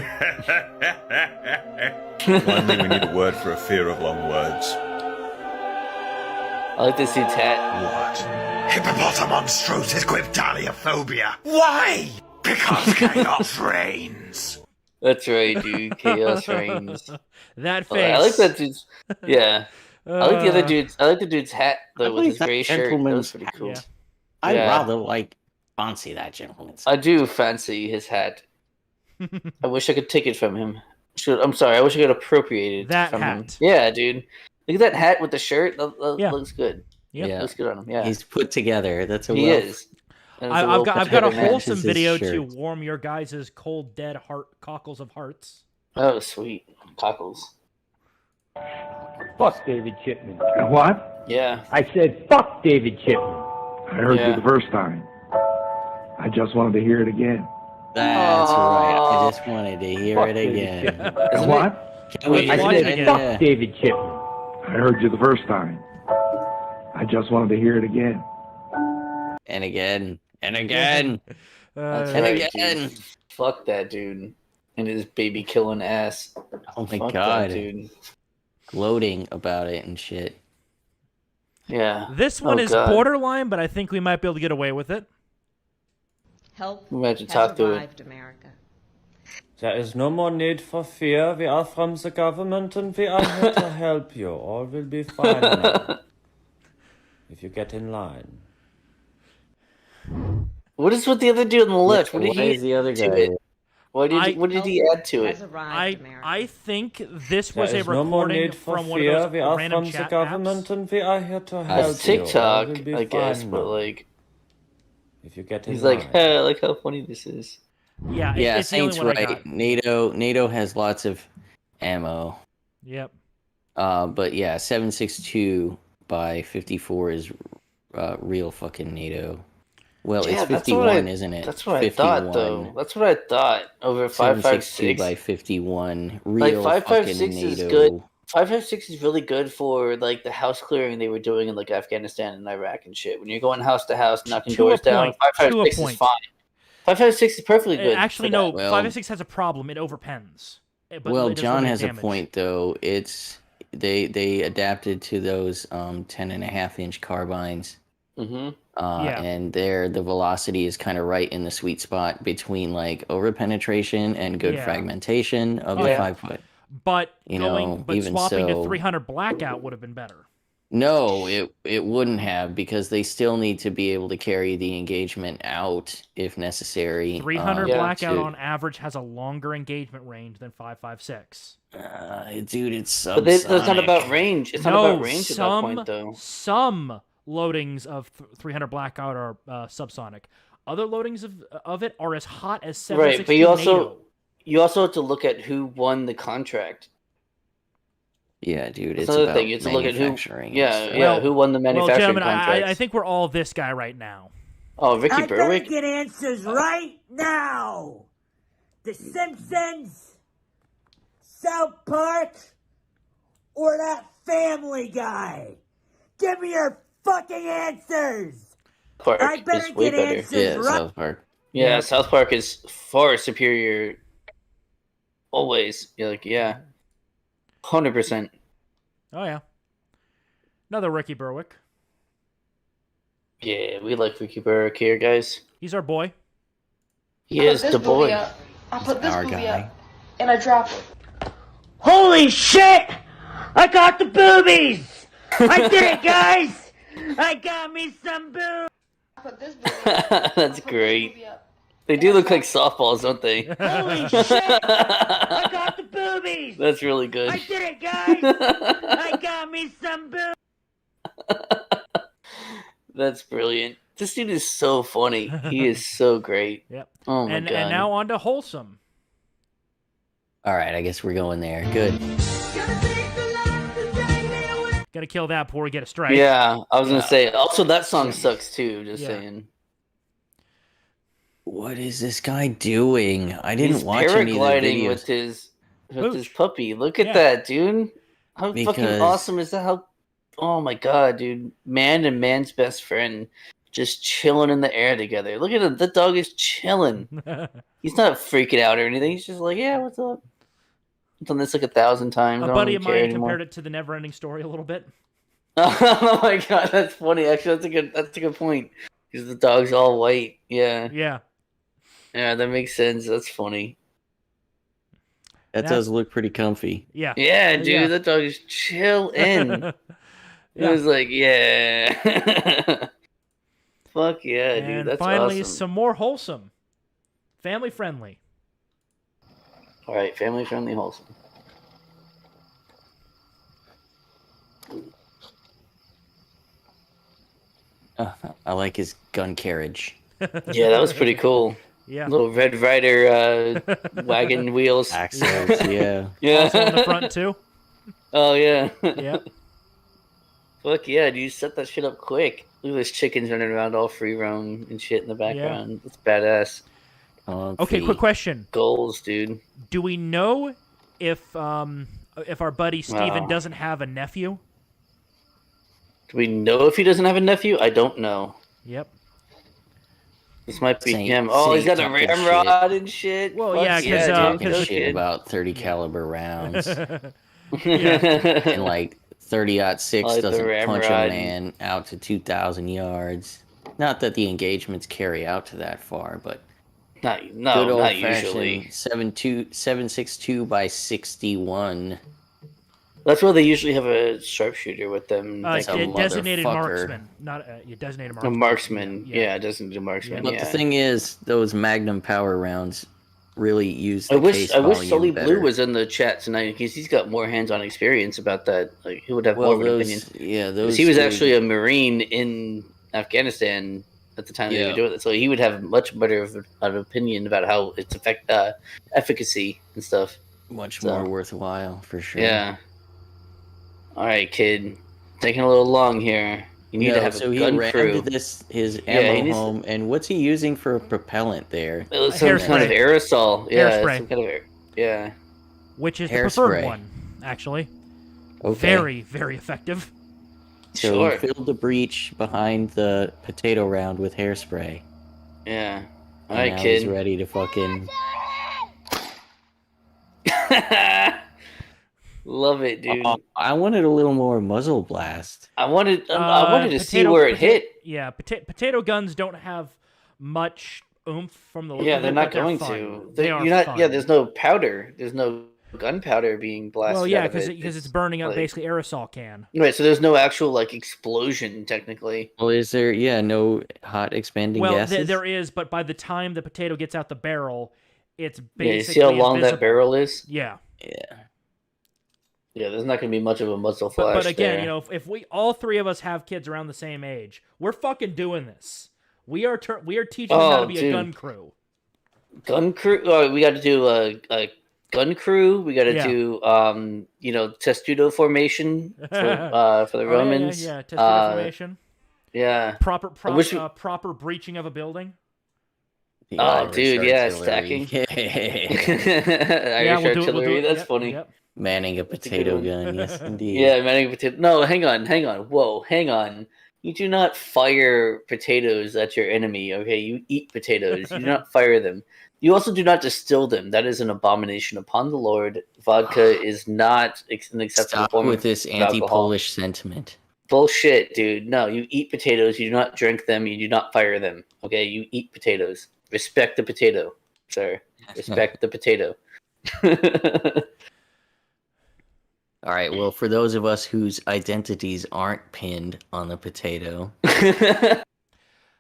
Finally, we need a word for a fear of long words. I like this dude's hat. What? Hippopotamonstrosis quiptaliophobia. Why? Because chaos reigns. That's right, dude. Chaos reigns. That face. I like that dude's. Yeah, I like the other Uh, dude's. I like the dude's hat I though with like his that gray shirt. That was gentleman's pretty hat. cool. Yeah. I Yeah. rather like fancy that gentleman's. I do fancy his hat. I wish I could take it from him. I'm sorry. I wish I could appropriate it That from him. hat. Yeah, dude. Look at that hat with the shirt. That Yeah. looks good. Yep. Yeah. Looks good on him. Yeah, He's put together. That's a he well. is. That is I've got a well-put-together man. wholesome Matches his video to shirt. warm your guys' cold dead heart cockles of hearts. Oh, sweet cockles. Fuck David Chipman. What? Yeah. I said fuck David Chipman. I heard Yeah. you the first time. I just wanted to hear it again. That's right. Aw. I just wanted to hear Fuck it David again. Chipman. Isn't What? Can we Let's I watch hear it said again. fuck David Chipman. I heard you the first time. I just wanted to hear it again. And again. And again. That's And right, again. dude. Fuck that dude and his baby killing ass. Oh my Fuck god. that dude. Gloating about it and shit. Yeah. This one Oh, is God. borderline, but I think we might be able to get away with it. Help We might have to has talk to it. arrived, America. There is no more need for fear. We are from the government and we are here to help you. All will be fine now. If you get in line. What is with the other dude on the left? What Why did he is the other add to guy? it? What did he add to Has it? arrived, America. I think this There was a is no more recording need for from one fear. of those We are random from the chat government apps. and we are here to help That's you. All TikTok, will be I guess, fine but now. like If you get in he's line. like, hey, look how funny this is. Yeah, Yeah, it's the only Saint's one I got. right. NATO has lots of ammo. Yep. But yeah, 7.62 by 54 is real fucking NATO. Well, Yeah, it's that's what 51, isn't it? That's what I thought, though. That's what I thought. Over 7.62 5.56. by 51. Like Real 5.56 fucking is NATO. good. 5.56 is really good for like the house clearing they were doing in like Afghanistan and Iraq and shit. When you're going house to house, knocking To a doors down, point. To a 5.56 is point. fine. 5.56 is perfectly good. Actually, for no. that. Well- 5.56 has a problem. It overpens. But Well, it does John make has damage. a point though. It's they adapted to those 10.5-inch carbines. Mhm. Yeah. And there the velocity is kind of right in the sweet spot between like over penetration and good Yeah. fragmentation of Oh, the yeah. 5-foot. But You going, know, but even swapping so- to 300 blackout would have been better. No, it wouldn't have because they still need to be able to carry the engagement out if necessary. 300 Yeah. blackout to- on average has a longer engagement range than 5.56. Dude, it's But that's not subsonic. about range. It's not No, about range at that some point, though. some loadings of 300 blackout are subsonic. Other loadings of it are as hot as 7.62 Right, but you also NATO. have to look at who won the contract. Yeah, dude, That's it's another about thing. You have to look at who. manufacturing and Yeah, stuff. yeah. Well- Who won the Well, manufacturing gentlemen, contracts? I think we're all this guy right now. Oh, Ricky Berwick. get answers right now. The Simpsons, South Park, or that Family Guy. Give me your fucking answers. Park I better is way get better. answers Yeah, right. South Park. Yeah, South Park is far superior. Always, you're like, yeah, 100%. Oh yeah, another Ricky Berwick. Yeah, we like Ricky Berwick here, guys. He's our boy. He is the boy. I put this Our movie guy. up, and I drop it. Holy shit! I got the boobies! I did it, guys! I got me some boobies! I put this movie up. That's I put this great. movie up. They do look like softballs, don't they? Holy shit! I got the boobies! That's really good. I did it, guys! I got me some boobies! That's brilliant. This dude is so funny. He is so great. Yep. Oh my And god. and now on to wholesome. All right, I guess we're going there. Good. Got to kill that before we get a strike. Yeah, I was gonna say. Also, that song sucks too. Just Yeah. saying. What is this guy doing? I didn't He's watch any of the paragliding videos. with his Pooch. puppy. Look at Yeah. that, dude. How fucking Because- awesome is that? How? Oh my god, dude. Man and man's best friend, just chilling in the air together. Look at him. The dog is chilling. He's not freaking out or anything. He's just like, yeah, what's up? I've done this like 1,000 times. A I don't buddy really of care mine anymore. compared it to the Never-Ending Story a little bit. Oh my god, that's funny. Actually, that's a good point. Because the dog's all white. Yeah, Yeah. yeah, that makes sense. That's funny. That does look pretty comfy. Yeah. Yeah, dude, that dog is chill in. It was like, yeah. Fuck yeah, dude. And That's finally, awesome. some more wholesome. Family friendly. All right, family friendly, wholesome. I like his gun carriage. Yeah, that was pretty cool. Yeah. Little Red Rider wagon wheels. Axles, yeah. Yeah. Also on the front, too. Oh, yeah. Yeah. Fuck yeah, dude. Set that shit up quick. Look at those chickens running around all free roam and shit in the background. It's badass. Okay, quick question. Goals, dude. Do we know if our buddy Steven doesn't have a nephew? Do we know if he doesn't have a nephew? I don't know. Yep. This might be him. Oh, he's got a ramrod and shit. Well, Fuck yeah, dude. Shit about 30 caliber rounds. Yeah. And like 30-06 like doesn't punch a ramrod. man out to 2,000 yards. Not that the engagements carry out to that far, but good not usually. 7.62 by 61. That's why they usually have a sharpshooter with them. Designated motherfucker. marksman, not designated marksman. A marksman, yeah, designated marksman. But Yeah. the thing is, those Magnum power rounds really use I the case wish volume Sully better. Blue was in the chat tonight because he's got more hands-on experience about that. Like he would have more of an opinion. Yeah, 'Cause those. he was two- actually a Marine in Afghanistan at the time they Yeah. were doing it, so he would have much better of an opinion about how its efficacy and stuff. much more worthwhile for sure. Yeah. All right, kid, taking a little long here. You need to have so a he gun rammed crew. his Yeah, he ammo needs- home, and what's he using for a propellant there? It was some kind of aerosol. Yeah, Hairspray. some kind of yeah. Which is the preferred Hairspray. one, actually. Okay. Very, very effective. So Sure. he filled the breach behind the potato round with hairspray. Yeah. All And right, now kid. he's ready to fucking. Love it, dude. I wanted a little more muzzle blast. I wanted to see where it hit. Yeah, potato guns don't have much oomph from the look Yeah, of they're it, not but they're going fun. to. They are You're not. fun. Yeah, there's no powder. There's no gunpowder being blasted. Well, yeah, out of it. because it's burning up like- basically aerosol can. Right, so there's no actual like explosion technically. Well, is there? Yeah, no hot expanding Well, gases. there is, but by the time the potato gets out the barrel, it's Yeah, you basically see how long that invisible. barrel is? Yeah. Yeah. Yeah, there's not gonna be much of a muzzle flash. But again, there. you know, if we all three of us have kids around the same age, we're fucking doing this. We are teaching them how to be a dude. gun crew. Gun crew. We got to do a gun crew. We got to Yeah. do testudo formation for the Romans. Yeah, testudo formation. Yeah. Proper I wish we- proper breaching of a building. The Oh, Irish dude, yeah, artillery. Irish we'll do artillery. it. That's Yep, funny. yep. Manning a potato gun. Yes, indeed. Yeah, manning potato. No, hang on. Whoa, hang on. You do not fire potatoes at your enemy. Okay, you eat potatoes. You do not fire them. You also do not distill them. That is an abomination upon the Lord. Vodka is not an acceptable Stop form with of this alcohol. anti-Polish sentiment. Bullshit, dude. No, you eat potatoes. You do not drink them. You do not fire them. Okay, you eat potatoes. Respect the potato, sir. Respect the potato. All right. Well, for those of us whose identities aren't pinned on the potato,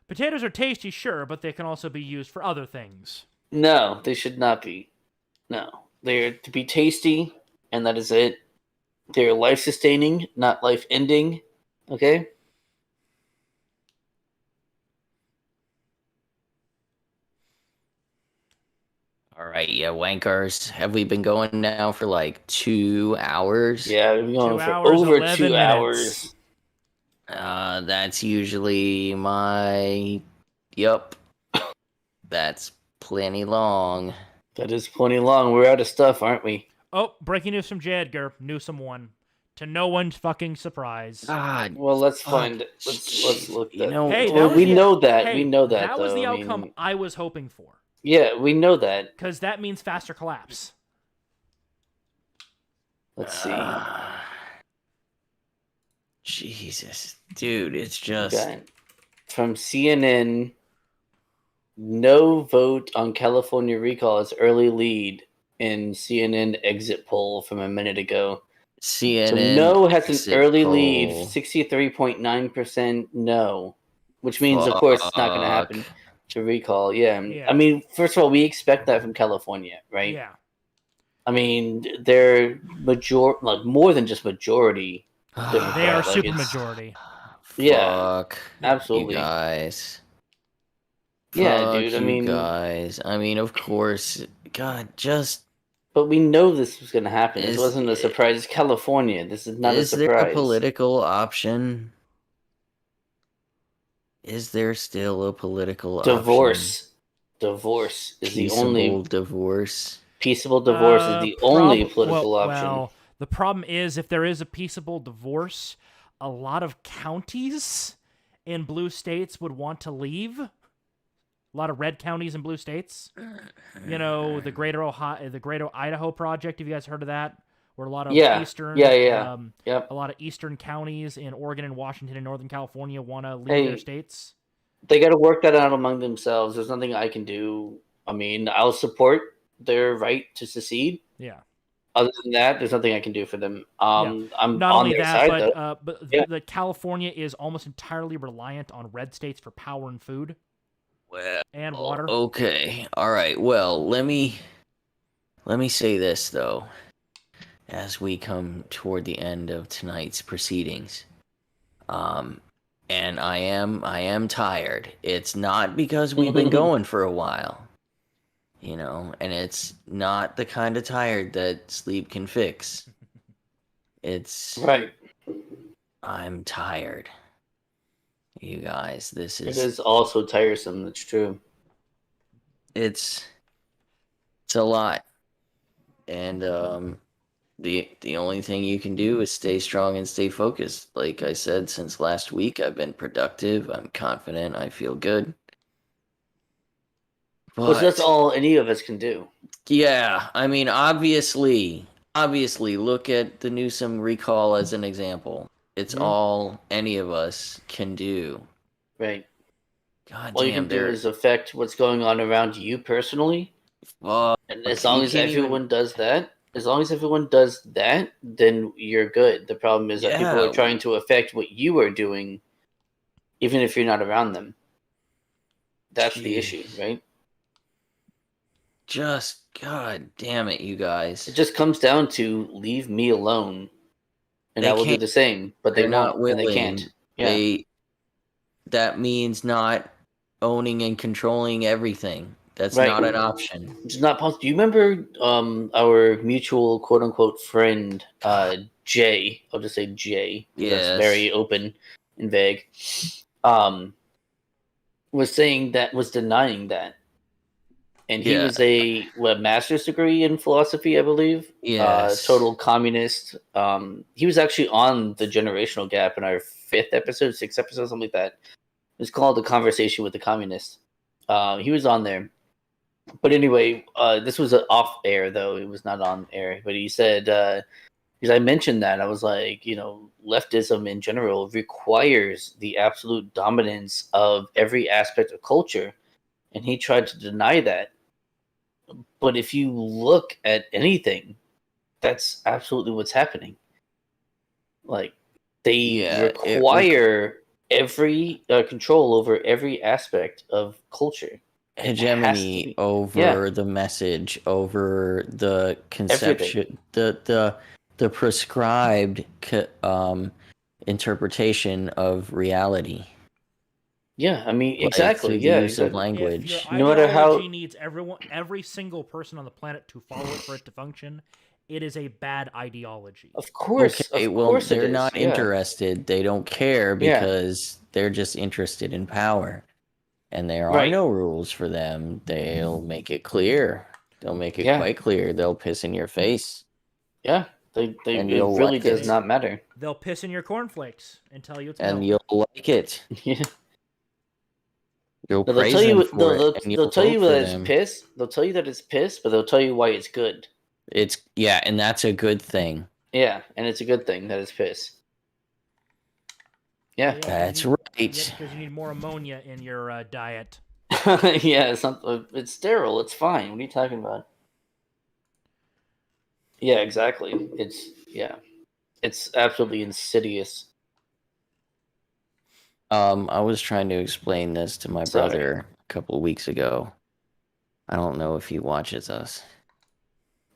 Potatoes are tasty, sure, but they can also be used for other things. No, they should not be. No, they're to be tasty, and that is it. They're life-sustaining, not life-ending. Okay. all right, yeah, wankers. Have we been going now for like 2 hours? Yeah, we've been going 2 for hours, over 11 2 minutes. hours. That's usually my. Yup. That's plenty long. That is plenty long. We're out of stuff, aren't we? Oh, breaking news from J. Edgar. Newsom won. To no one's fucking surprise. God. Well, let's find. Let's look. You That. know, Hey, that well, was we the- know that. hey, we know that. That was the though. I outcome mean, I was hoping for. yeah, we know that. Because that means faster collapse. Let's see. Jesus, dude, it's just. Okay. From CNN, no vote on California recall as early lead. in CNN exit poll from a minute ago. CNN. So no has an early poll. lead, 63.9% no, which means, of course, it's not going to happen to recall. Yeah. I mean, first of all, we expect that from California, right? Yeah. I mean, they're more than just majority. They are super majority. Fuck. Absolutely. You guys. Yeah, Fuck dude. I mean, guys. I mean, of course. God, just. But we know this was going to happen. This wasn't a surprise. It's California. This is not a surprise. Is there a political option? Is there still a political divorce? option? Divorce is Peaceable the only divorce. Peaceable divorce is the only political option. Well, the problem is if there is a peaceable divorce, a lot of counties in blue states would want to leave. A lot of red counties in blue states. You know, the Greater Idaho Project. Have you guys heard of that? Where a lot of eastern, a lot of eastern counties in Oregon and Washington and Northern California want to leave their states. They got to work that out among themselves. There's nothing I can do. I mean, I'll support their right to secede. Yeah. Other than that, there's nothing I can do for them. I'm not on only their that, side, but the California is almost entirely reliant on red states for power and food. Well, and water. Okay. All right. Well, let me say this though. As we come toward the end of tonight's proceedings, and I am tired. It's not because we've been going for a while, you know, and it's not the kind of tired that sleep can fix. It's right. I'm tired. You guys, this is. It is also tiresome. That's true. It's a lot, and the only thing you can do is stay strong and stay focused. Like I said, since last week, I've been productive. I'm confident. I feel good. But that's all any of us can do. Yeah, I mean, obviously, look at the Newsom recall as an example. It's all any of us can do. Right. God all damn, you can do is affect what's going on around you personally. And as long as everyone does that, then you're good. The problem is that people are trying to affect what you are doing, even if you're not around them. That's the issue, right? Just, God damn it, you guys. It just comes down to leave me alone. And I will do the same, but they won't, and they can't. Yeah. That means not owning and controlling everything. That's not an option. It's not possible. Do you remember our mutual quote-unquote friend, Jay? I'll just say Jay. Yes. That's very open and vague. Was denying that. And he was a master's degree in philosophy, I believe. Yes. Total communist. He was actually on the Generational Gap in our 6th episode, something like that. It was called The Conversation with the Communist. He was on there. But anyway, this was off air, though. It was not on air. But he said, because I mentioned that, I was like, you know, leftism in general requires the absolute dominance of every aspect of culture. And he tried to deny that. But if you look at anything, that's absolutely what's happening. Like, they require every control over every aspect of culture. Hegemony over the message, over the conception, the prescribed interpretation of reality. Yeah, I mean, exactly. The use of language. If your ideology needs every single person on the planet to follow it for it to function, it is a bad ideology. Of course. Okay, they're not interested. They don't care because they're just interested in power. And there are no rules for them. They'll make it clear. They'll make it quite clear. They'll piss in your face. Yeah, it really does not matter. They'll piss in your cornflakes and tell you it's milk. milk. You'll like it. Yeah. They'll tell you that it's piss. They'll tell you that it's piss, but they'll tell you why it's good. And that's a good thing. Yeah, and it's a good thing that it's piss. Yeah, that's right. Because you need more ammonia in your diet. Yeah, it's sterile. It's fine. What are you talking about? Yeah, exactly. It's absolutely insidious. I was trying to explain this to my Sorry. brother a couple of weeks ago. I don't know if he watches us.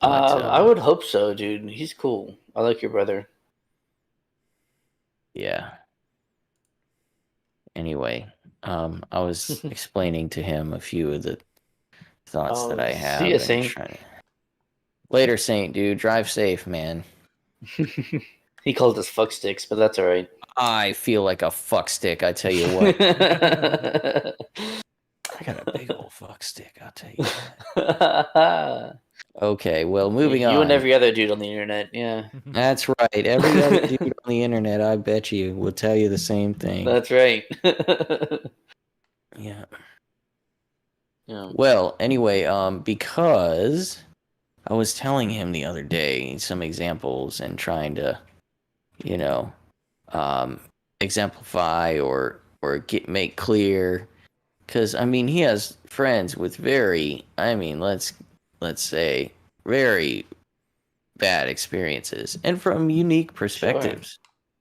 I would hope so, dude. He's cool. I like your brother. Yeah. Anyway, I was explaining to him a few of the thoughts that I have. See ya, Saint. Later, Saint, dude. Drive safe, man. He called us fuck sticks, but that's all right. I feel like a fuck stick, I tell you what. I got a big old fuck stick, I'll tell you that. Okay, well, moving on. You and every other dude on the internet, yeah. That's right. Every other dude on the internet, I bet you, will tell you the same thing. That's right. Yeah. Yeah. Well, anyway, because I was telling him the other day some examples and trying to, exemplify or make clear, because I mean he has friends with let's say very bad experiences, and from unique perspectives,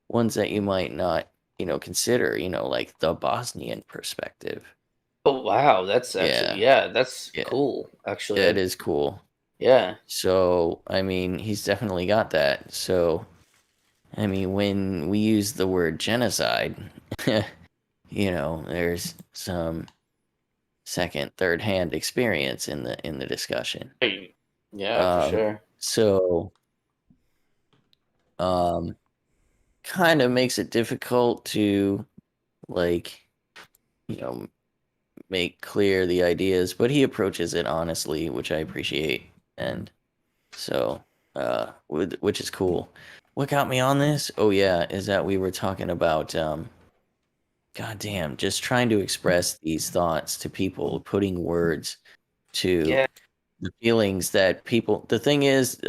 ones that you might not consider, like the Bosnian perspective. Oh wow, that's actually that's cool. Actually, that is cool. Yeah. So I mean, he's definitely got that. So I mean, when we use the word genocide, there's some second, third hand experience in the discussion. Yeah, for sure. So, kind of makes it difficult to, make clear the ideas, but he approaches it honestly, which I appreciate, and so, which is cool. What got me on this? Oh yeah, is that we were talking about, goddamn, just trying to express these thoughts to people, putting words to the feelings that people. The thing is,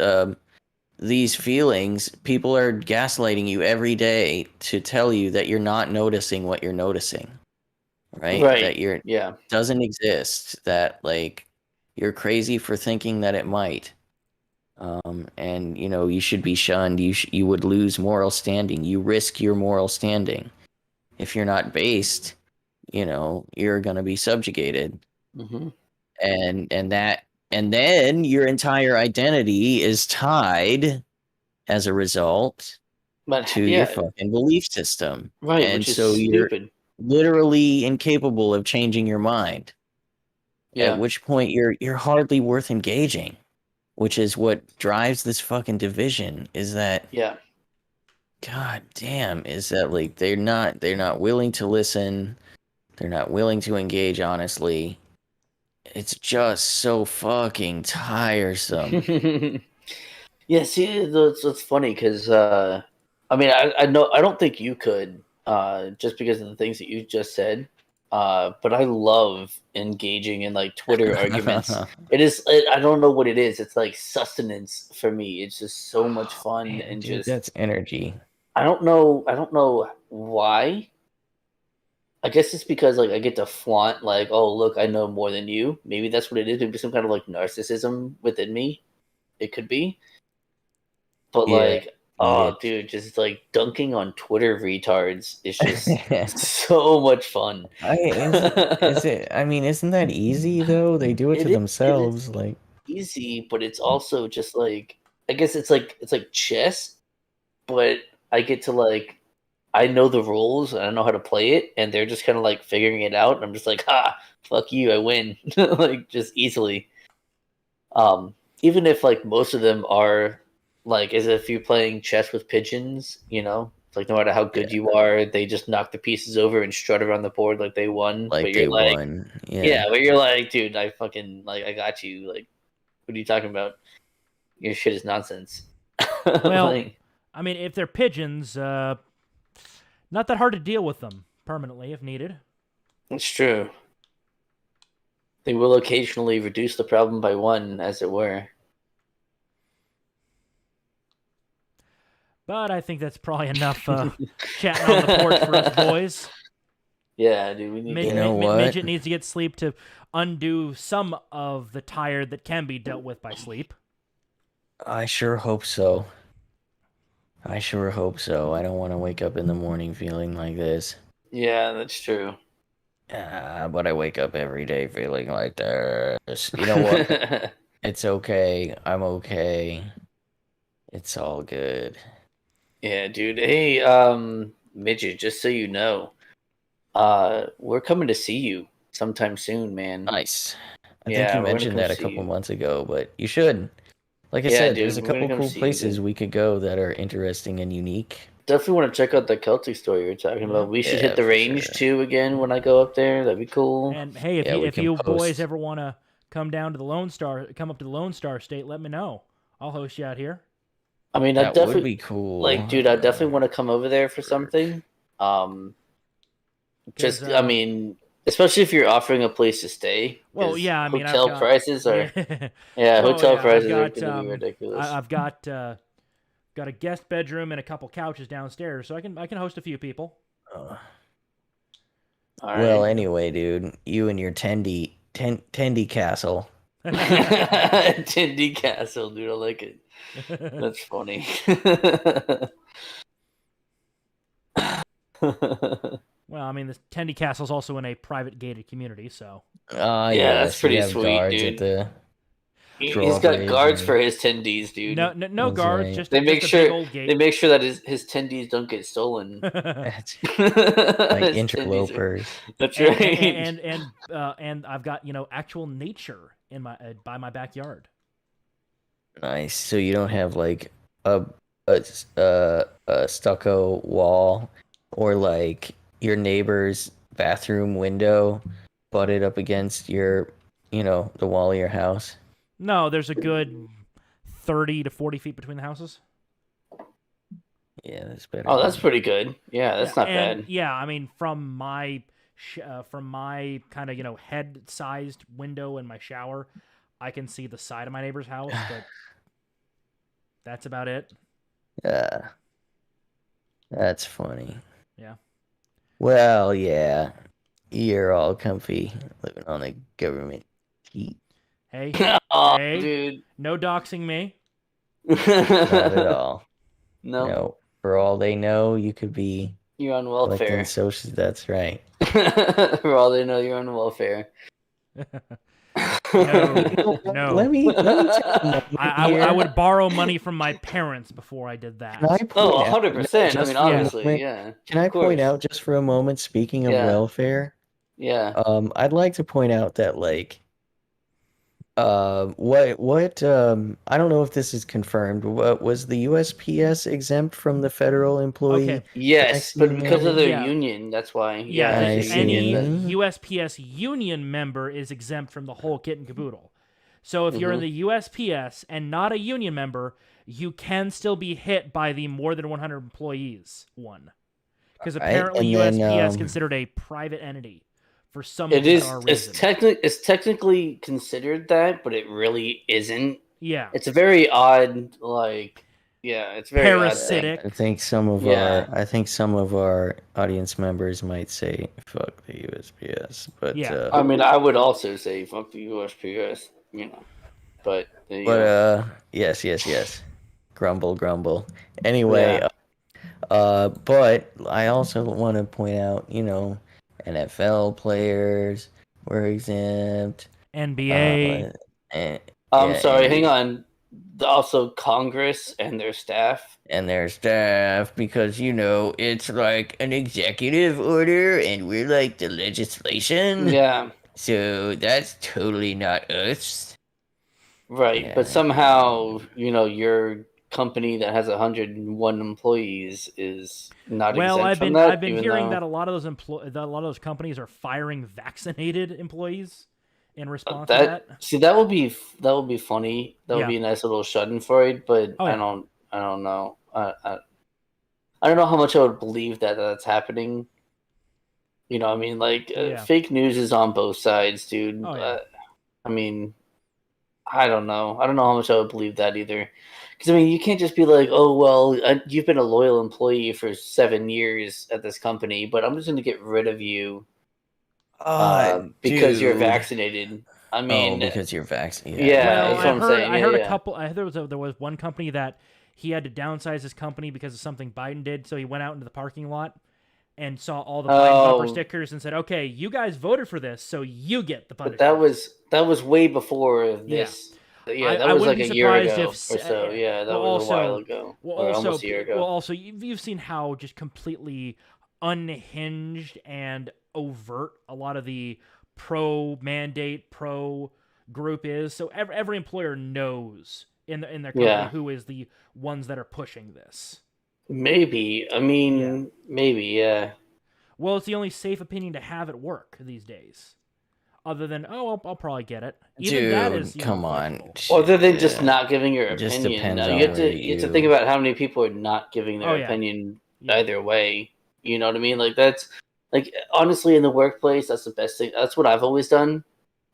these feelings, people are gaslighting you every day to tell you that you're not noticing what you're noticing, right? That doesn't exist. That you're crazy for thinking that it might. And you should be shunned. You would lose moral standing. You risk your moral standing if you're not based. You're gonna be subjugated, and then your entire identity is tied as a result to your fucking belief system, right? And which is so you're stupid. literally incapable of changing your mind. Yeah. At which point you're hardly worth engaging. Which is what drives this fucking division, is that god damn, is that they're not willing to listen, they're not willing to engage honestly. It's just so fucking tiresome. Yeah, see, it's funny because I mean, I know I don't think you could just because of the things that you just said. But I love engaging in Twitter arguments. I don't know what it is. It's like sustenance for me. It's just so much fun and dude, just that's energy. I don't know why. I guess it's because I get to flaunt oh look, I know more than you. Maybe that's what it is. Maybe some kind of narcissism within me. It could be. But dude, just dunking on Twitter retards is just so much fun. Is it? I mean, isn't that easy though? They do it to themselves. Easy, but it's also just I guess it's like chess, but I get to I know the rules and I know how to play it, and they're just kind of figuring it out. And I'm just fuck you, I win, just easily. Even if most of them are as if you're playing chess with pigeons, it's no matter how good you are, they just knock the pieces over and strut around the board like they won. But you're won. Yeah, but you're dude, I fucking I got you. What are you talking about? Your shit is nonsense. Well, I mean, if they're pigeons, not that hard to deal with them permanently if needed. That's true. They will occasionally reduce the problem by one, as it were. But I think that's probably enough chatting on the porch for us boys. Yeah, dude, we need Mijjt needs to get sleep to undo some of the tired that can be dealt with by sleep. I sure hope so. I sure hope so. I don't want to wake up in the morning feeling like this. Yeah, that's true. But I wake up every day feeling like this. You know what? It's okay. I'm okay. It's all good. Yeah, dude. Hey, Midget, just so you know, we're coming to see you sometime soon, man. Nice. I think Yeah, you we're gonna mentioned come that a see couple you. months ago, but you should. Like I Yeah, said, dude, there's a we're gonna couple come cool see you, places dude. we could go that are interesting and unique. Definitely want to check out the Celtic store you were talking about. We should Yeah, hit the for range sure. too again when I go up there. That'd be cool. And hey, Yeah, we if can you boys post. ever want to come down to the Lone Star, come up to the Lone Star State, let me know. I'll host you out here. I mean, I That would definitely be cool. like, dude. I definitely want to come over there for something. Just, I mean, especially if you're offering a place to stay. Well, 'cause yeah, I mean, I've hotel got prices are, yeah, yeah, well, hotel yeah, prices are going to be ridiculous. I've got a guest bedroom and a couple couches downstairs, so I can host a few people. All Well, right. anyway, dude, you and your Tendy Castle. Tindy Castle, dude. I like it. That's funny. Well, I mean, the Tendy Castle's also in a private gated community, so. Yeah, Yes, that's pretty you have sweet, guards dude. at the He's got drawbridge guards and- for his tendies, dude. No That's guards, right. just They make just a big sure old gate. they make sure that his tendies don't get stolen. That's His like tendies are- interlopers. That's right. And I've got actual nature in my by my backyard. Nice. So you don't have like a stucco wall or like your neighbor's bathroom window butted up against your, the wall of your house. No, there's a good 30 to 40 feet between the houses. Yeah, that's better. Oh, that's pretty good. Yeah, that's not bad. Yeah, I mean, from my kind of head-sized window in my shower, I can see the side of my neighbor's house, but that's about it. Yeah. That's funny. Yeah. Well, yeah. You're all comfy living on a government heat. Hey, Oh, hey, dude. no doxing me. Not at all. No. No. For all they know, you could be You're on collecting welfare. social. That's right. For all they know, you're on welfare. No. Let me tell you. I would borrow money from my parents before I did that. Can I point Oh, out- 100%. I just mean, for a obviously, moment- yeah. Can I Of course. point out just for a moment? Speaking of Yeah. welfare, Yeah. I'd like to point out that what I don't know if this is confirmed. What was the USPS exempt from the federal employee? Okay. Yes, but vaccine because of their Yeah. union, that's why. Yeah, I it's a any union. see. USPS union member is exempt from the whole kit and caboodle. So if you're in the USPS and not a union member, you can still be hit by the more than 100 employees one. Because Right, apparently and then, USPS is considered a private entity for some It is. bizarre It's reason. technically considered that, but it really isn't. Yeah. It's a very odd, it's very Parasitic. I think some of our audience members might say fuck the USPS, but Yeah. I mean, I would also say fuck the USPS, but there you go. yes. Grumble. Anyway, but I also want to point out, NFL players were exempt. NBA. I'm sorry, hang on. Also, Congress and their staff. Because it's like an executive order and we're like the legislation. Yeah. So that's totally not us. Right, Yeah. but somehow, your company that has 101 employees is not Well, exempt I've from been that. I've been even hearing though- that a lot of those companies are firing vaccinated employees in response to that that. see that would be funny. That would Yeah. be a nice little Schadenfreude, but Oh, I yeah. don't know. I don't know how much I would believe that that's happening. I mean, Yeah. fake news is on both sides, dude. Oh, yeah. I mean, I don't know. I don't know how much I would believe that either. Because, I mean, you can't just be like, oh, well, you've been a loyal employee for 7 years at this company, but I'm just going to get rid of you because you're Dude. vaccinated. I mean, because you're vaccinated. Yeah, Well, that's what I'm saying. I heard yeah. a couple. I heard there was one company that he had to downsize his company because of something Biden did. So he went out into the parking lot and saw all the Biden bumper stickers and said, "Okay, you guys voted for this, so you get the punishment." But that was way before this. Yeah, that was like a year ago or so. Yeah, that was a while ago, or almost a year ago. Well, also you've seen how just completely unhinged and overt a lot of the pro-mandate, pro-group is. So every employer knows in their company who is the ones that are pushing this. Maybe. I mean, maybe, yeah. Well, it's the only safe opinion to have at work these days. Other than, I'll probably get it. Even Dude, that is, come on. Other than just not giving your opinion. Just depends you have to think about how many people are not giving their opinion either way. You know what I mean? Like, that's, like, honestly, in the workplace, that's the best thing. That's what I've always done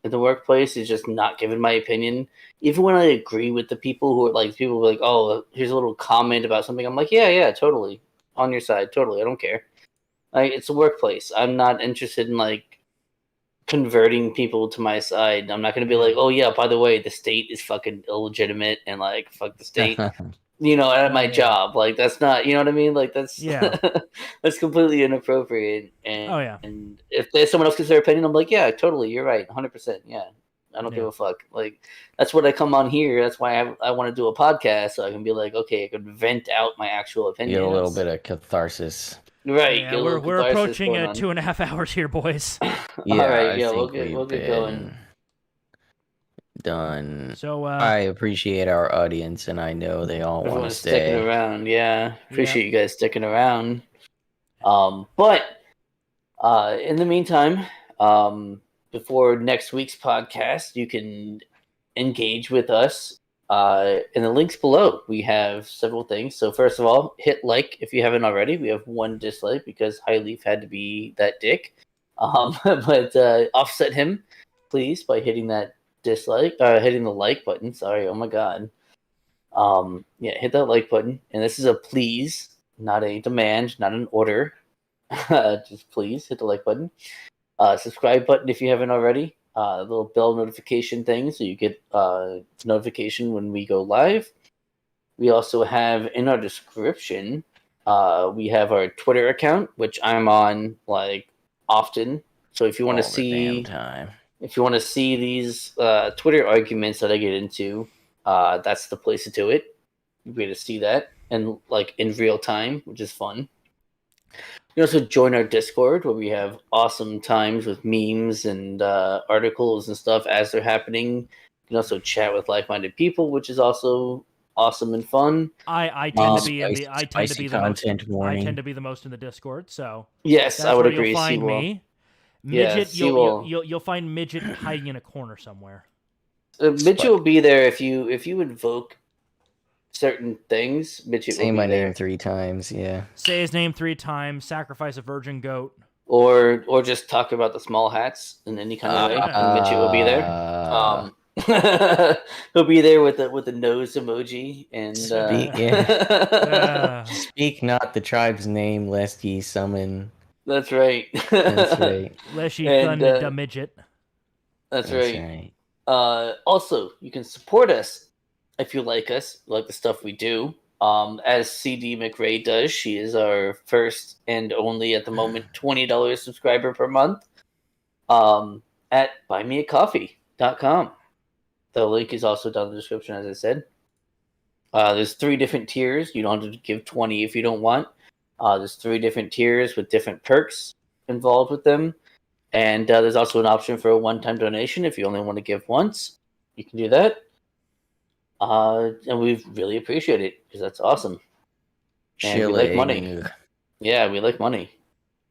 in the workplace, is just not giving my opinion. Even when I agree with the people who are like, people are like, oh, here's a little comment about something. I'm like, yeah, totally. On your side, totally. I don't care. Like, it's a workplace. I'm not interested in, like, converting people to my side. I'm not going to be like, oh, yeah, by the way, the state is fucking illegitimate and, like, fuck the state. At my job. Like, that's not, you know what I mean? Like, that's that's completely inappropriate. And and if there's someone else gives their opinion, I'm like, yeah, totally, you're right, 100%. Yeah, I don't give a fuck. Like, that's what I come on here. That's why I want to do a podcast, so I can be like, okay, I can vent out my actual opinion. Get a little bit of catharsis. Right. Yeah, we're approaching 2.5 hours here, boys. All right. Yeah, we'll get going. Done. So I appreciate our audience, and I know they all want to stay. Sticking around. Yeah, appreciate you guys sticking around. But in the meantime, before next week's podcast, you can engage with us in the links below. We have several things. So first of all, hit like if you haven't already. We have one dislike because High Leaf had to be that dick. But offset him, please, by hitting that hitting the like button. Sorry, oh my god. Hit that like button. And this is a please, not a demand, not an order. Just please hit the like button. Subscribe button if you haven't already. The little bell notification thing so you get notification when we go live. We also have in our description, we have our Twitter account, which I'm on like often. So if you want to see if you want to see these Twitter arguments that I get into, that's the place to do it. You'll be able to see that and like in real time, which is fun. You can also join our Discord where we have awesome times with memes and articles and stuff as they're happening. You can also chat with like-minded people, which is also awesome and fun. I tend to be the most in the Discord. So yes, I would agree. You'll find me. Midget, you'll find Midget hiding in a corner somewhere. Midget will be there if you invoke certain things. Midget say will be my there. name 3 times. Yeah. Say his name 3 times. Sacrifice a virgin goat. Or just talk about the small hats in any kind of way. And Midget will be there. He'll be there with the nose emoji and speak not the tribe's name lest ye summon. That's right. That's right. Lest ye thunder the midget. That's right. Also, you can support us if you like us, like the stuff we do. As CD McRae does, she is our first and only at the moment $20 subscriber per month. At buymeacoffee.com. The link is also down in the description, as I said. There's 3 different tiers. You don't have to give 20 if you don't want. There's 3 different tiers with different perks involved with them. And there's also an option for a one-time donation if you only want to give once. You can do that. And we really appreciate it because that's awesome. And we like money. Yeah, we like money.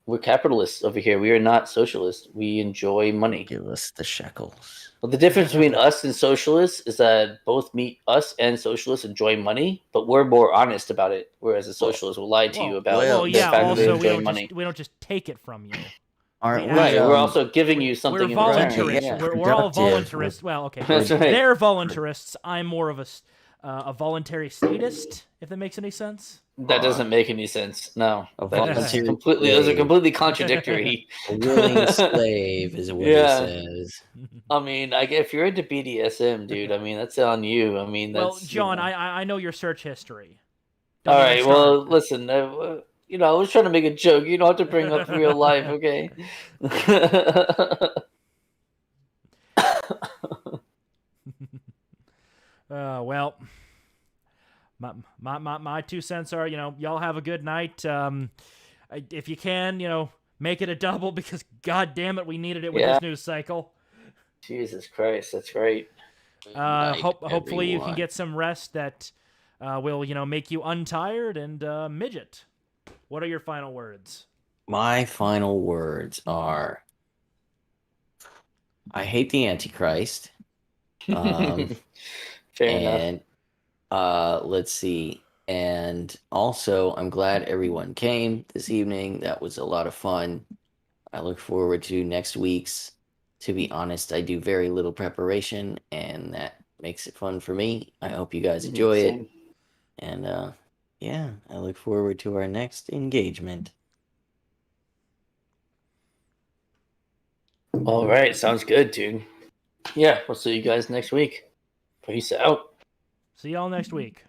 We're capitalists over here. We are not socialists. We enjoy money. Give us the shekels. Well, the difference between us and socialists is that both us and socialists enjoy money, but we're more honest about it. Whereas a socialist will lie to you about the fact that they enjoy money. We don't just take it from you. We're also giving you something. We're voluntarists. We're all voluntarists. Well, okay. That's right. They're voluntarists. I'm more of a a voluntary statist, if that makes any sense. That doesn't make any sense. No, A that is volunteer completely. Those are slave. completely contradictory. A willing slave is what he says. I mean, if you're into BDSM, dude, I mean, that's on you. I mean, that's. Well, John, I know your search history. All right. Well, listen. I was trying to make a joke. You don't have to bring up real life, okay? Well, my 2 cents are, y'all have a good night. If you can, make it a double because, God damn it, we needed it with this news cycle. Jesus Christ, that's great. Hopefully you can get some rest that will, make you untired. And Mijjt, what are your final words? My final words are, I hate the Antichrist. Fair enough. Let's see. And also, I'm glad everyone came this evening. That was a lot of fun. I look forward to next week's. To be honest, I do very little preparation, and that makes it fun for me. I hope you guys enjoy it. And I look forward to our next engagement. All right, sounds good, dude. Yeah, we'll see you guys next week. Peace out. See y'all next week.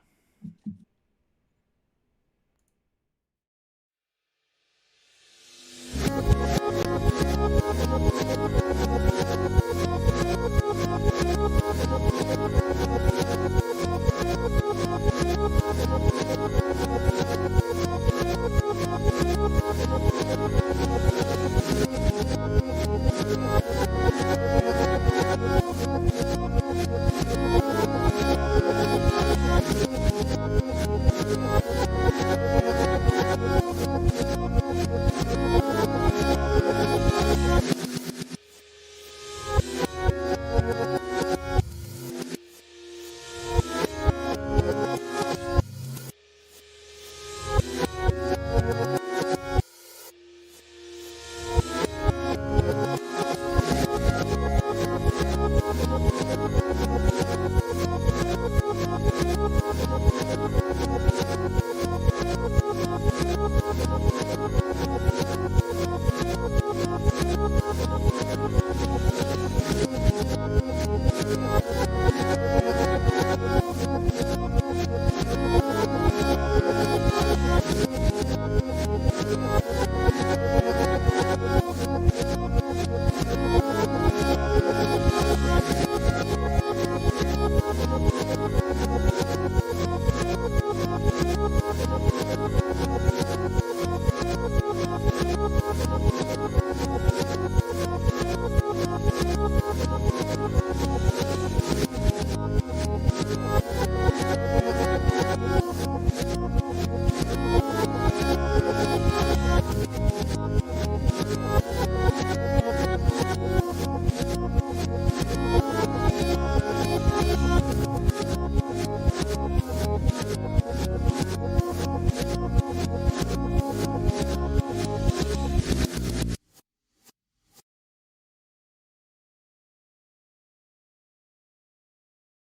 Thank you.